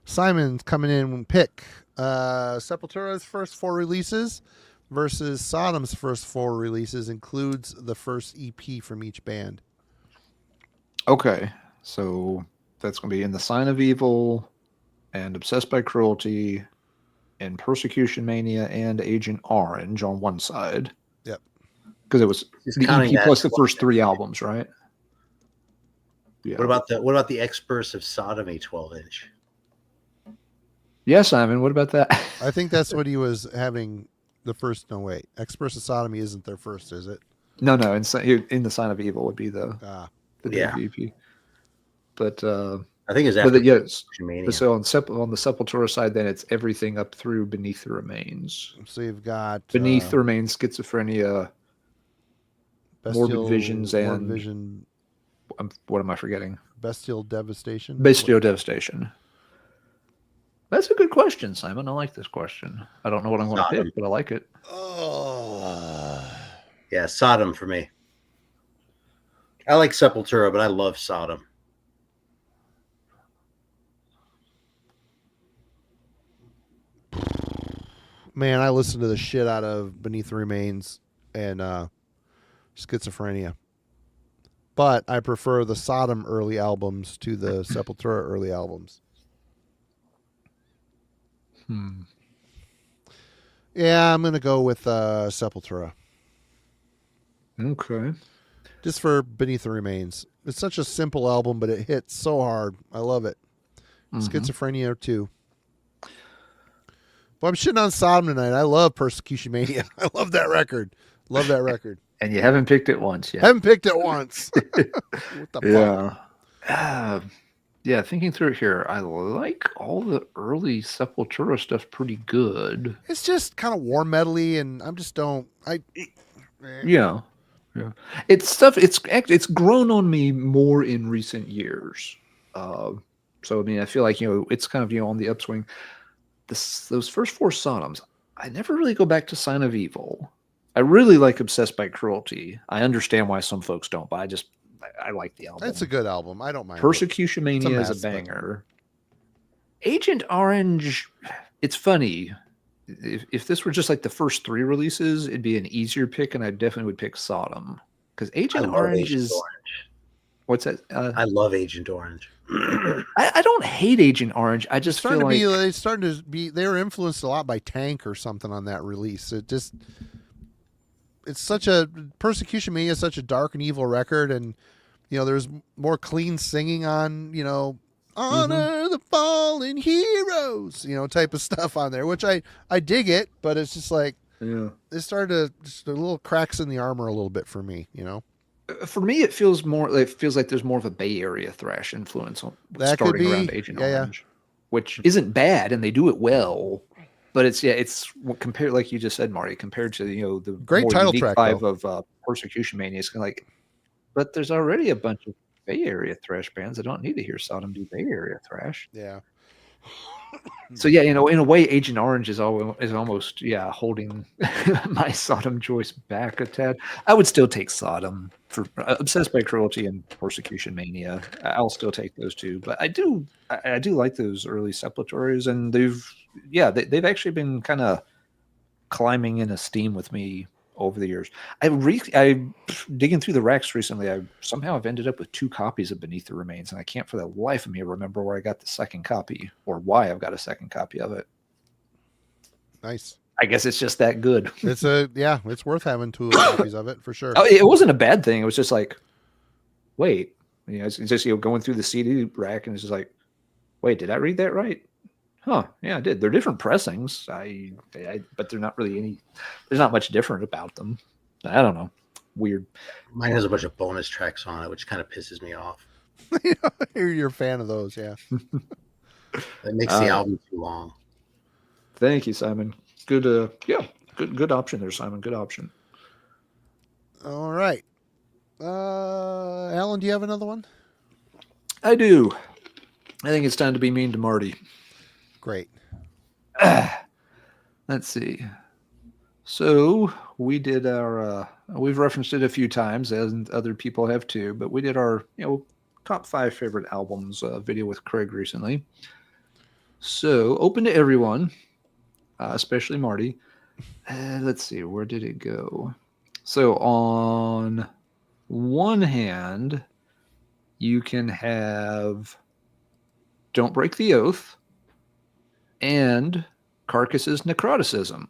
Simon's coming in. Pick Sepultura's first 4 releases versus Sodom's first 4 releases includes the first EP from each band. Okay, so that's going to be In the Sign of Evil and Obsessed by Cruelty and Persecution Mania and Agent Orange on one side. Yep. Because it was the EP plus the first 3 albums, right? Yeah. What about the Experts of Sodomy 12-inch? Yeah, Simon, what about that? I think that's what he was having the first. No, wait. Experts of Sodomy isn't their first, is it? No. In the Sign of Evil would be the EP. But I think it's after. So on the Sepultura side, then it's everything up through Beneath the Remains. So you've got Beneath the Remains, Schizophrenia, Morbid Visions, and what am I forgetting? Bestial Devastation. Bestial Devastation. That's a good question, Simon. I like this question. I don't know what I'm going to pick, but I like it. Yeah, Sodom for me. I like Sepultura, but I love Sodom. Man, I listened to the shit out of Beneath the Remains and Schizophrenia. But I prefer the Sodom early albums to the Sepultura early albums. Yeah, I'm going to go with Sepultura. Okay. Just for Beneath the Remains. It's such a simple album, but it hits so hard. I love it. Schizophrenia too. But I'm shitting on Sodom tonight. I love Persecution Mania. I love that record. Love that record. And you haven't picked it once yet. Haven't picked it once. What the fuck? Yeah, thinking through it here, I like all the early Sepultura stuff pretty good. It's just kind of war metal-y, and I just don't. Yeah. It's stuff. It's grown on me more in recent years. So I mean, I feel like it's kind of on the upswing. Those first 4 Sodoms, I never really go back to Sign of Evil. I really like Obsessed by Cruelty. I understand why some folks don't, but I like the album. It's a good album. I don't mind. Persecution Mania is a mess, but- banger. Agent Orange, it's funny. If this were just like the first 3 releases, it'd be an easier pick, and I definitely would pick Sodom. Because Agent Orange is... Orange. What's that? I love Agent Orange. I don't hate Agent Orange. I just feel like... It's starting to be... They were influenced a lot by Tank or something on that release. It's such a... Persecution Mania is such a dark and evil record, and, there's more clean singing on, honor the fallen heroes, type of stuff on there, which I dig it, but it's just like, Yeah. it started to just a little cracks in the armor a little bit for me, For me, it feels like there's more of a Bay Area thrash influence That could starting be. around Agent Yeah, Orange, which isn't bad, and they do it well. But it's compared, like you just said, Marty, compared to the Great more title unique track, vibe of Persecution Mania. It's kind of like, but there's already a bunch of Bay Area thrash bands. I don't need to hear Sodom do Bay Area thrash. Yeah. So yeah, in a way, Agent Orange is almost holding my Sodom choice back a tad. I would still take Sodom for Obsessed by Cruelty and Persecution Mania. I'll still take those two, but I do like those early Sepultures, and they've actually been kind of climbing in esteem with me over the years. I digging through the racks recently. I've ended up with 2 copies of Beneath the Remains, and I can't for the life of me remember where I got the second copy or why I've got a second copy of it. Nice. I guess it's just that good. It's worth having 2 copies of it for sure. Oh, it wasn't a bad thing. It was just like, wait, it's just going through the CD rack, and it's just like, wait, did I read that right? Huh? Yeah, I did. They're different pressings. But they're not really there's not much different about them. I don't know. Weird. Mine has a bunch of bonus tracks on it, which kind of pisses me off. You're a fan of those, yeah. It makes the album too long. Thank you, Simon. Good. Good option there, Simon. Good option. All right. Alan, do you have another one? I do. I think it's time to be mean to Marty. Great. Let's see. So we did our, we've referenced it a few times, and other people have too, but we did our, top 5 favorite albums video with Craig recently. So open to everyone, especially Marty. Let's see, where did it go? So on one hand, you can have Don't Break the Oath and Carcass's Necroticism,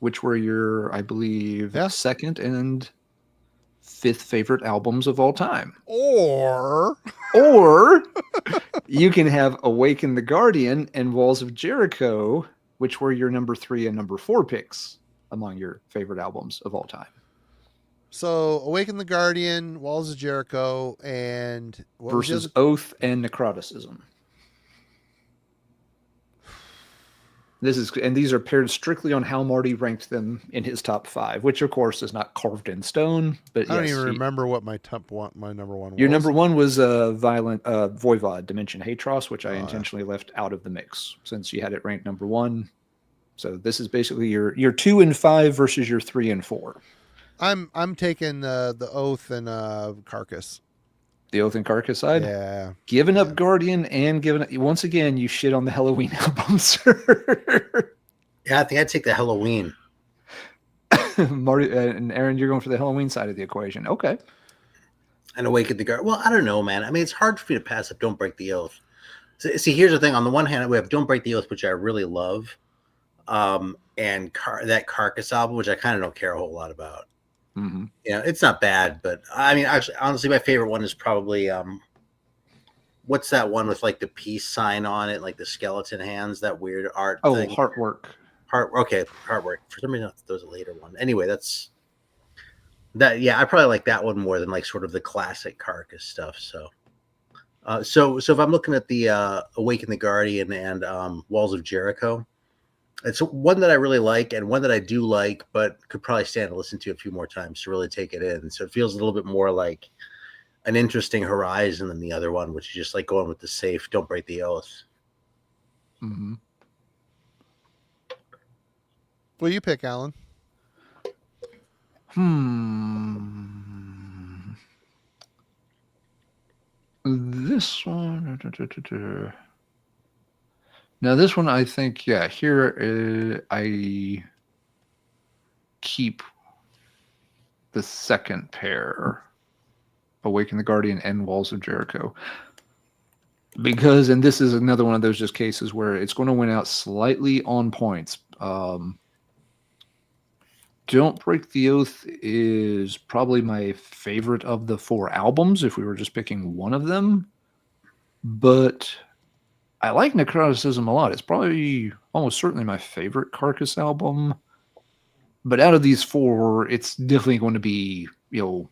which were your, I believe, second and 5th favorite albums of all time. Or you can have Awaken the Guardian and Walls of Jericho, which were your number 3 and number 4 picks among your favorite albums of all time. So Awaken the Guardian, Walls of Jericho, and versus Oath and Necroticism. These are paired strictly on how Marty ranked them in his top 5, which of course is not carved in stone. But I don't even remember what my number 1 was. Your number 1 was Violent Voivod Dimension Hatros, which I intentionally left out of the mix since you had it ranked number 1. So this is basically your 2 and 5 versus your 3 and 4. I'm taking the Oath and Carcass. The Oath and Carcass side? Yeah. Giving up Guardian and giving up... Once again, you shit on the Halloween album, sir. Yeah, I think I'd take the Halloween. Marty and Aaron, you're going for the Halloween side of the equation. Okay. And Awaken the Guardian. Well, I don't know, man. I mean, it's hard for me to pass up Don't Break the Oath. See, here's the thing. On the one hand, we have Don't Break the Oath, which I really love. And that Carcass album, which I kind of don't care a whole lot about. Mm-hmm. Yeah, it's not bad, but I mean, actually, honestly, my favorite one is probably what's that one with like the peace sign on it, like the skeleton hands, that weird art thing. Heartwork. Heartwork. For some reason, that was a later one. Anyway, that's that. Yeah, I probably like that one more than like sort of the classic Carcass stuff. So if I'm looking at the Awaken the Guardian and Walls of Jericho. It's one that I really like and one that I do like, but could probably stand to listen to a few more times to really take it in. So it feels a little bit more like an interesting horizon than the other one, which is just like going with the safe, Don't Break the Oath. Mm-hmm. What do you pick, Alan? this one. Now this one, I think, here I keep the second pair, Awaken the Guardian and Walls of Jericho. Because, and this is another one of those just cases where it's going to win out slightly on points. Don't Break the Oath is probably my favorite of the 4 albums, if we were just picking one of them. But I like Necroticism a lot. It's probably almost certainly my favorite Carcass album. But out of these 4, it's definitely going to be, the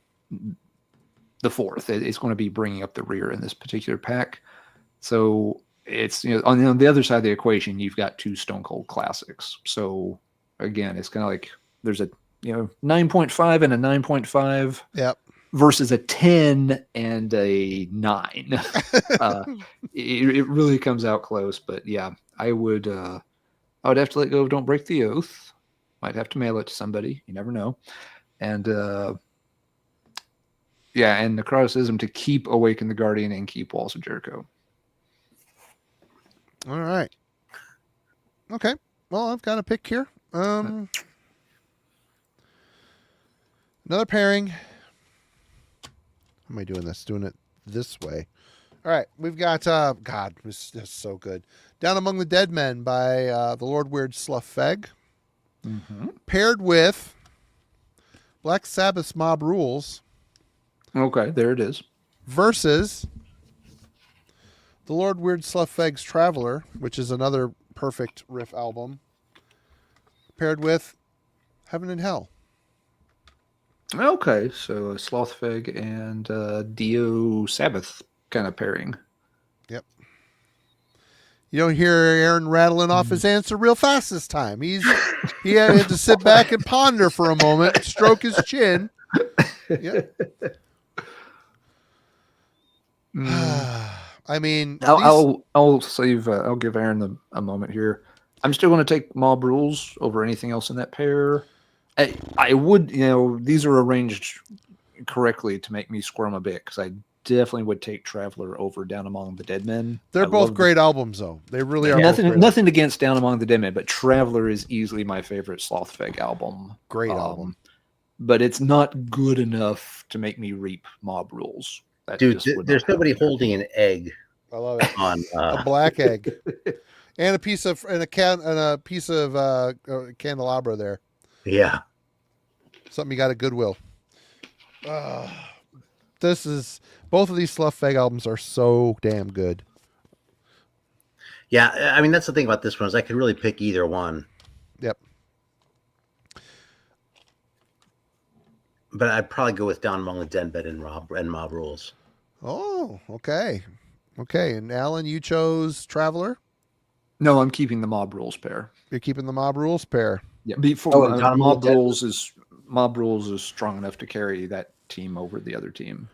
4th. It's going to be bringing up the rear in this particular pack. So it's, on the other side of the equation, you've got 2 Stone Cold classics. So again, it's kind of like there's a 9.5 and a 9.5 Yep. versus a 10 and a 9. It really comes out close. But yeah, I would have to let go of Don't Break the Oath. Might have to mail it to somebody. You never know. And and Necroticism to keep Awaken the Guardian and keep Walls of Jericho. All right. Okay. Well, I've got a pick here. Another pairing. How am I doing this? Doing it this way. All right. We've got, God, this is so good. Down Among the Dead Men by the Lord Weird Slough Feg. Mm-hmm. Paired with Black Sabbath's Mob Rules. Okay, there it is. Versus the Lord Weird Slough Feg's Traveler, which is another perfect riff album. Paired with Heaven and Hell. Okay, so a Slothfeg and Dio Sabbath kind of pairing. Yep. You don't hear Aaron rattling off his answer real fast this time. He had to sit back and ponder for a moment, stroke his chin. Yep. I mean, I'll save. I'll give Aaron a moment here. I'm still going to take Mob Rules over anything else in that pair. I would, these are arranged correctly to make me squirm a bit because I definitely would take Traveler over Down Among the Dead Men. They're both great albums, though. They really are. Nothing against Down Among the Dead Men, but Traveler is easily my favorite Slothfeg album. Great album. But it's not good enough to make me reap Mob Rules. Dude, there's nobody holding an egg. I love it. On a black egg and a piece of candelabra there. Yeah, something you got at Goodwill. Both of these Slough Feg albums are so damn good. Yeah, I mean that's the thing about this one is I could really pick either one. Yep. But I'd probably go with Down Among the Dead Men and Mob Rules. Oh, okay. Okay, and Alan, you chose Traveler? No, I'm keeping the Mob Rules pair. You're keeping the Mob Rules pair. Yeah, before Mob Rules is strong enough to carry that team over the other team.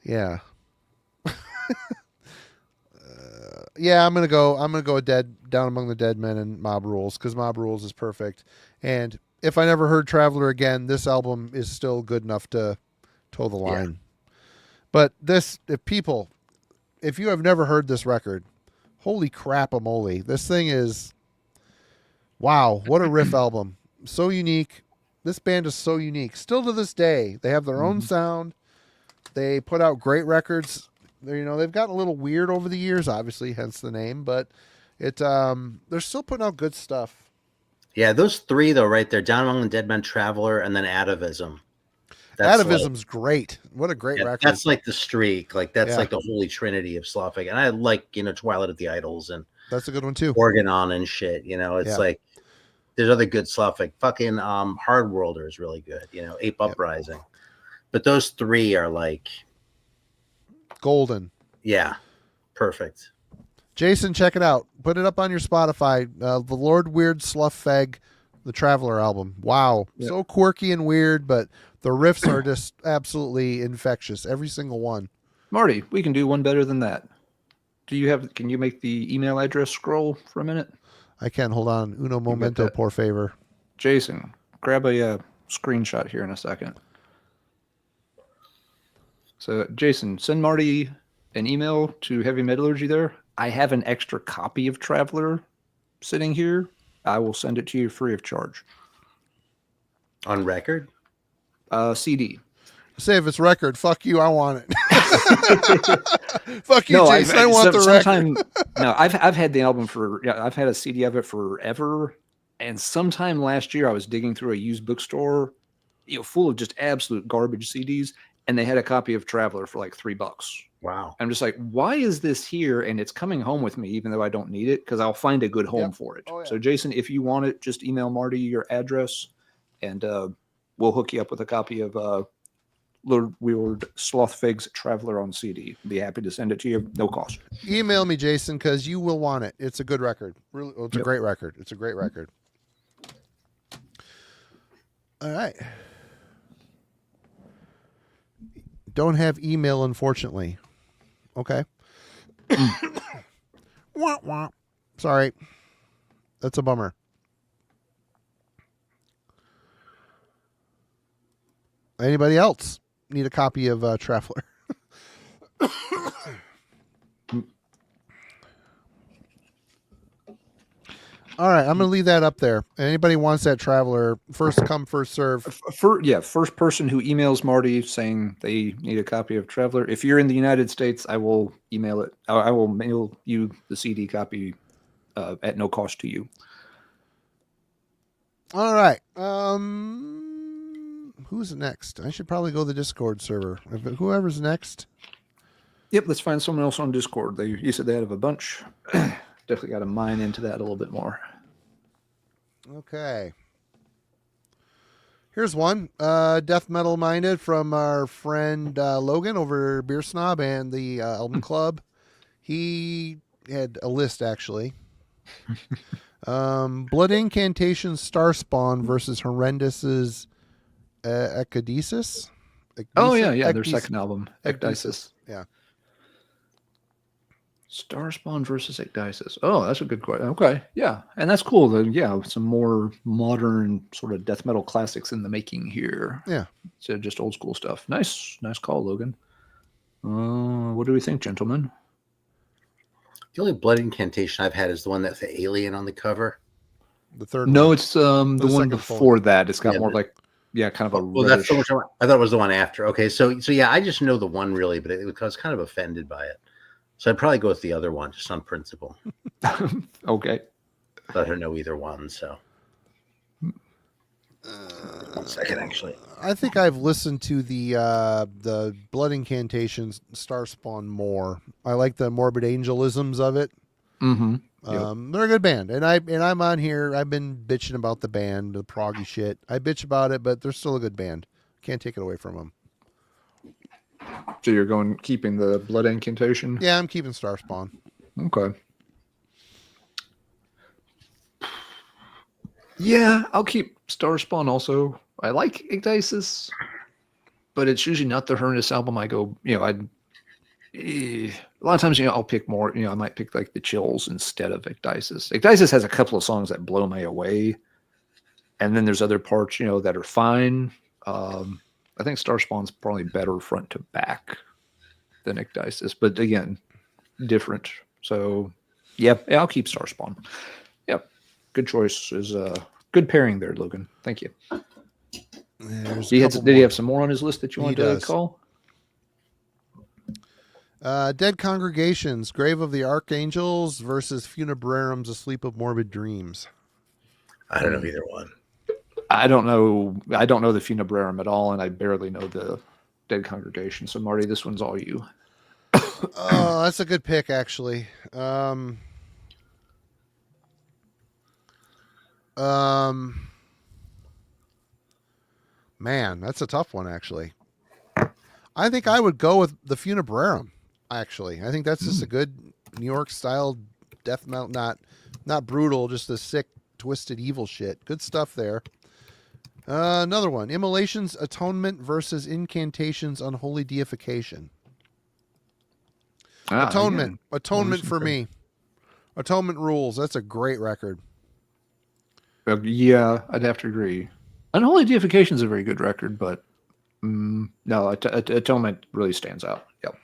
Yeah. Yeah, I'm gonna go Down Among the Dead Men and Mob Rules because Mob Rules is perfect. And if I never heard Traveler again, this album is still good enough to toe the line. Yeah. But if you have never heard this record, holy crap-a-moly. This thing is, wow, what a riff album. So unique. This band is so unique. Still to this day, they have their own sound. They put out great records. They've gotten a little weird over the years, obviously, hence the name, but they're still putting out good stuff. Yeah, those 3 though, right there, Down Among the Dead Men, Traveler, and then Atavism. Atavism's great. What a great record. That's like the streak. Like that's like the holy trinity of Slothfeg. And I like, Twilight of the Idols and that's a good one too. Organon and shit. It's like there's other good Slothfeg. Fucking Hard Worlder is really good. Ape Uprising. But those 3 are like golden. Yeah. Perfect. Jason, check it out. Put it up on your Spotify. The Lord Weird Slough Feg, the Traveler album. Wow. Yep. So quirky and weird, but the riffs are just absolutely infectious. Every single one. Marty, we can do one better than that. Can you make the email address scroll for a minute? I can. Hold on. Uno momento, por favor. Jason, grab a screenshot here in a second. So, Jason, send Marty an email to Heavy Metallurgy there. I have an extra copy of Traveler sitting here. I will send it to you free of charge. On record? CD. Say if it's record, fuck you, I want it. Fuck you, No, Jason, I want the record. No, I've had the album I've had a CD of it forever. And sometime last year, I was digging through a used bookstore, full of just absolute garbage CDs, and they had a copy of Traveler for like $3. Wow. I'm just like, why is this here? And it's coming home with me, even though I don't need it, because I'll find a good home for it. Oh, yeah. So, Jason, if you want it, just email Marty your address, and we'll hook you up with a copy of Lord Weird Slothfig's Traveler on CD. Be happy to send it to you, no cost. Email me, Jason, because you will want it. It's a good record. Really, it's a great record. It's a great record. All right. Don't have email, unfortunately. Okay. Wah, wah. Sorry. That's a bummer. Anybody else need a copy of Traveler? All right, I'm going to leave that up there. Anybody wants that Traveler, first come, first serve. First person who emails Marty saying they need a copy of Traveler. If you're in the United States, I will email it. I will mail you the CD copy at no cost to you. All right. Who's next? I should probably go to the Discord server. Whoever's next. Yep, let's find someone else on Discord. You said they have a bunch. Definitely got to mine into that a little bit more. Okay. Here's one. Death Metal Minded from our friend Logan over Beer Snob and the Album Club. He had a list, actually. Blood Incantation Starspawn versus Horrendous's Ecdysis. Oh, yeah. Their second album, Ecdysis. Yeah. Starspawn versus Ecdysis. Oh, that's a good question. Okay, yeah, and that's cool. Some more modern sort of death metal classics in the making here. Yeah, so just old school stuff. Nice call, Logan. What do we think, gentlemen? The only Blood Incantation I've had is the one that's the alien on the cover. The third. No, one. It's the one before that. It's got more like kind of a. Well, reddish... that's so much. I thought it was the one after. Okay, so yeah, I just know the one really, but I was kind of offended by it. So I'd probably go with the other one, just on principle. Okay. Let her know either one, so. 1 second, actually. I think I've listened to the Blood Incantations Starspawn more. I like the morbid angelisms of it. Mm-hmm. They're a good band, and I'm on here. I've been bitching about the band, the proggy shit. I bitch about it, but they're still a good band. Can't take it away from them. So you're keeping the Blood Incantation? Yeah, I'm keeping Starspawn. Okay. Yeah, I'll keep Starspawn also. I like Ecdysis, but it's usually not the Horrendous album. I go, a lot of times, I'll pick more, I might pick like the Chills instead of Ecdysis. Ecdysis has a couple of songs that blow me away. And then there's other parts, that are fine. I think Starspawn's probably better front to back than Ecdysis, but again, different. So, I'll keep Starspawn. Yep, good choice. Is good pairing there, Logan. Thank you. Did he have some more on his list that you wanted to call? Dead Congregations, Grave of the Archangels versus Funebrarum's Asleep of Morbid Dreams. I don't know either one. I don't know the Funebrarum at all, and I barely know the Dead Congregation. So, Marty, this one's all you. Oh, that's a good pick, actually. Man, that's a tough one, actually. I think I would go with the Funebrarum, actually. I think that's just a good New York style death metal, not brutal, just a sick, twisted, evil shit. Good stuff there. Another one, Immolations Atonement versus Incantations Unholy Deification. Atonement for me. Atonement rules. That's a great record. Yeah, I'd have to agree. Unholy Deification is a very good record, but No, Atonement really stands out. Yep.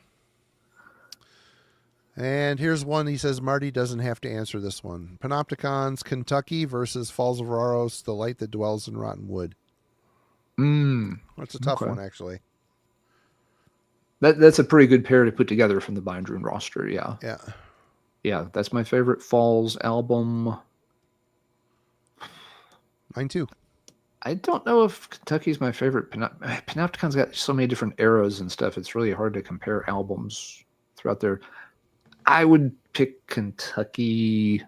And here's one. He says Marty doesn't have to answer this one. Panopticon's Kentucky versus Falls of Aros, the light that dwells in rotten wood. That's a tough one, actually. That's a pretty good pair to put together from the Bindrune roster. Yeah. Yeah. Yeah, that's my favorite Falls album. Mine too. I don't know if Kentucky's my favorite. Panopticon's got so many different eras and stuff. It's really hard to compare albums throughout there. I would pick Kentucky.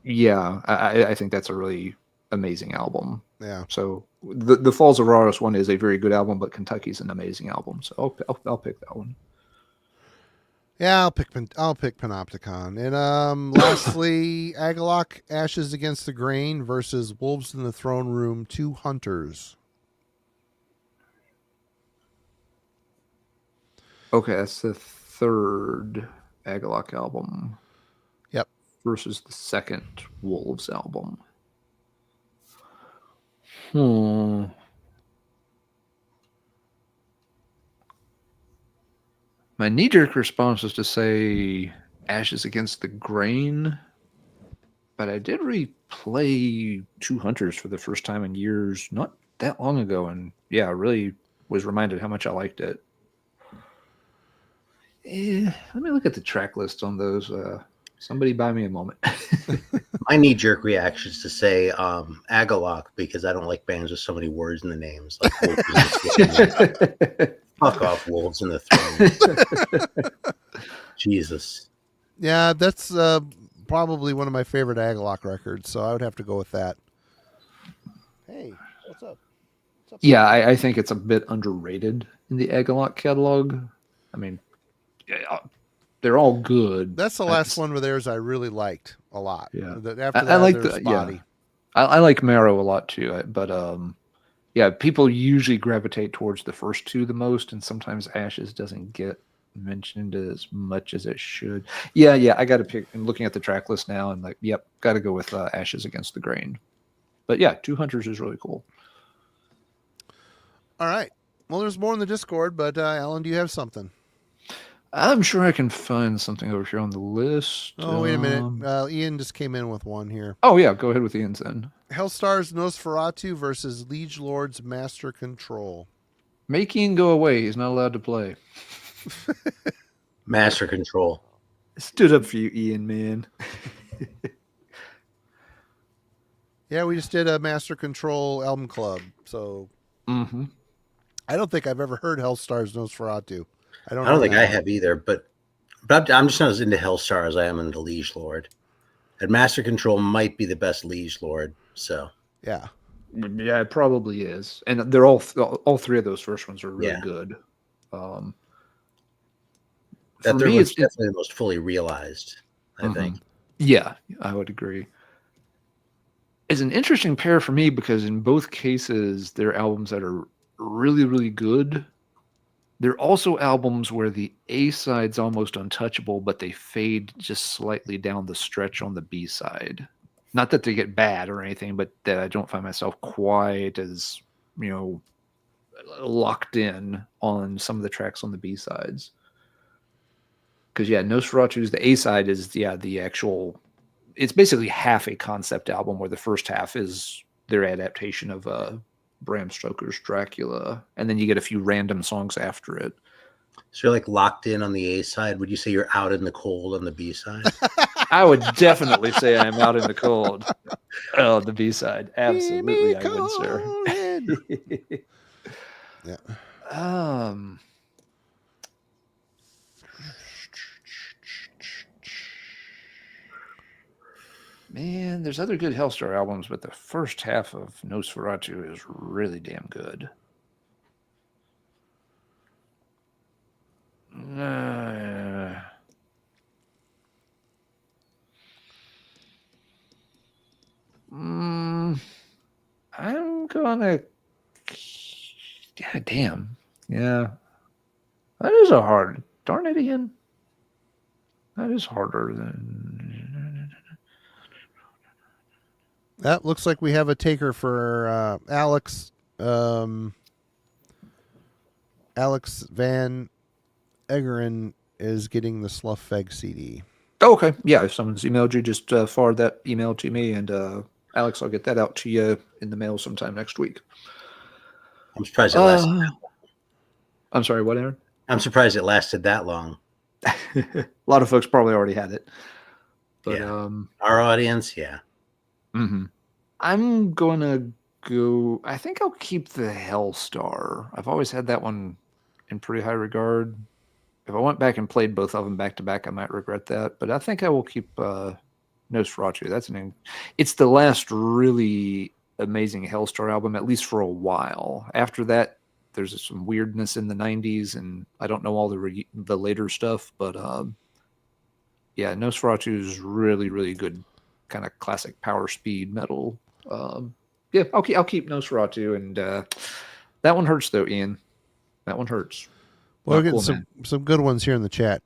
Yeah, I think that's a really amazing album. Yeah. So the Falls of Aros one is a very good album, but Kentucky's an amazing album. So I'll pick that one. Yeah, I'll pick Panopticon. And lastly, Agalok, Ashes Against the Grain versus Wolves in the Throne Room, Two Hunters. Okay, that's the third Agalok album. Yep. Versus the second Wolves album. My knee-jerk response was to say Ashes Against the Grain, but I did replay Two Hunters for the first time in years, not that long ago, and yeah, I really was reminded how much I liked it. Let me look at the track list on those. Somebody buy me a moment. My knee-jerk reaction is to say Agalok because I don't like bands with so many words in the names. Like fuck off, Wolves in the Throne. Jesus. Yeah, that's probably one of my favorite Agalok records, so I would have to go with that. Hey, what's up? Yeah, I think it's a bit underrated in the Agalok catalog. I mean, they're all good. That's the last one of theirs I really liked a lot. Yeah, after that, I like there's Spotty. Yeah. I like Marrow a lot too, but yeah, people usually gravitate towards the first two the most, and sometimes Ashes doesn't get mentioned as much as it should. Yeah, I got to pick. I'm looking at the track list now, and like, yep, got to go with Ashes Against the Grain. But yeah, Two Hunters is really cool. All right. Well, there's more in the Discord, but Alan, do you have something? I'm sure I can find something over here on the list. Oh, wait a minute. Ian just came in with one here. Oh, yeah. Go ahead with Ian's then. Hellstar's Nosferatu versus Liege Lord's Master Control. Make Ian go away. He's not allowed to play. Master Control. Stood up for you, Ian, man. Yeah, we just did a Master Control album club. So I don't think I've ever heard Hellstar's Nosferatu. I don't think I have either, but I'm just not as into Hellstar as I am into Liege Lord. And Master Control might be the best Liege Lord. So yeah, it probably is. And they're all three of those first ones are really good. That third one's definitely the most fully realized, I think. Yeah, I would agree. It's an interesting pair for me because in both cases, they're albums that are really, really good. They're also albums where the A-side's almost untouchable, but they fade just slightly down the stretch on the B-side. Not that they get bad or anything, but that I don't find myself quite as, locked in on some of the tracks on the B-sides. Because, Nosferatu's, the A-side is, the actual... It's basically half a concept album where the first half is their adaptation of Bram Stoker's Dracula, and then you get a few random songs after it. So you're like locked in on the A side. Would you say you're out in the cold on the B side? I would definitely say I'm out in the cold. Oh, the B side, absolutely, I would, sir. Yeah. Man, there's other good Hellstar albums, but the first half of Nosferatu is really damn good. I'm gonna... Yeah, damn. Yeah. That is a hard... Darn it, Ian. That is harder than... That looks like we have a taker for Alex. Alex Van Eggeren is getting the Slough Feg CD. Oh, okay. Yeah, if someone's emailed you, just forward that email to me, and Alex, I'll get that out to you in the mail sometime next week. I'm surprised it lasted. I'm sorry, what, Aaron? I'm surprised it lasted that long. A lot of folks probably already had it. But Yeah. Our audience, yeah. Mm-hmm. I'm going to go... I think I'll keep the Hellstar. I've always had that one in pretty high regard. If I went back and played both of them back to back, I might regret that. But I think I will keep Nosferatu. It's the last really amazing Hellstar album, at least for a while. After that, there's some weirdness in the 90s, and I don't know all the later stuff, but yeah, Nosferatu is really, really good, kind of classic power speed metal. Yeah, I'll keep Nosferatu, and that one hurts though, Ian. That one hurts. Well, we're getting some good ones here in the chat.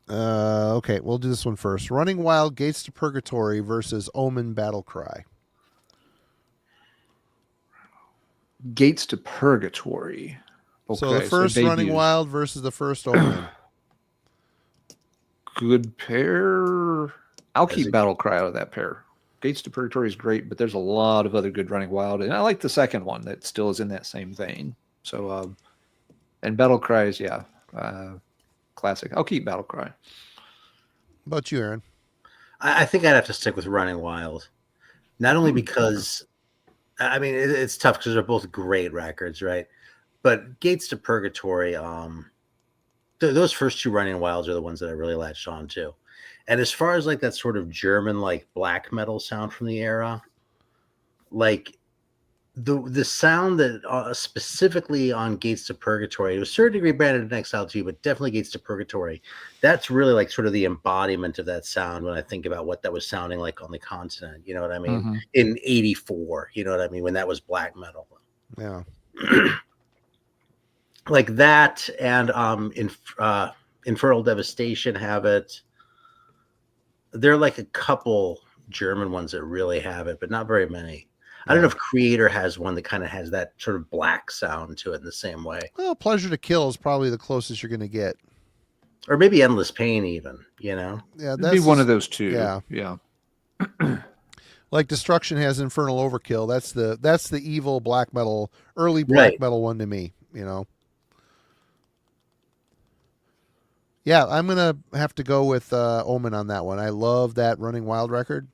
Okay, we'll do this one first. Running Wild, Gates to Purgatory versus Omen Battle Cry. Gates to Purgatory. Okay, so the first Running Wild versus the first Omen. Good pair. I'll keep Battle Cry out of that pair. Gates to Purgatory is great, but there's a lot of other good Running Wild, and I like the second one that still is in that same vein. So, and Battle Cry is classic. I'll keep Battle Cry. How about you, Aaron? I think I'd have to stick with Running Wild, not only because, I mean, it's tough because they're both great records, right? But Gates to Purgatory, those first two Running Wilds are the ones that I really latched on to. And as far as like that sort of German like black metal sound from the era, like the sound that specifically on Gates to Purgatory, to a certain degree Branded in Exile too, but definitely Gates to Purgatory, that's really like sort of the embodiment of that sound when I think about what that was sounding like on the continent. You know what I mean? Mm-hmm. In '84, you know what I mean? When that was black metal. Yeah. Like that, and Infernal Devastation have it. They're like a couple German ones that really have it, but not very many. I don't know if Creator has one that kind of has that sort of black sound to it in the same way. Well, Pleasure to Kill is probably the closest you're going to get. Or maybe Endless Pain even, you know? Yeah, that'd be one of those two. Yeah. Like Destruction has Infernal Overkill. That's the evil black metal, early black metal one to me, you know? Yeah, I'm going to have to go with Omen on that one. I love that Running Wild record.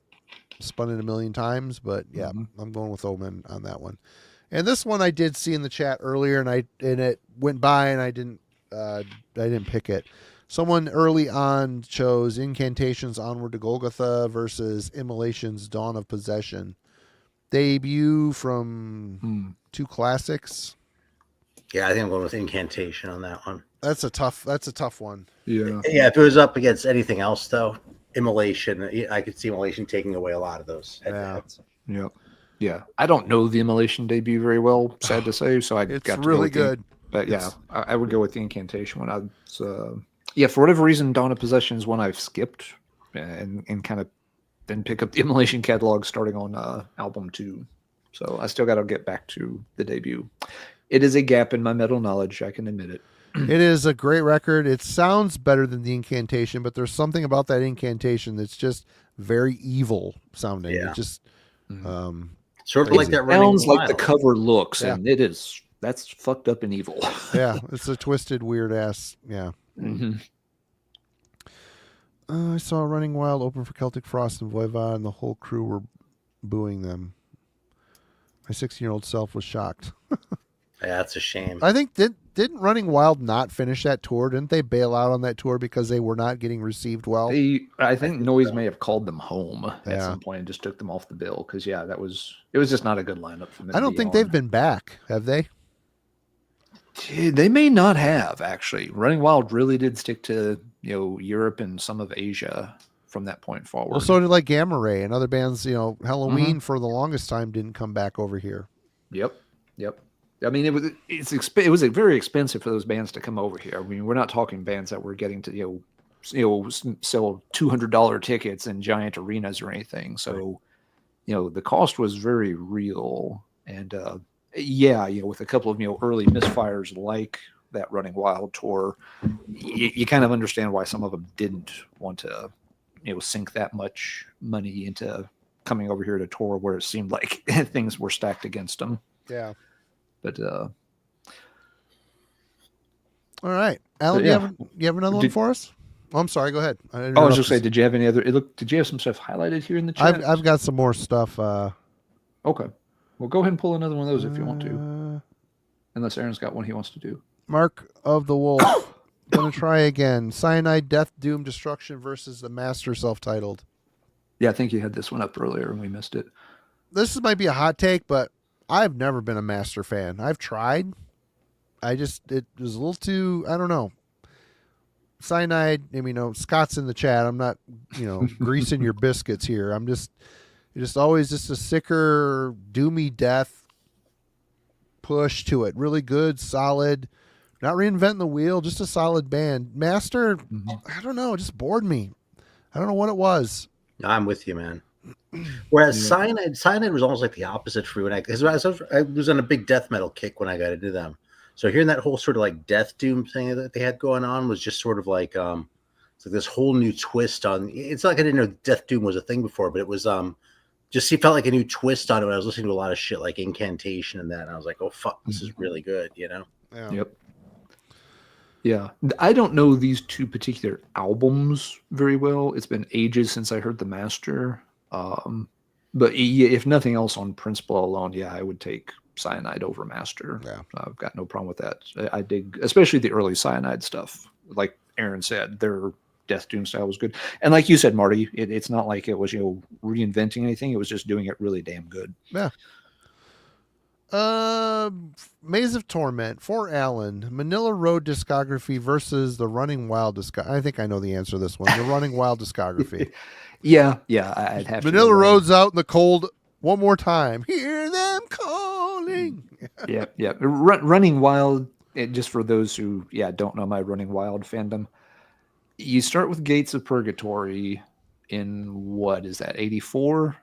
Spun it a million times, but yeah, I'm going with Omen on that one. And this one I did see in the chat earlier, and it went by, and I didn't pick it. Someone early on chose Incantations Onward to Golgotha versus Immolation's Dawn of Possession. Debut from two classics. Yeah, I think I'm going with Incantation on that one. That's a tough one. Yeah. Yeah, if it was up against anything else, though, Immolation, I could see Immolation taking away a lot of those. Yeah. I don't know the Immolation debut very well, sad to say, so it's really good. But yeah, I would go with the Incantation one. For whatever reason, Dawn of Possession is one I've skipped and kind of then pick up the Immolation catalog starting on album 2. So I still got to get back to the debut. It is a gap in my metal knowledge, I can admit it. It is a great record. It sounds better than the Incantation, but there's something about that Incantation that's just very evil sounding. Yeah. It just sort of like that sounds like the cover looks, and that's fucked up and evil. Yeah, it's a twisted, weird ass. Yeah. Mm-hmm. I saw Running Wild open for Celtic Frost and Voivod, and the whole crew were booing them. My 16-year-old self was shocked. Yeah, that's a shame. I think didn't Running Wild not finish that tour? Didn't they bail out on that tour because they were not getting received well? I think Noise may have called them home at some point and just took them off the bill because it was just not a good lineup for them. I don't think they've been back, have they? They may not have actually. Running Wild really did stick to Europe and some of Asia from that point forward. Well, so did like Gamma Ray and other bands. Halloween for the longest time didn't come back over here. Yep. I mean, it was very expensive for those bands to come over here. I mean, we're not talking bands that were getting to sell $200 tickets in giant arenas or anything. So the cost was very real. And yeah, with a couple of, early misfires like that Running Wild tour, you kind of understand why some of them didn't want to, sink that much money into coming over here to tour where it seemed like things were stacked against them. Yeah. But all right, Alan, yeah. you have another one for us? Oh, I'm sorry. Go ahead. I was just saying, did you have any other? Did you have some stuff highlighted here in the chat? I've got some more stuff. Okay. Well, go ahead and pull another one of those if you want to. Unless Aaron's got one he wants to do. Mark of the Wolf. Gonna try again. Cyanide, Death, Doom, Destruction versus the Master Self-Titled. Yeah, I think you had this one up earlier and we missed it. This might be a hot take, but I've never been a Master fan. I've tried. It was a little too, I don't know. Cyanide, Scott's in the chat. I'm not, greasing your biscuits here. I'm just always just a sicker, doomy death push to it. Really good, solid, not reinventing the wheel, just a solid band. Master, I don't know, it just bored me. I don't know what it was. I'm with you, man. Whereas Cyanide was almost like the opposite for me. I was on a big death metal kick when I got into them. So hearing that whole sort of like death doom thing that they had going on was just sort of like it's like this whole new twist on. It's like I didn't know death doom was a thing before, but it was just it felt like a new twist on it when I was listening to a lot of shit like Incantation and that, and I was like, oh fuck, this is really good, Yeah. Yep. Yeah, I don't know these two particular albums very well. It's been ages since I heard The Master. But if nothing else, on principle alone, yeah, I would take Cyanide over Master. Yeah. I've got no problem with that. I dig, especially the early Cyanide stuff. Like Aaron said, their Death Doom style was good. And like you said, Marty, it's not like it was, reinventing anything. It was just doing it really damn good. Yeah. Maze of Torment for Alan. Manila Road discography versus the Running Wild discography. I think I know the answer to this one. The Running Wild discography. Yeah, I'd have Manila Road's out in the cold one more time. Hear them calling. Yeah. Running Wild, just for those who, don't know my Running Wild fandom, you start with Gates of Purgatory in, what is that, 84?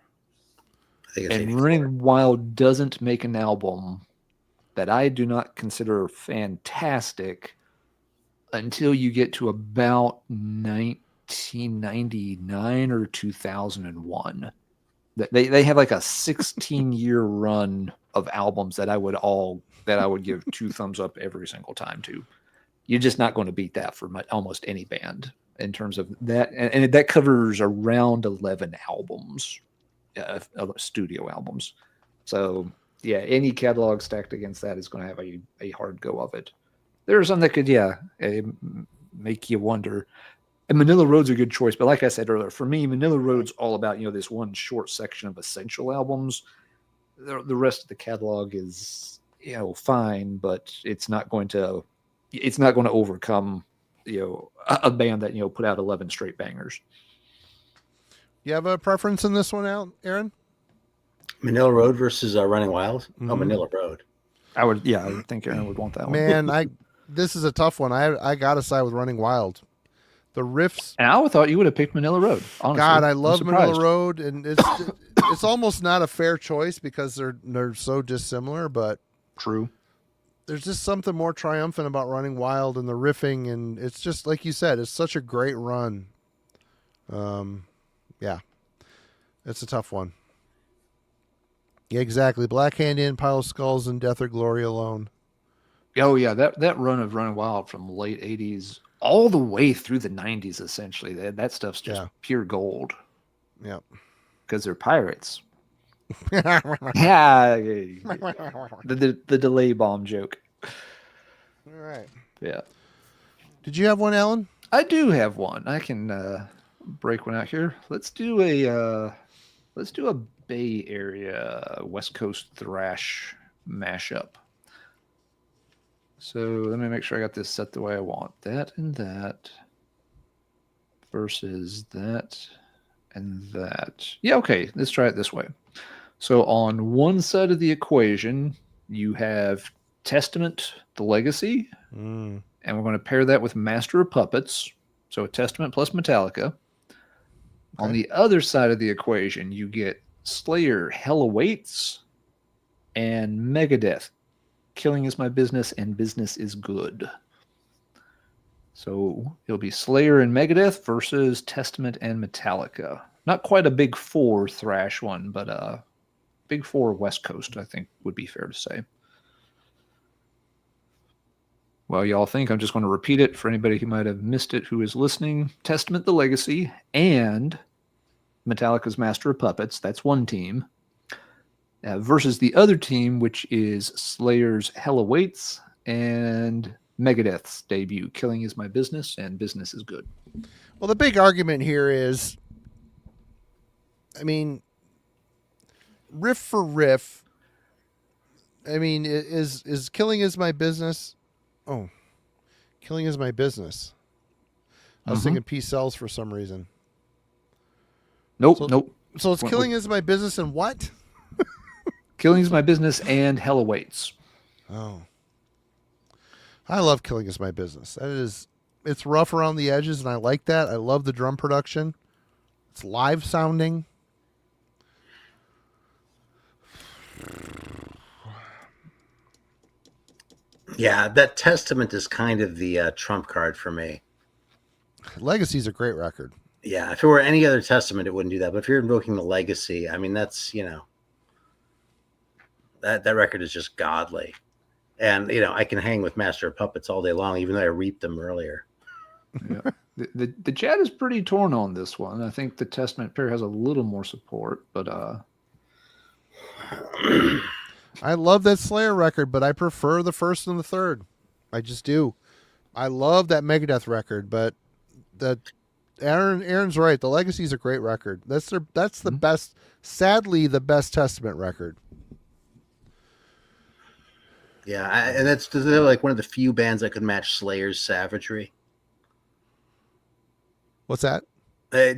I think it's and 84. Running Wild doesn't make an album that I do not consider fantastic until you get to about 1999 or 2001. They have like a 16-year run of albums that I would give 2 thumbs up every single time to. You're just not going to beat that for almost any band in terms of that, and that covers around 11 albums. Studio albums. So yeah, any catalog stacked against that is going to have a hard go of it. There are some that could make you wonder. And Manila Road's a good choice, but like I said earlier, for me, Manila Road's all about this one short section of essential albums. The rest of the catalog is fine, but it's not going to overcome a band that put out 11 straight bangers. You have a preference in this one, Aaron? Manila Road versus Running Wild? Mm-hmm. Oh, Manila Road. I would think Aaron would want that one. Man, this is a tough one. I got to side with Running Wild. The riffs. And I thought you would have picked Manila Road. Honestly. God, I love Manila Road, and it's almost not a fair choice because they're so dissimilar, but true. There's just something more triumphant about Running Wild and the riffing, and it's just like you said, it's such a great run. Yeah, it's a tough one. Yeah, exactly. Black Hand In, Pile of Skulls, and Death or Glory Alone. Oh yeah, that run of Running Wild from late 80s all the way through the 90s, essentially. That stuff's just pure gold. Yeah, because they're pirates. The delay bomb joke. All right. Yeah. Did you have one, Alan? I do have one. I can break one out here. Let's do a Bay Area West Coast thrash mashup. So let me make sure I got this set the way I want. That and that versus that and that. Yeah, okay. Let's try it this way. So on one side of the equation, you have Testament, the Legacy, and we're going to pair that with Master of Puppets. So Testament plus Metallica. Okay. On the other side of the equation, you get Slayer, Hell Awaits, and Megadeth, Killing Is My Business and Business Is Good. So it'll be Slayer and Megadeth versus Testament and Metallica. Not quite a big four thrash one, but big four West Coast, I think would be fair to say. Well, y'all think I'm just going to repeat it for anybody who might have missed it who is listening. Testament the Legacy and Metallica's Master of Puppets. That's one team. Versus the other team, which is Slayer's Hell Awaits and Megadeth's debut, Killing Is My Business and Business Is Good. Well, the big argument here is, I mean, riff for riff, I mean, is Killing Is My Business? Oh, Killing Is My Business. I was thinking Peace Sells for some reason. Nope. So it's Killing Is My Business and what? Killing Is My Business and Hell Awaits. Oh. I love Killing Is My Business. It's rough around the edges, and I like that. I love the drum production. It's live sounding. Yeah, that Testament is kind of the trump card for me. Legacy's a great record. Yeah, if it were any other Testament, it wouldn't do that. But if you're invoking the Legacy, I mean, that's, that record is just godly. And, I can hang with Master of Puppets all day long, even though I reaped them earlier. Yeah. The chat is pretty torn on this one. I think the Testament pair has a little more support, but I love that Slayer record, but I prefer the first and the third. I just do. I love that Megadeth record, but Aaron's right. The Legacy is a great record. That's the best, sadly, the best Testament record. Yeah, and they're like one of the few bands that could match Slayer's savagery. What's that? There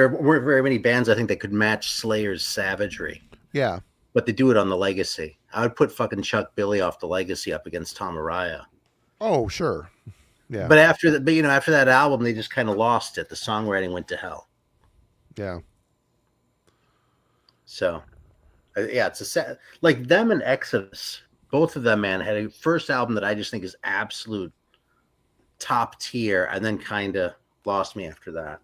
weren't very many bands I think that could match Slayer's savagery. Yeah, but they do it on the Legacy. I would put fucking Chuck Billy off the Legacy up against Tom Araya. Oh, sure. Yeah. But after that album, they just kind of lost it. The songwriting went to hell. Yeah. So, yeah, it's a sad, like them and Exodus. Both of them, man, had a first album that I just think is absolute top tier, and then kind of lost me after that.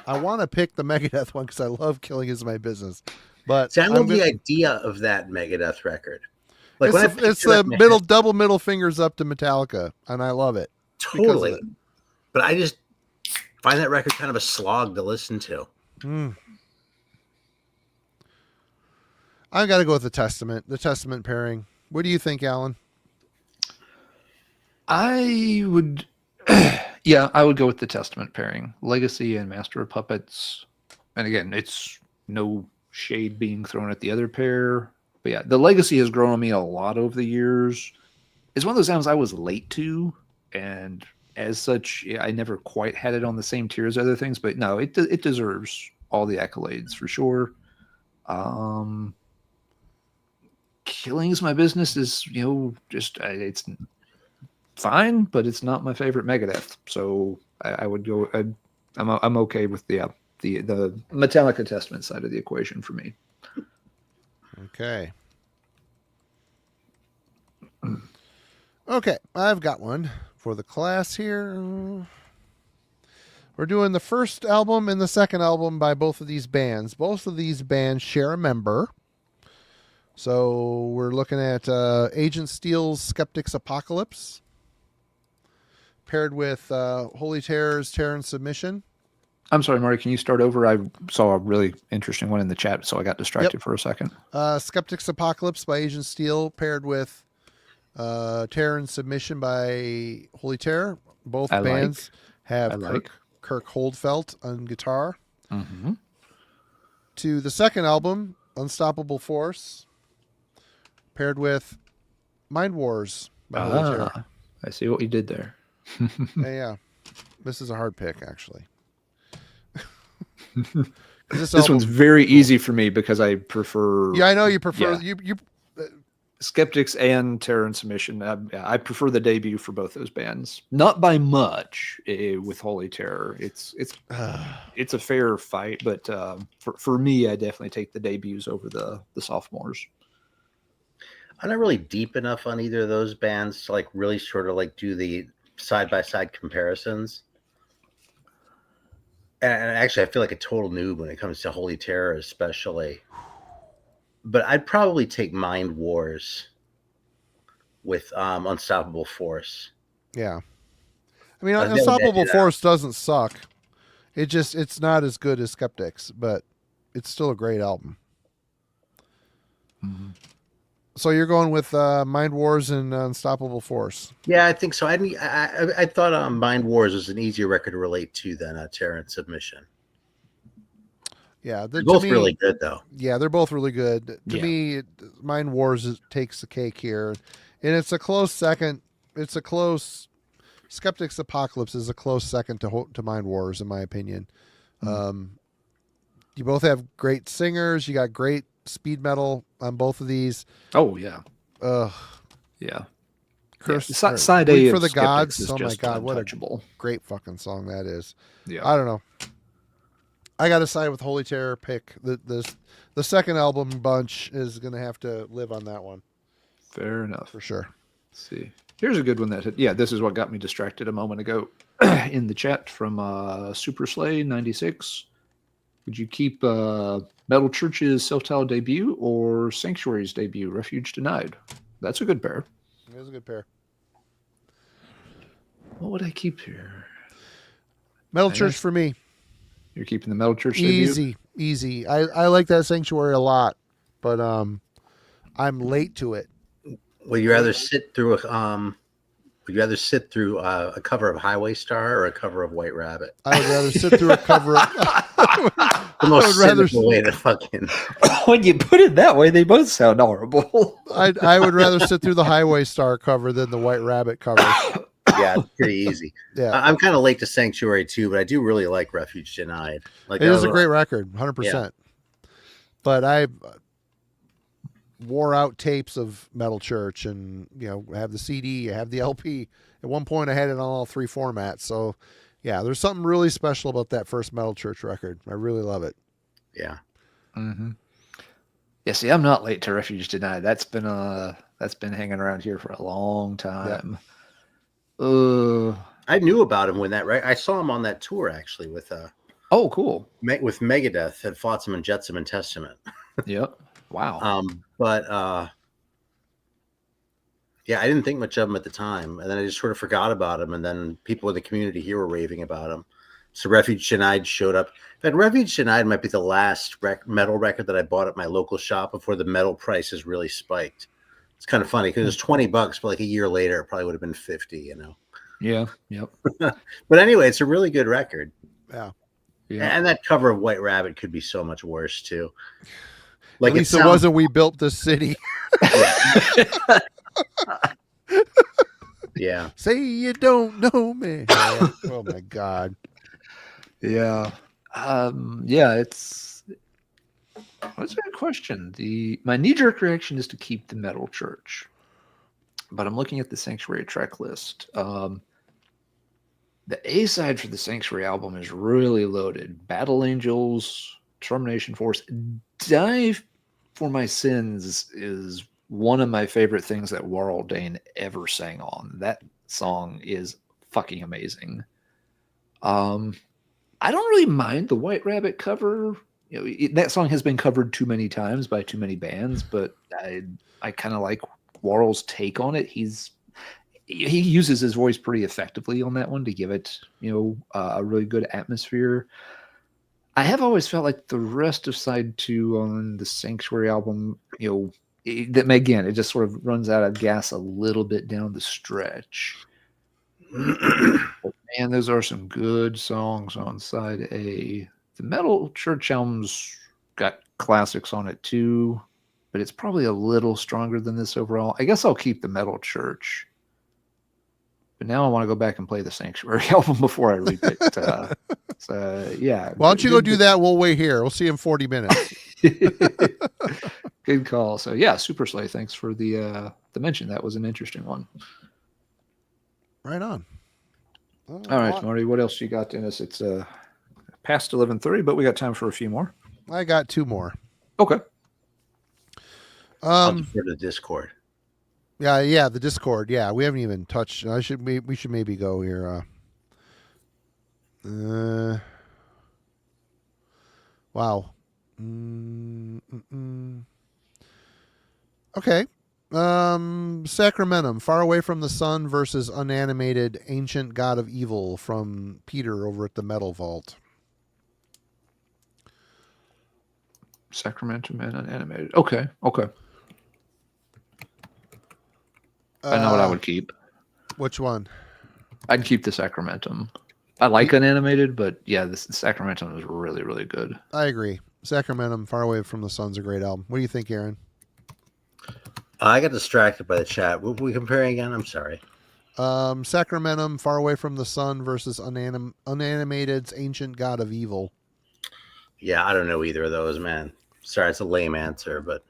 I want to pick the Megadeth one because I love Killing Is My Business. But see, I love the idea of that Megadeth record. Like it's the double middle fingers up to Metallica, and I love it. Totally. But I just find that record kind of a slog to listen to. I've got to go with the Testament pairing. What do you think, Alan? I would go with the Testament pairing. Legacy and Master of Puppets. And again, it's no shade being thrown at the other pair. But yeah, the Legacy has grown on me a lot over the years. It's one of those albums I was late to, and as such, I never quite had it on the same tier as other things. But no, it deserves all the accolades for sure. Killing Is My Business is, it's fine, but it's not my favorite Megadeth. So I would go. I'm okay with the Metallica Testament side of the equation for me. Okay. Okay, I've got one for the class here. We're doing the first album and the second album by both of these bands. Both of these bands share a member. So we're looking at Agent Steel's Skeptic's Apocalypse, paired with Holy Terror's Terror and Submission. I'm sorry, Marty, can you start over? I saw a really interesting one in the chat, so I got distracted for a second. Skeptic's Apocalypse by Agent Steel, paired with Terror and Submission by Holy Terror. Both bands have Kirk Holdfelt on guitar. Mm-hmm. To the second album, Unstoppable Force, paired with Mind Wars by Holy Terror. I see what you did there. Yeah. This is a hard pick, actually. This one's very easy for me because I prefer. Yeah, I know you prefer. Yeah. You Skeptics and Terror and Submission. I prefer the debut for both those bands, not by much. With Holy Terror, it's a fair fight, but for me, I definitely take the debuts over the sophomores. I'm not really deep enough on either of those bands to like really sort of like do the side by side comparisons. And actually, I feel like a total noob when it comes to Holy Terror, especially. But I'd probably take Mind Wars with Unstoppable Force. Yeah. I mean, Unstoppable Force doesn't suck. It's not as good as Skeptics, but it's still a great album. Mm-hmm. So you're going with Mind Wars and Unstoppable Force? Yeah, I think so. I thought Mind Wars was an easier record to relate to than Terror and Submission. Yeah, they're both really good, though. Yeah, they're both really good. To me, Mind Wars takes the cake here, and it's a close second. It's a close. Skeptics Apocalypse is a close second to Mind Wars, in my opinion. You both have great singers. You got great speed metal on both of these. Oh yeah. Yeah. Side A for the Skeptics Gods. is Oh my God, what a untouchable. Great fucking song that is. Yeah. I don't know. I got to side with Holy Terror. Pick the second album bunch is going to have to live on that one. Fair enough. For sure. Let's see. Here's a good one that this is what got me distracted a moment ago in the chat from Super Slay 96. Would you keep Metal Church's self-titled debut or Sanctuary's debut, Refuge Denied? That's a good pair. It is a good pair. What would I keep here? Metal Church for me. You're keeping the Metal Church debut? Easy. I like that Sanctuary a lot, but I'm late to it. Would you rather sit through a cover of Highway Star or a cover of White Rabbit? I would rather sit through a cover of the most cynical way to fucking. When you put it that way, they both sound horrible. I would rather sit through the Highway Star cover than the White Rabbit cover. Yeah, it's pretty easy. Yeah, I'm kind of late to Sanctuary too, but I do really like Refuge Denied. Like it is a great record, 100%. Yeah. But I wore out tapes of Metal Church, and I have the CD, I have the LP. At one point, I had it on all three formats. So, yeah, there's something really special about that first Metal Church record. I really love it. Yeah. Mm-hmm. Yeah. See, I'm not late to Refuge Denied. That's been hanging around here for a long time. Yeah. I knew about him when I saw him on that tour actually with oh cool with Megadeth at Flotsam and Jetsam and Testament. Yep. Wow. But yeah, I didn't think much of him at the time, and then I just sort of forgot about him, and then people in the community here were raving about him. So Refuge Denied showed up. In fact, Refuge Denied might be the last metal record that I bought at my local shop before the metal prices really spiked. It's kind of funny because it was $20, but like a year later, it probably would have been $50. Yeah. Yep. But anyway, it's a really good record. Yeah. And that cover of White Rabbit could be so much worse too. Like at least it wasn't We Built This City. Yeah. Say you don't know me. Oh my God. Yeah. Yeah. It's. What's a good question? My knee-jerk reaction is to keep the Metal Church, but I'm looking at the Sanctuary track list. The A side for the Sanctuary album is really loaded. Battle Angels, Termination Force, Die for My Sins is one of my favorite things that Warrell Dane ever sang on. That song is fucking amazing. I don't really mind the White Rabbit cover. That song has been covered too many times by too many bands, but I kind of like Warrell's take on it. He uses his voice pretty effectively on that one to give it, a really good atmosphere. I have always felt like the rest of side 2 on the Sanctuary album, it just sort of runs out of gas a little bit down the stretch. Man, those are some good songs on side A. The Metal Church album's got classics on it too, but it's probably a little stronger than this overall. I guess I'll keep the Metal Church. But now I want to go back and play the Sanctuary album before I repick. So, yeah. Why don't you go do that? We'll wait here. We'll see you in 40 minutes. Good call. So yeah, Super Slay. Thanks for the mention. That was an interesting one. Right on. All right, Marty. What else you got in us? It's past 11:30, but we got time for a few more. I got two more. Okay. I'll defer to Discord. Yeah, the Discord. Yeah, we haven't even touched. We should maybe go here. Wow. Okay. Sacramentum, Far Away from the Sun versus Unanimated Ancient God of Evil from Peter over at the Metal Vault. Sacramentum and Unanimated. Okay. I know what I would keep. Which one? I'd keep the Sacramentum. I like Unanimated, but yeah, the Sacramentum is really, really good. I agree. Sacramentum, Far Away from the Sun's a great album. What do you think, Aaron? I got distracted by the chat. What were we comparing again? I'm sorry. Sacramentum, Far Away from the Sun versus Unanimated's Ancient God of Evil. Yeah, I don't know either of those, man. Sorry, it's a lame answer, but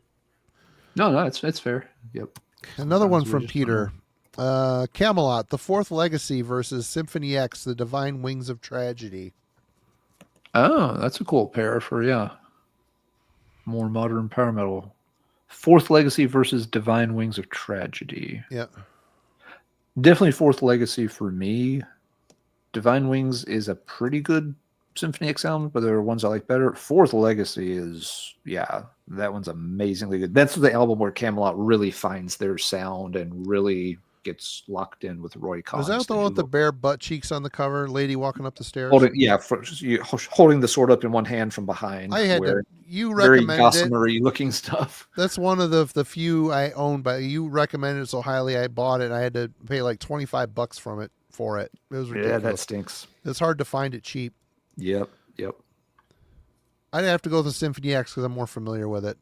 No, it's fair. Yep. Another one from Peter. Camelot, The Fourth Legacy versus Symphony X, The Divine Wings of Tragedy. Oh, that's a cool pair for, more modern power metal. Fourth Legacy versus Divine Wings of Tragedy. Yeah. Definitely Fourth Legacy for me. Divine Wings is a pretty good Symphony X album, but there are ones I like better. Fourth Legacy is, that one's amazingly good. That's the album where Camelot really finds their sound and really gets locked in with Roy Collins. Was that the one with the bare butt cheeks on the cover? Lady walking up the stairs? Holding the sword up in one hand from pay. I had you very recommended gossamery looking stuff. That's one of the few I own, but you recommended it so highly I bought it. I had to pay like $25 for it. It was ridiculous. Yeah, that stinks. It's hard to find it cheap. Yep. I'd have to go with the Symphony X because I'm more familiar with it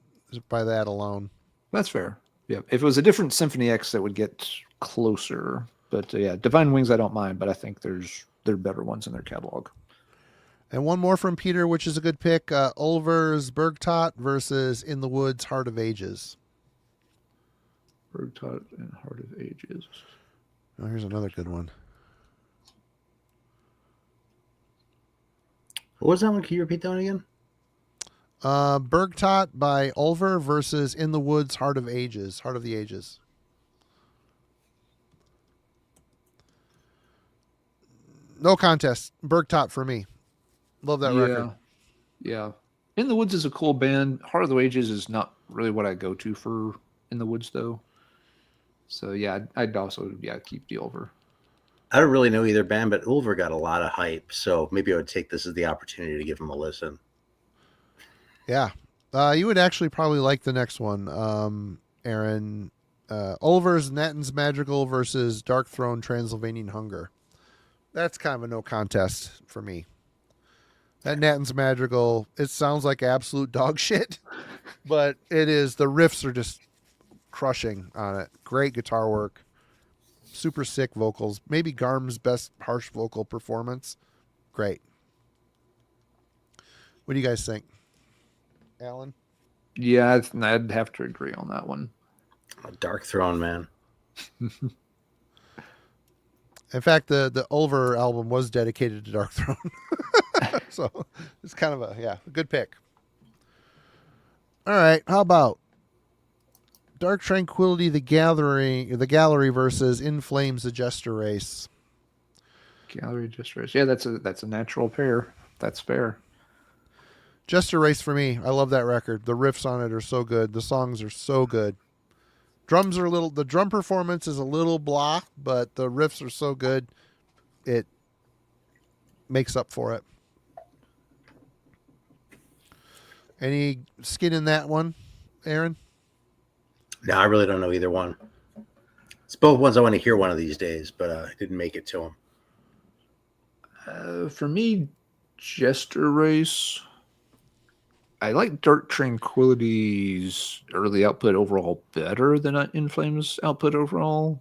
by that alone. That's fair. Yeah, if it was a different Symphony X, that would get closer. But Divine Wings I don't mind, but I think there are better ones in their catalog. And one more from Peter, which is a good pick. Ulver's Bergtot versus In the Woods, Heart of Ages. Bergtot and Heart of Ages. Oh, here's another good one. What was that one? Can you repeat that one again? Bergtot by Ulver versus In the Woods, Heart of Ages. Heart of the Ages. No contest. Bergtot for me. Love that record. Yeah. In the Woods is a cool band. Heart of the Ages is not really what I go to for In the Woods, though. So, I'd also keep the Ulver. I don't really know either band, but Ulver got a lot of hype, so maybe I would take this as the opportunity to give him a listen. Yeah. You would actually probably like the next one, Aaron. Ulver's Nathan's Magical versus Dark Throne Transylvanian Hunger. That's kind of a no contest for me. That Nathan's Madrigal, it sounds like absolute dog shit, but it is. The riffs are just crushing on it. Great guitar work. Super sick vocals. Maybe Garm's best harsh vocal performance. Great. What do you guys think? Alan? Yeah, I'd have to agree on that one. Dark Throne, man. In fact, the Ulver album was dedicated to Dark Throne. So it's kind of a good pick. All right, how about Dark Tranquility, the Gallery versus In Flames, the Jester Race. Gallery, Jester Race. Yeah, that's a natural pair. That's fair. Jester Race for me. I love that record. The riffs on it are so good. The songs are so good. The drum performance is a little blah, but the riffs are so good. It makes up for it. Any skin in that one, Aaron? No, I really don't know either one. It's both ones I want to hear one of these days, but I didn't make it to them. For me, Jester Race. I like Dark Tranquility's early output overall better than In Flames' output overall.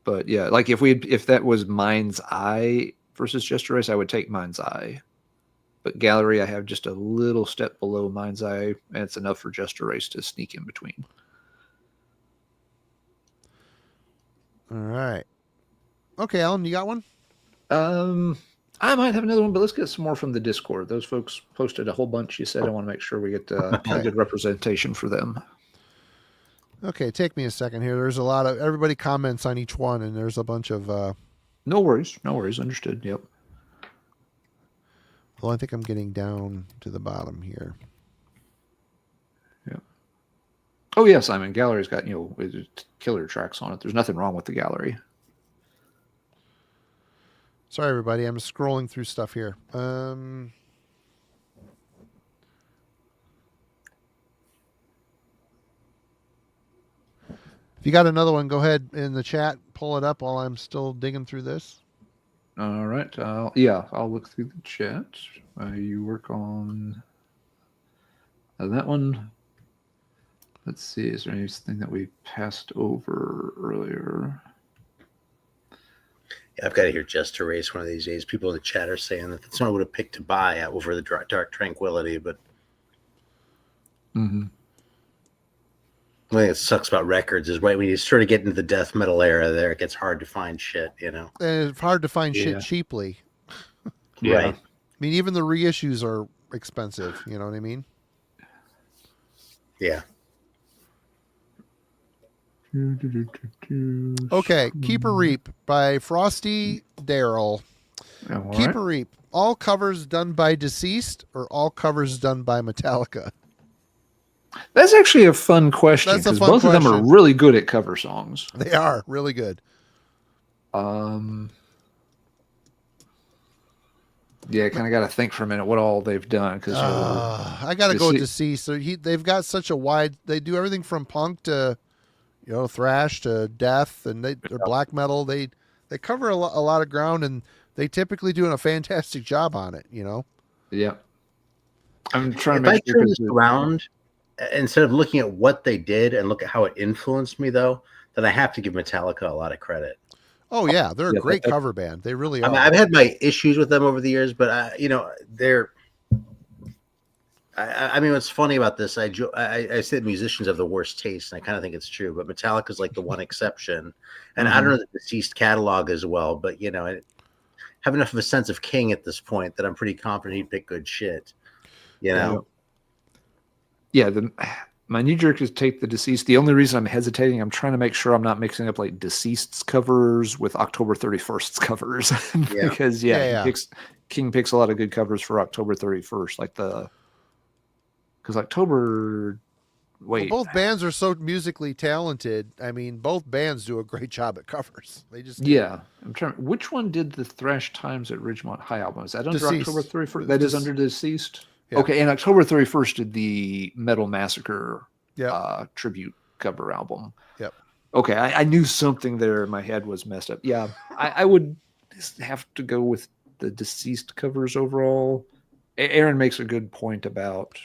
But yeah, like if that was Mind's Eye versus Jester Race, I would take Mind's Eye. But Gallery, I have just a little step below Mind's Eye, and it's enough for Just Erase to sneak in between. All right. Okay, Alan, you got one? I might have another one, but let's get some more from the Discord. Those folks posted a whole bunch. You said I want to make sure we get a good representation for them. Okay, take me a second here. There's a lot of everybody comments on each one, and there's a bunch of. No worries. Understood. Yep. Well, I think I'm getting down to the bottom here. Yeah. Oh yeah, Simon. Gallery's got killer tracks on it. There's nothing wrong with the Gallery. Sorry, everybody. I'm scrolling through stuff here. If you got another one, go ahead in the chat. Pull it up while I'm still digging through this. All right. I'll look through the chat. You work on that one. Let's see. Is there anything that we passed over earlier? Yeah, I've got to hear Just Erase one of these days. People in the chat are saying that that's what I would have picked to buy over the Dark Tranquility, but mm-hmm. I think it sucks about records is right when you sort of get into the death metal era there, it gets hard to find shit, And it's hard to find shit cheaply. Yeah. Right. I mean, even the reissues are expensive. You know what I mean? Yeah. Okay, Keep a Reap by Frosty Daryl. All Keep right. a Reap. All covers done by Deceased or all covers done by Metallica? That's actually a fun question That's a because fun both of them are question. really good at cover songs. They are really good. Yeah, kind of got to think for a minute what all they've done because I got to go with Deceased. So they've got such a wide. They do everything from punk to, thrash to death, and they're black metal. They cover a lot of ground, and they typically do a fantastic job on it. Yeah. I'm trying If to I make turn this around, instead of looking at what they did and look at how it influenced me, though, then I have to give Metallica a lot of credit. Oh yeah, they're a great cover band. They really are. I mean, I've had my issues with them over the years, but they're. I mean, what's funny about this? I say musicians have the worst taste, and I kind of think it's true. But Metallica's like the one exception, and I don't know the Deceased catalog as well. But I have enough of a sense of King at this point that I'm pretty confident he'd pick good shit. Yeah. My knee jerk is take the Deceased. The only reason I'm hesitating, I'm trying to make sure I'm not mixing up like Deceased's covers with October 31st's covers. Because King picks a lot of good covers for October 31st, because October. Wait, both bands are so musically talented. I mean, both bands do a great job at covers. They just I'm trying. Which one did the Thrash Times at Ridgemont High album? Is that under Deceased. October 31st? That is under Deceased. Yeah. Okay, and October 31st did the Metal Massacre tribute cover album. Yep. Okay, I knew something there in my head was messed up. Yeah, I would have to go with the Deceased covers overall. Aaron makes a good point about,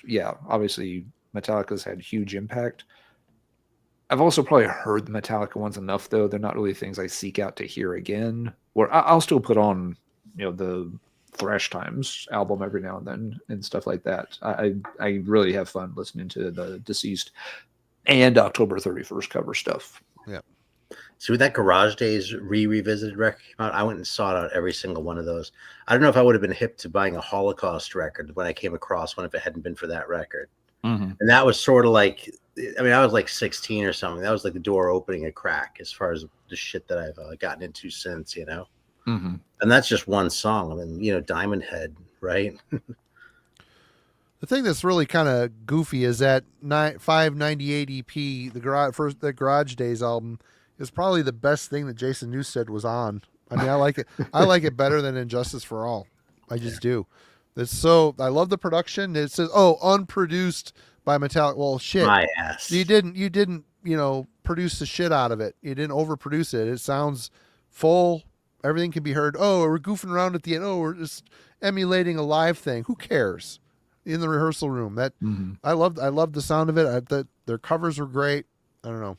obviously Metallica's had huge impact. I've also probably heard the Metallica ones enough, though. They're not really things I seek out to hear again. Where I'll still put on, the Thrash Times album every now and then and stuff like that. I really have fun listening to the Deceased and October 31st cover stuff. Yeah. So with that Garage Days revisited record came out, I went and sought out every single one of those. I don't know if I would have been hip to buying a Holocaust record when I came across one if it hadn't been for that record. Mm-hmm. And that was sort of like, I was like 16 or something. That was like the door opening a crack as far as the shit that I've gotten into since, Mm-hmm. And that's just one song. I mean, Diamond Head, right? The thing that's really kind of goofy is that 598 EP, the Garage Days album, is probably the best thing that Jason Newsted was on. I mean, I like it. I like it better than Injustice for All. I just do. I love the production. It says, unproduced by Metallica. Well, shit. My ass. You didn't, produce the shit out of it. You didn't overproduce it. It sounds full. Everything can be heard. We're goofing around at the end. We're just emulating a live thing. Who cares? In the rehearsal room. I loved the sound of it. Their covers were great. I don't know.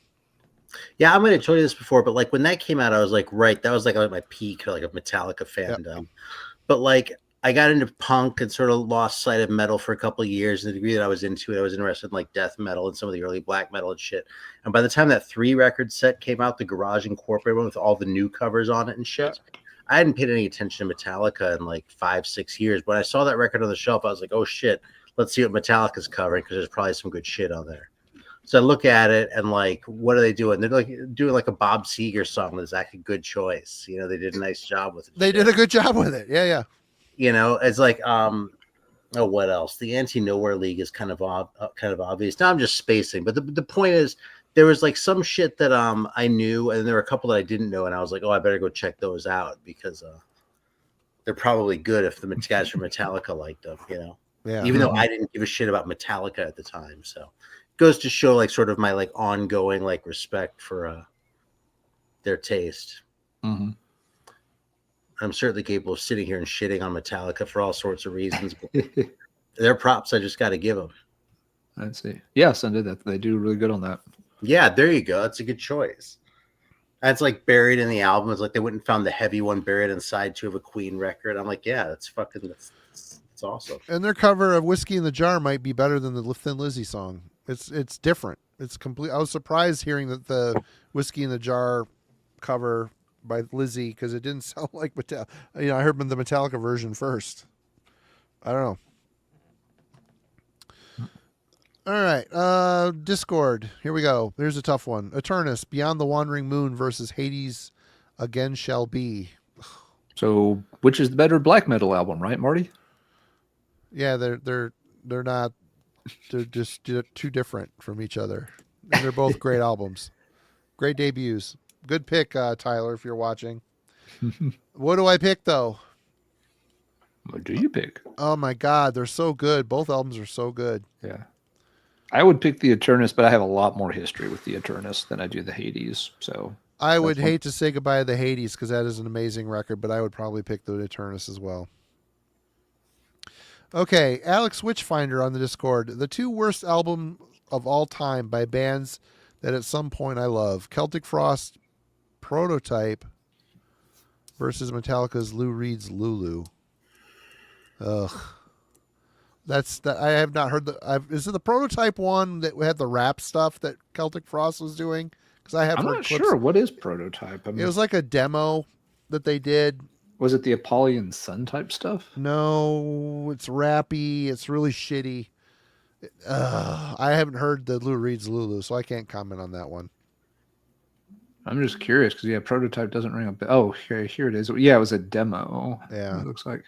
Yeah, I might have told you this before, but like when that came out, I was like, right, that was like my peak, like a Metallica fandom. Yep. But like I got into punk and sort of lost sight of metal for a couple of years. And the degree that I was into it, I was interested in like death metal and some of the early black metal and shit. And by the time that 3 record set came out, the Garage Incorporated one with all the new covers on it and shit, I hadn't paid any attention to Metallica in like 5-6 years. When I saw that record on the shelf, I was like, oh shit, let's see what Metallica's covering because there's probably some good shit on there. So I look at it and like, what are they doing? They're like doing like a Bob Seger song that's actually a good choice. You know, they did a nice job with it. They did a good job with it. Yeah, yeah. You know, it's like, oh, what else? The Anti-Nowhere League is kind of obvious. Now I'm just spacing, but the point is, there was like some shit that I knew, and there were a couple that I didn't know, and I was like, oh, I better go check those out because they're probably good if the guys from Metallica liked them, you know. Yeah. Even though I didn't give a shit about Metallica at the time, so. Goes to show like sort of my like ongoing like respect for their taste. Mm-hmm. I'm certainly capable of sitting here and shitting on Metallica for all sorts of reasons. But they're props I just got to give them. I'd say yes, and that they do really good on that. Yeah, there you go. That's a good choice. That's like buried in the album. It's like they wouldn't found the heavy one buried inside 2 of a Queen record. I'm like, yeah, that's awesome. And their cover of Whiskey in the Jar might be better than the Thin Lizzy song. It's different. It's complete. I was surprised hearing that the Whiskey in the Jar cover by Lizzy because it didn't sound like Metallica. You know, I heard the Metallica version first. I don't know. All right, Discord. Here we go. Here's a tough one. Eternus, Beyond the Wandering Moon versus Hades Again Shall Be. So, which is the better black metal album, right, Marty? Yeah, they're not. They're just too different from each other. And they're both great albums. Great debuts. Good pick, Tyler, if you're watching. What do I pick, though? What do you pick? Oh, my God. They're so good. Both albums are so good. Yeah. I would pick the Eternus, but I have a lot more history with the Eternus than I do the Hades. So I would hate to say goodbye to the Hades because that is an amazing record, but I would probably pick the Eternus as well. Okay, Alex Witchfinder on the Discord. The 2 worst albums of all time by bands that at some point I love. Celtic Frost Prototype versus Metallica's Lou Reed's Lulu. Ugh. I have not heard is it the Prototype one that had the rap stuff that Celtic Frost was doing? Because I have I'm heard not clips. sure. What is Prototype? It was like a demo that they did. Was it the Apollyon Sun type stuff? No, it's rappy. It's really shitty. I haven't heard the Lou Reed's Lulu, so I can't comment on that one. I'm just curious because Prototype doesn't ring a bell. Oh, here it is. Yeah, it was a demo. Yeah, it looks like.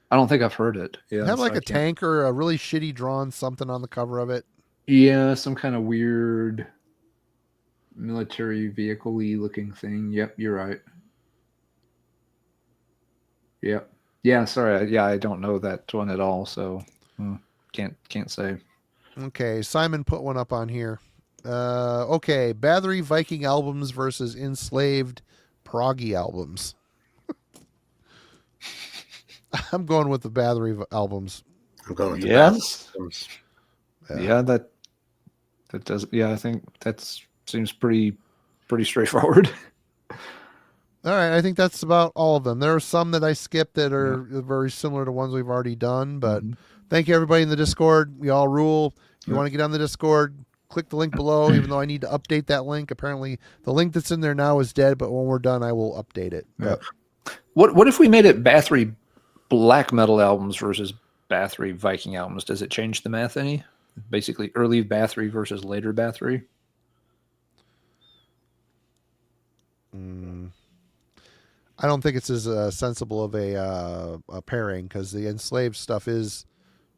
I don't think I've heard it. Yeah, it had like a tank or a really shitty drawn something on the cover of it. Yeah, some kind of weird military vehicle-y looking thing. Yep, you're right. Yep. Yeah, sorry. Yeah, I don't know that one at all, so can't say. Okay, Simon put one up on here. Okay, Bathory Viking albums versus Enslaved Proggy albums. I'm going with the Bathory albums. I'm going with the Yes. albums. Yeah, that does. Yeah, I think that seems pretty straightforward. All right, I think that's about all of them. There are some that I skipped that are very similar to ones we've already done, but thank you everybody in the Discord. We all rule. If you want to get on the Discord, click the link below, even though I need to update that link. Apparently, the link that's in there now is dead, but when we're done, I will update it. Yeah. What if we made it Bathory black metal albums versus Bathory Viking albums? Does it change the math any? Basically, early Bathory versus later Bathory? I don't think it's as sensible of a pairing because the Enslaved stuff is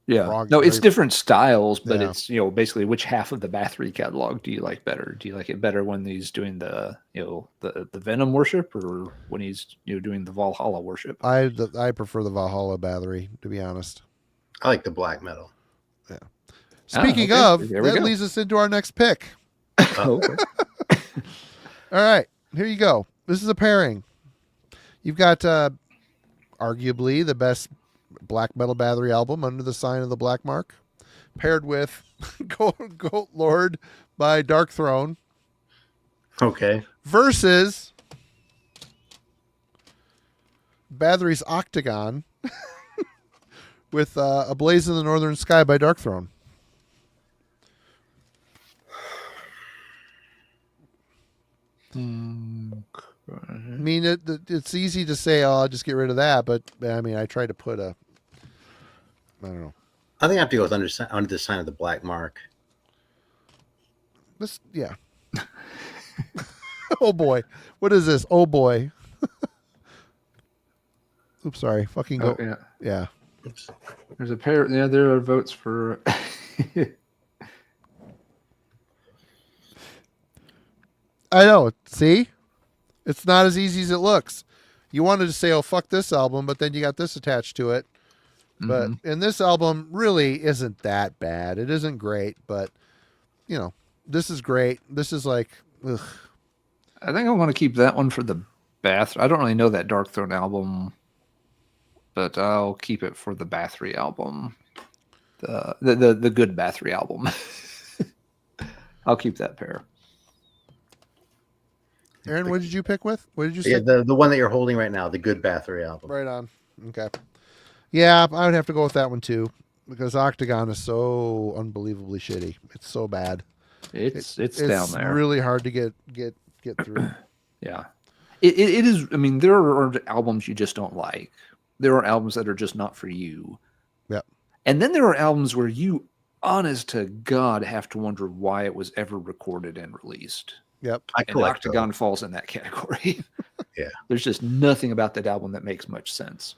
it's different styles, but it's basically which half of the Bathory catalog do you like better? Do you like it better when he's doing the the Venom worship, or when he's doing the Valhalla worship? I prefer the Valhalla Bathory, to be honest. I like the black metal. Yeah. Speaking of, that leads us into our next pick. Okay. All right, here you go. This is a pairing. You've got arguably the best black metal Bathory album, Under the Sign of the Black Mark, paired with Goat Lord by Dark Throne. Okay. Versus Bathory's Octagon with A Blaze in the Northern Sky by Dark Throne. I mean, it's easy to say, oh, I'll just get rid of that. But, I mean, I try to put I don't know. I think I have to go with Under the Sign of the Black Mark. Yeah. Oh, boy. What is this? Oh, boy. Oops, sorry. Fucking go. Oh, yeah. Yeah. Oops. There's a pair. Yeah, there are votes for. I know. See? It's not as easy as it looks. You wanted to say, oh, fuck this album, but then you got this attached to it. But and this album really isn't that bad. It isn't great, but, you know, this is great. This is like, ugh. I think I want to keep that one for the Bath. I don't really know that Dark Throne album, but I'll keep it for the Bathory album. The good Bathory album. I'll keep that pair. Aaron, what did you pick with? What did you say? Yeah, the one that you're holding right now, the Good Bathory album. Right on. Okay. Yeah, I would have to go with that one too, because Octagon is so unbelievably shitty. It's so bad. It's down there. It's really hard to get through. Yeah. It is. I mean, there are albums you just don't like. There are albums that are just not for you. Yep. And then there are albums where you, honest to God, have to wonder why it was ever recorded and released. Yep. And Octagon falls in that category. Yeah. There's just nothing about that album that makes much sense.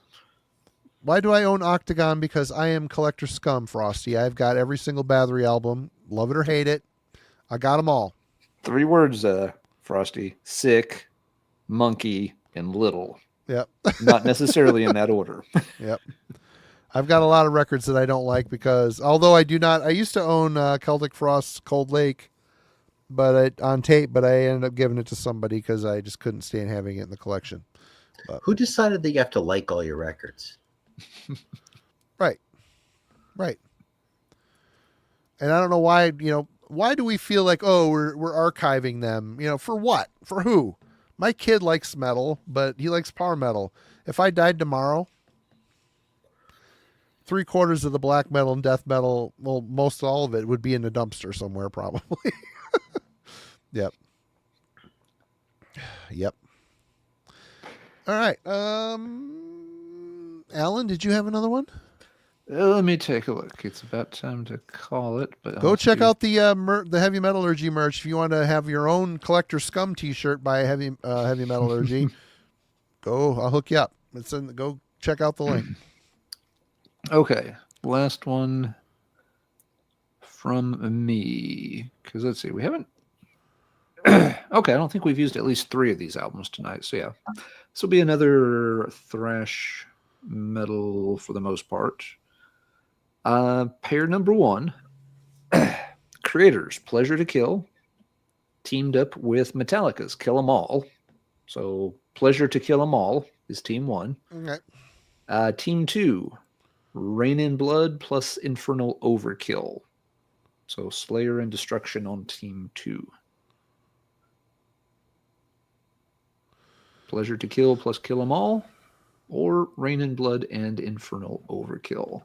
Why do I own Octagon? Because I am collector scum, Frosty. I've got every single Bathory album. Love it or hate it. I got them all. 3 words, Frosty. Sick, monkey, and little. Yep. Not necessarily in that order. Yep. I've got a lot of records that I don't like because, although I used to own Celtic Frost's Cold Lake, but on tape, but I ended up giving it to somebody because I just couldn't stand having it in the collection. But, who decided that you have to like all your records? Right. And I don't know why, why do we feel like, oh, we're archiving them? For what? For who? My kid likes metal, but he likes power metal. If I died tomorrow, 3/4 of the black metal and death metal, well, most all of it would be in a dumpster somewhere, probably. Yep. All right. Alan, did you have another one? Let me take a look. It's about time to call it. But go check out the Heavy Metallurgy merch if you want to have your own collector scum T-shirt by Heavy Metallurgy. I'll hook you up. Go check out the link. Okay, last one from me. Because let's see, we haven't. Okay, I don't think we've used at least 3 of these albums tonight. So yeah, this will be another thrash metal for the most part. Pair number 1, Creators, Pleasure to Kill, teamed up with Metallica's Kill 'Em All. So Pleasure to Kill 'Em All is team 1. Okay. Team 2, Rain in Blood plus Infernal Overkill. So Slayer and Destruction on team 2. Pleasure to Kill plus Kill 'Em All, or Rain in Blood and Infernal Overkill.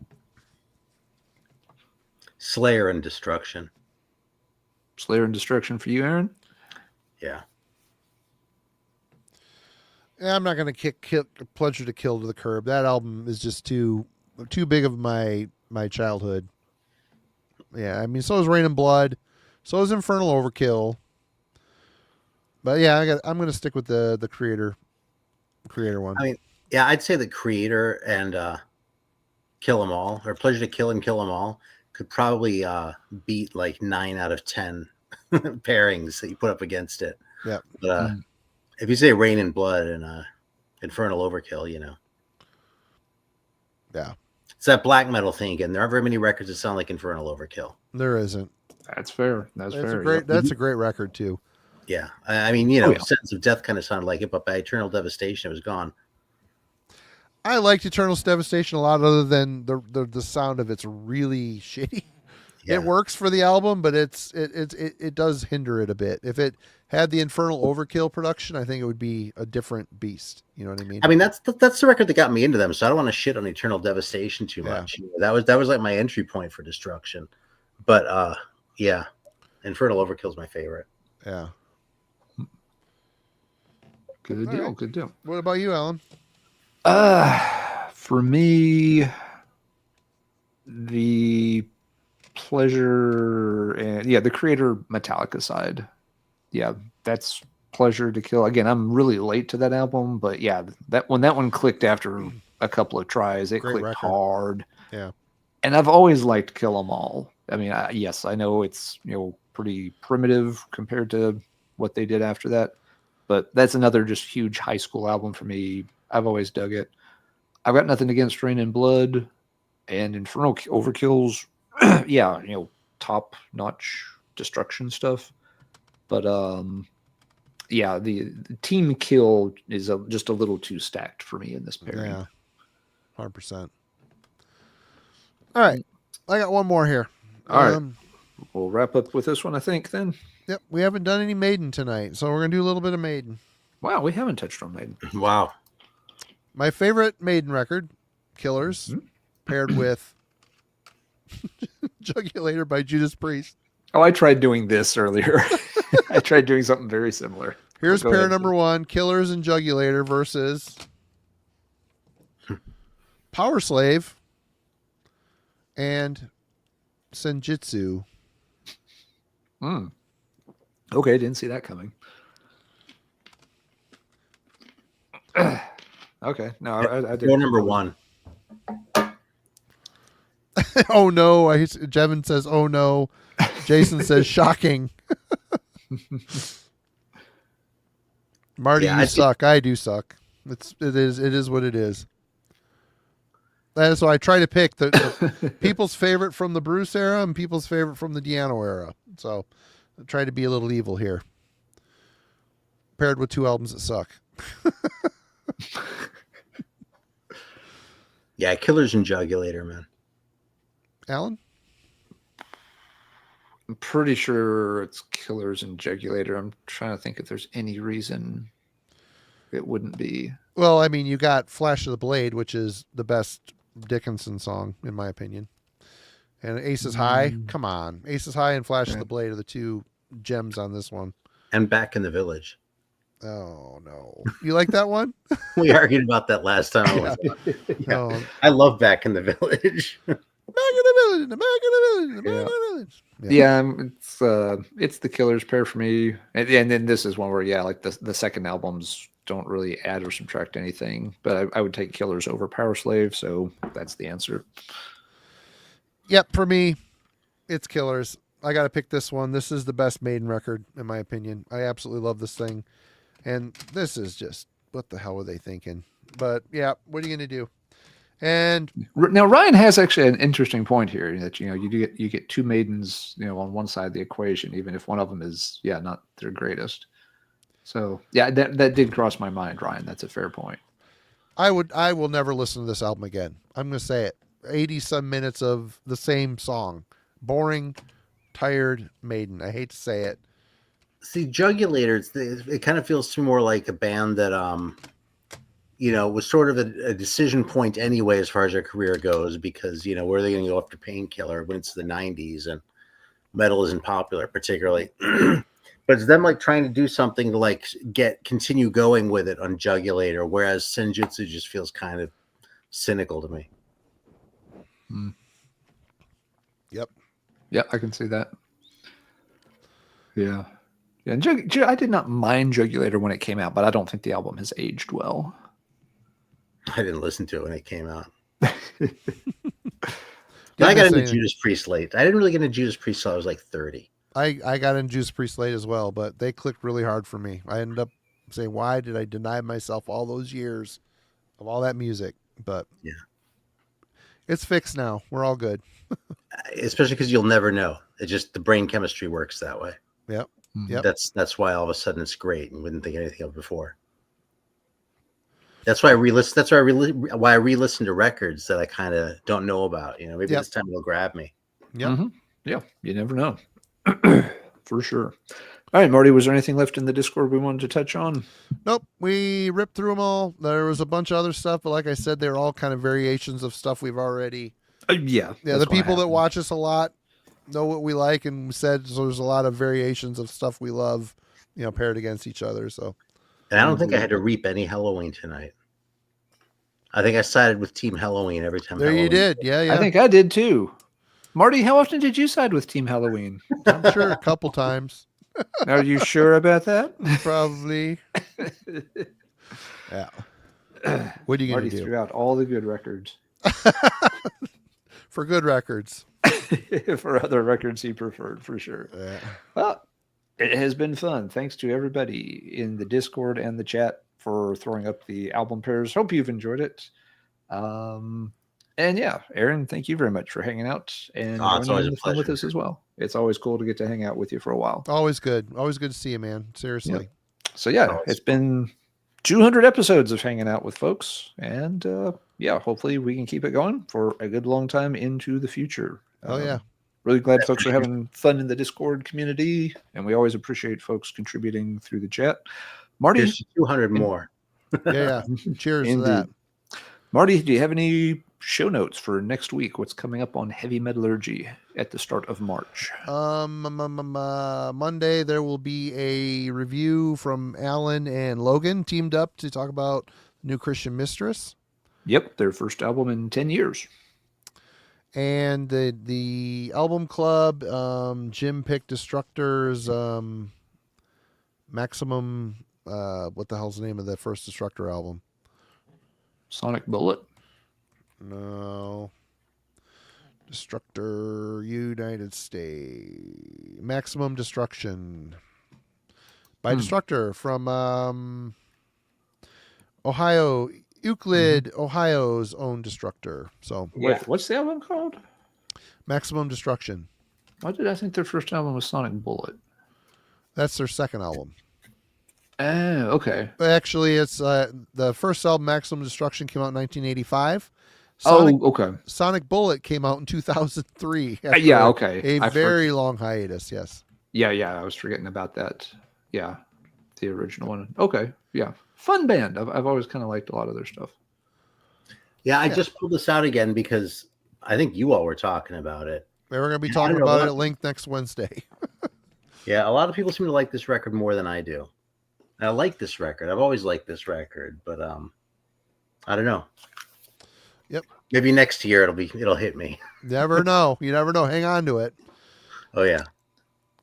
Slayer and Destruction. Slayer and Destruction for you, Aaron? Yeah. I'm not going to kick Pleasure to Kill to the curb. That album is just too big of my childhood. Yeah, I mean, so is Rain and Blood, so is Infernal Overkill. But yeah, I'm going to stick with the creator one. I mean, yeah, I'd say the Creator and Kill 'Em All, or Pleasure to Kill and Kill 'Em All, could probably beat like 9 out of 10 pairings that you put up against it. Yeah. But if you say Rain and Blood and Infernal Overkill, Yeah. It's that black metal thing again. There aren't very many records that sound like Infernal Overkill. There isn't. That's fair. That's fair. That's a great record too. Yeah. I mean, Sentence of Death kind of sounded like it, but by Eternal Devastation, it was gone. I liked Eternal Devastation a lot, other than the sound of it's really shitty. It works for the album, but it does hinder it a bit. If it had the Infernal Overkill production, I think it would be a different beast. You know what I mean? I mean, that's the record that got me into them, so I don't want to shit on Eternal Devastation too much. That was like my entry point for Destruction. But yeah, Infernal Overkill is my favorite. Yeah. Good deal. Right. Good deal. What about you, Alan? For me, the Pleasure and the Creator Metallica side. Yeah, that's Pleasure to Kill. Again, I'm really late to that album, but yeah, that one clicked after a couple of tries. It clicked hard. Yeah. And I've always liked Kill 'Em All. I mean, yes, I know it's, pretty primitive compared to what they did after that, but that's another just huge high school album for me. I've always dug it. I've got nothing against Rain and Blood and Infernal Overkill's, top notch Destruction stuff. But the Team Kill is just a little too stacked for me in this pairing. Yeah, 100%. All right, I got one more here. All right, we'll wrap up with this one, I think. Then. Yep, we haven't done any Maiden tonight, so we're gonna do a little bit of Maiden. Wow, we haven't touched on Maiden. Wow. My favorite Maiden record, Killers, paired with Jugulator by Judas Priest. Oh, I tried doing this earlier. I tried doing something very similar. Here's pair number 1, Killers and Jugulator versus Power Slave and Senjutsu. Okay, didn't see that coming. Okay, no, I did. Number 1. Oh no! Jevin says, "Oh no." Jason says, "Shocking." Marty, you suck. I do suck. It is what it is. And so I try to pick the people's favorite from the Bruce era and people's favorite from the Di'Anno era. So I try to be a little evil here. Paired with 2 albums that suck. Yeah, Killers and Jugulator, man. Alan? I'm pretty sure it's Killers and Jugulator. I'm trying to think if there's any reason it wouldn't be. Well, I mean, you got Flash of the Blade, which is the best Dickinson song, in my opinion. And Aces High, come on. Aces High and Flash of the Blade are the 2 gems on this one. And Back in the Village. Oh, no. You like that one? We argued about that last time. I love Back in the Village. Back in the Village. Yeah, it's the Killers pair for me. And then this is one where, like the second albums don't really add or subtract anything. But I would take Killers over Power Slave, so that's the answer. Yep, for me, it's Killers. I got to pick this one. This is the best Maiden record, in my opinion. I absolutely love this thing. And this is just, what the hell were they thinking? But yeah, what are you going to do? And now Ryan has actually an interesting point here that, you get 2 Maidens, on one side of the equation, even if one of them is, not their greatest. So yeah, that did cross my mind, Ryan. That's a fair point. I will never listen to this album again. I'm going to say it. 80 some minutes of the same song. Boring, tired Maiden. I hate to say it. See, Jugulator, it kind of feels to me more like a band that, was sort of a decision point anyway as far as their career goes, because, where are they going to go after Painkiller when it's the 90s and metal isn't popular particularly. But it's them like trying to do something to like continue going with it on Jugulator, whereas Senjutsu just feels kind of cynical to me. Yep. Yeah, I can see that. Yeah. Yeah, and I did not mind Jugulator when it came out, but I don't think the album has aged well. I didn't listen to it when it came out. I got into Judas Priest late. I didn't really get into Judas Priest until I was like 30. I got into Judas Priest late as well, but they clicked really hard for me. I ended up saying, why did I deny myself all those years of all that music? But yeah, it's fixed now. We're all good. Especially because you'll never know. It just, the brain chemistry works that way. Yep. Yep. That's why all of a sudden it's great and wouldn't think anything of it before. That's why I re-listen. That's why I re-listen to records that I kind of don't know about. Maybe this time it'll grab me. Yep. Yeah, you never know. For sure. All right, Marty, was there anything left in the Discord we wanted to touch on? Nope, we ripped through them all. There was a bunch of other stuff, but like I said, they're all kind of variations of stuff we've already. Yeah. Yeah, the people that watch us a lot know what we like, and we said so. There's a lot of variations of stuff we love, paired against each other. So, and I don't think I had to reap any Halloween tonight. I think I sided with Team Halloween every time. There Halloween. you did, yeah. I think I did too. Marty, how often did you side with Team Halloween? I'm sure a couple times. Are you sure about that? Probably. Yeah. What are you going to Marty do? threw out all the good records. For good records. For other records he preferred, for sure. Yeah. Well, it has been fun. Thanks to everybody in the Discord and the chat for throwing up the album pairs. Hope you've enjoyed it. And yeah, Aaron, thank you very much for hanging out and joining in the fun with us as well. It's always cool to get to hang out with you for a while. Always good. Always good to see you, man. Seriously. Yep. So yeah, it's been 200 episodes of hanging out with folks. And yeah, hopefully we can keep it going for a good long time into the future. Oh, yeah. Really glad folks are having fun in the Discord community. And we always appreciate folks contributing through the chat. Marty. There's 200 more. Yeah. Cheers to that. Marty, do you have any show notes for next week? What's coming up on Heavy Metallurgy at the start of March? Monday there will be a review from Alan and Logan teamed up to talk about New Christian Mistress. Yep, their first album in 10 years. And the album club, Jim picked Destructor's Maximum. What the hell's the name of the first Destructor album? Sonic Bullet. No. Destructor United States. Maximum Destruction. By Destructor from Ohio. Euclid, Ohio's own Destructor. So Wait, what's the album called? Maximum Destruction. Why did I think their first album was Sonic Bullet? That's their second album. Oh, okay. Actually, it's the first album, Maximum Destruction, came out in 1985. Okay. Sonic Bullet came out in 2003. Yeah, okay. A very long hiatus, yes. Yeah, I was forgetting about that. Yeah, the original one. Okay, yeah. Fun band. I've always kind of liked a lot of their stuff. Yeah, I just pulled this out again because I think you all were talking about it. We're going to be talking about it at length next Wednesday. Yeah, a lot of people seem to like this record more than I do. And I like this record. I've always liked this record, but I don't know. Yep. Maybe next year it'll hit me. Never know. You never know. Hang on to it. Oh yeah.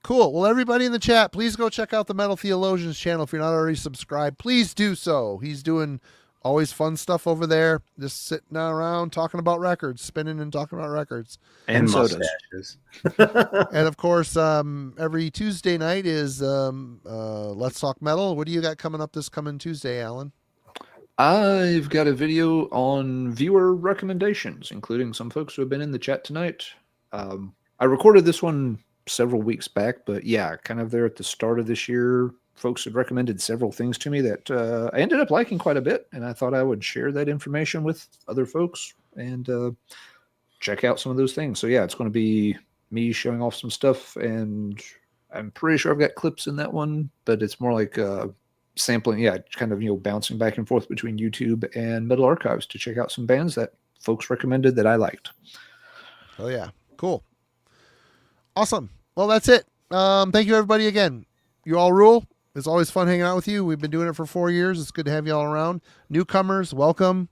Cool. Well, everybody in the chat, please go check out the Metal Theologians channel. If you're not already subscribed, please do so. He's doing always fun stuff over there. Just sitting around talking about records, spinning and talking about records. And mustaches. And of course, every Tuesday night is Let's Talk Metal. What do you got coming up this coming Tuesday, Alan? I've got a video on viewer recommendations, including some folks who have been in the chat tonight. I recorded this one several weeks back, but yeah, kind of there at the start of this year, folks had recommended several things to me that I ended up liking quite a bit, and I thought I would share that information with other folks and check out some of those things. So yeah, it's going to be me showing off some stuff, and I'm pretty sure I've got clips in that one, but it's more like sampling, yeah, kind of, bouncing back and forth between YouTube and Metal Archives to check out some bands that folks recommended that I liked. Oh yeah, cool. Awesome. Well, that's it. Thank you, everybody, again. You all rule. It's always fun hanging out with you. We've been doing it for 4 years. It's good to have you all around. Newcomers, welcome.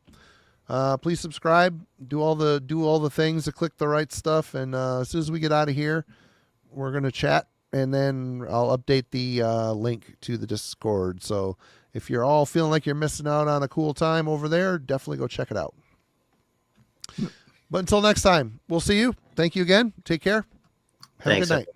Please subscribe. Do all the things to click the right stuff. And as soon as we get out of here, we're gonna chat, and then I'll update the link to the Discord. So if you're all feeling like you're missing out on a cool time over there, definitely go check it out. But until next time, we'll see you. Thank you again. Take care. Have a good night.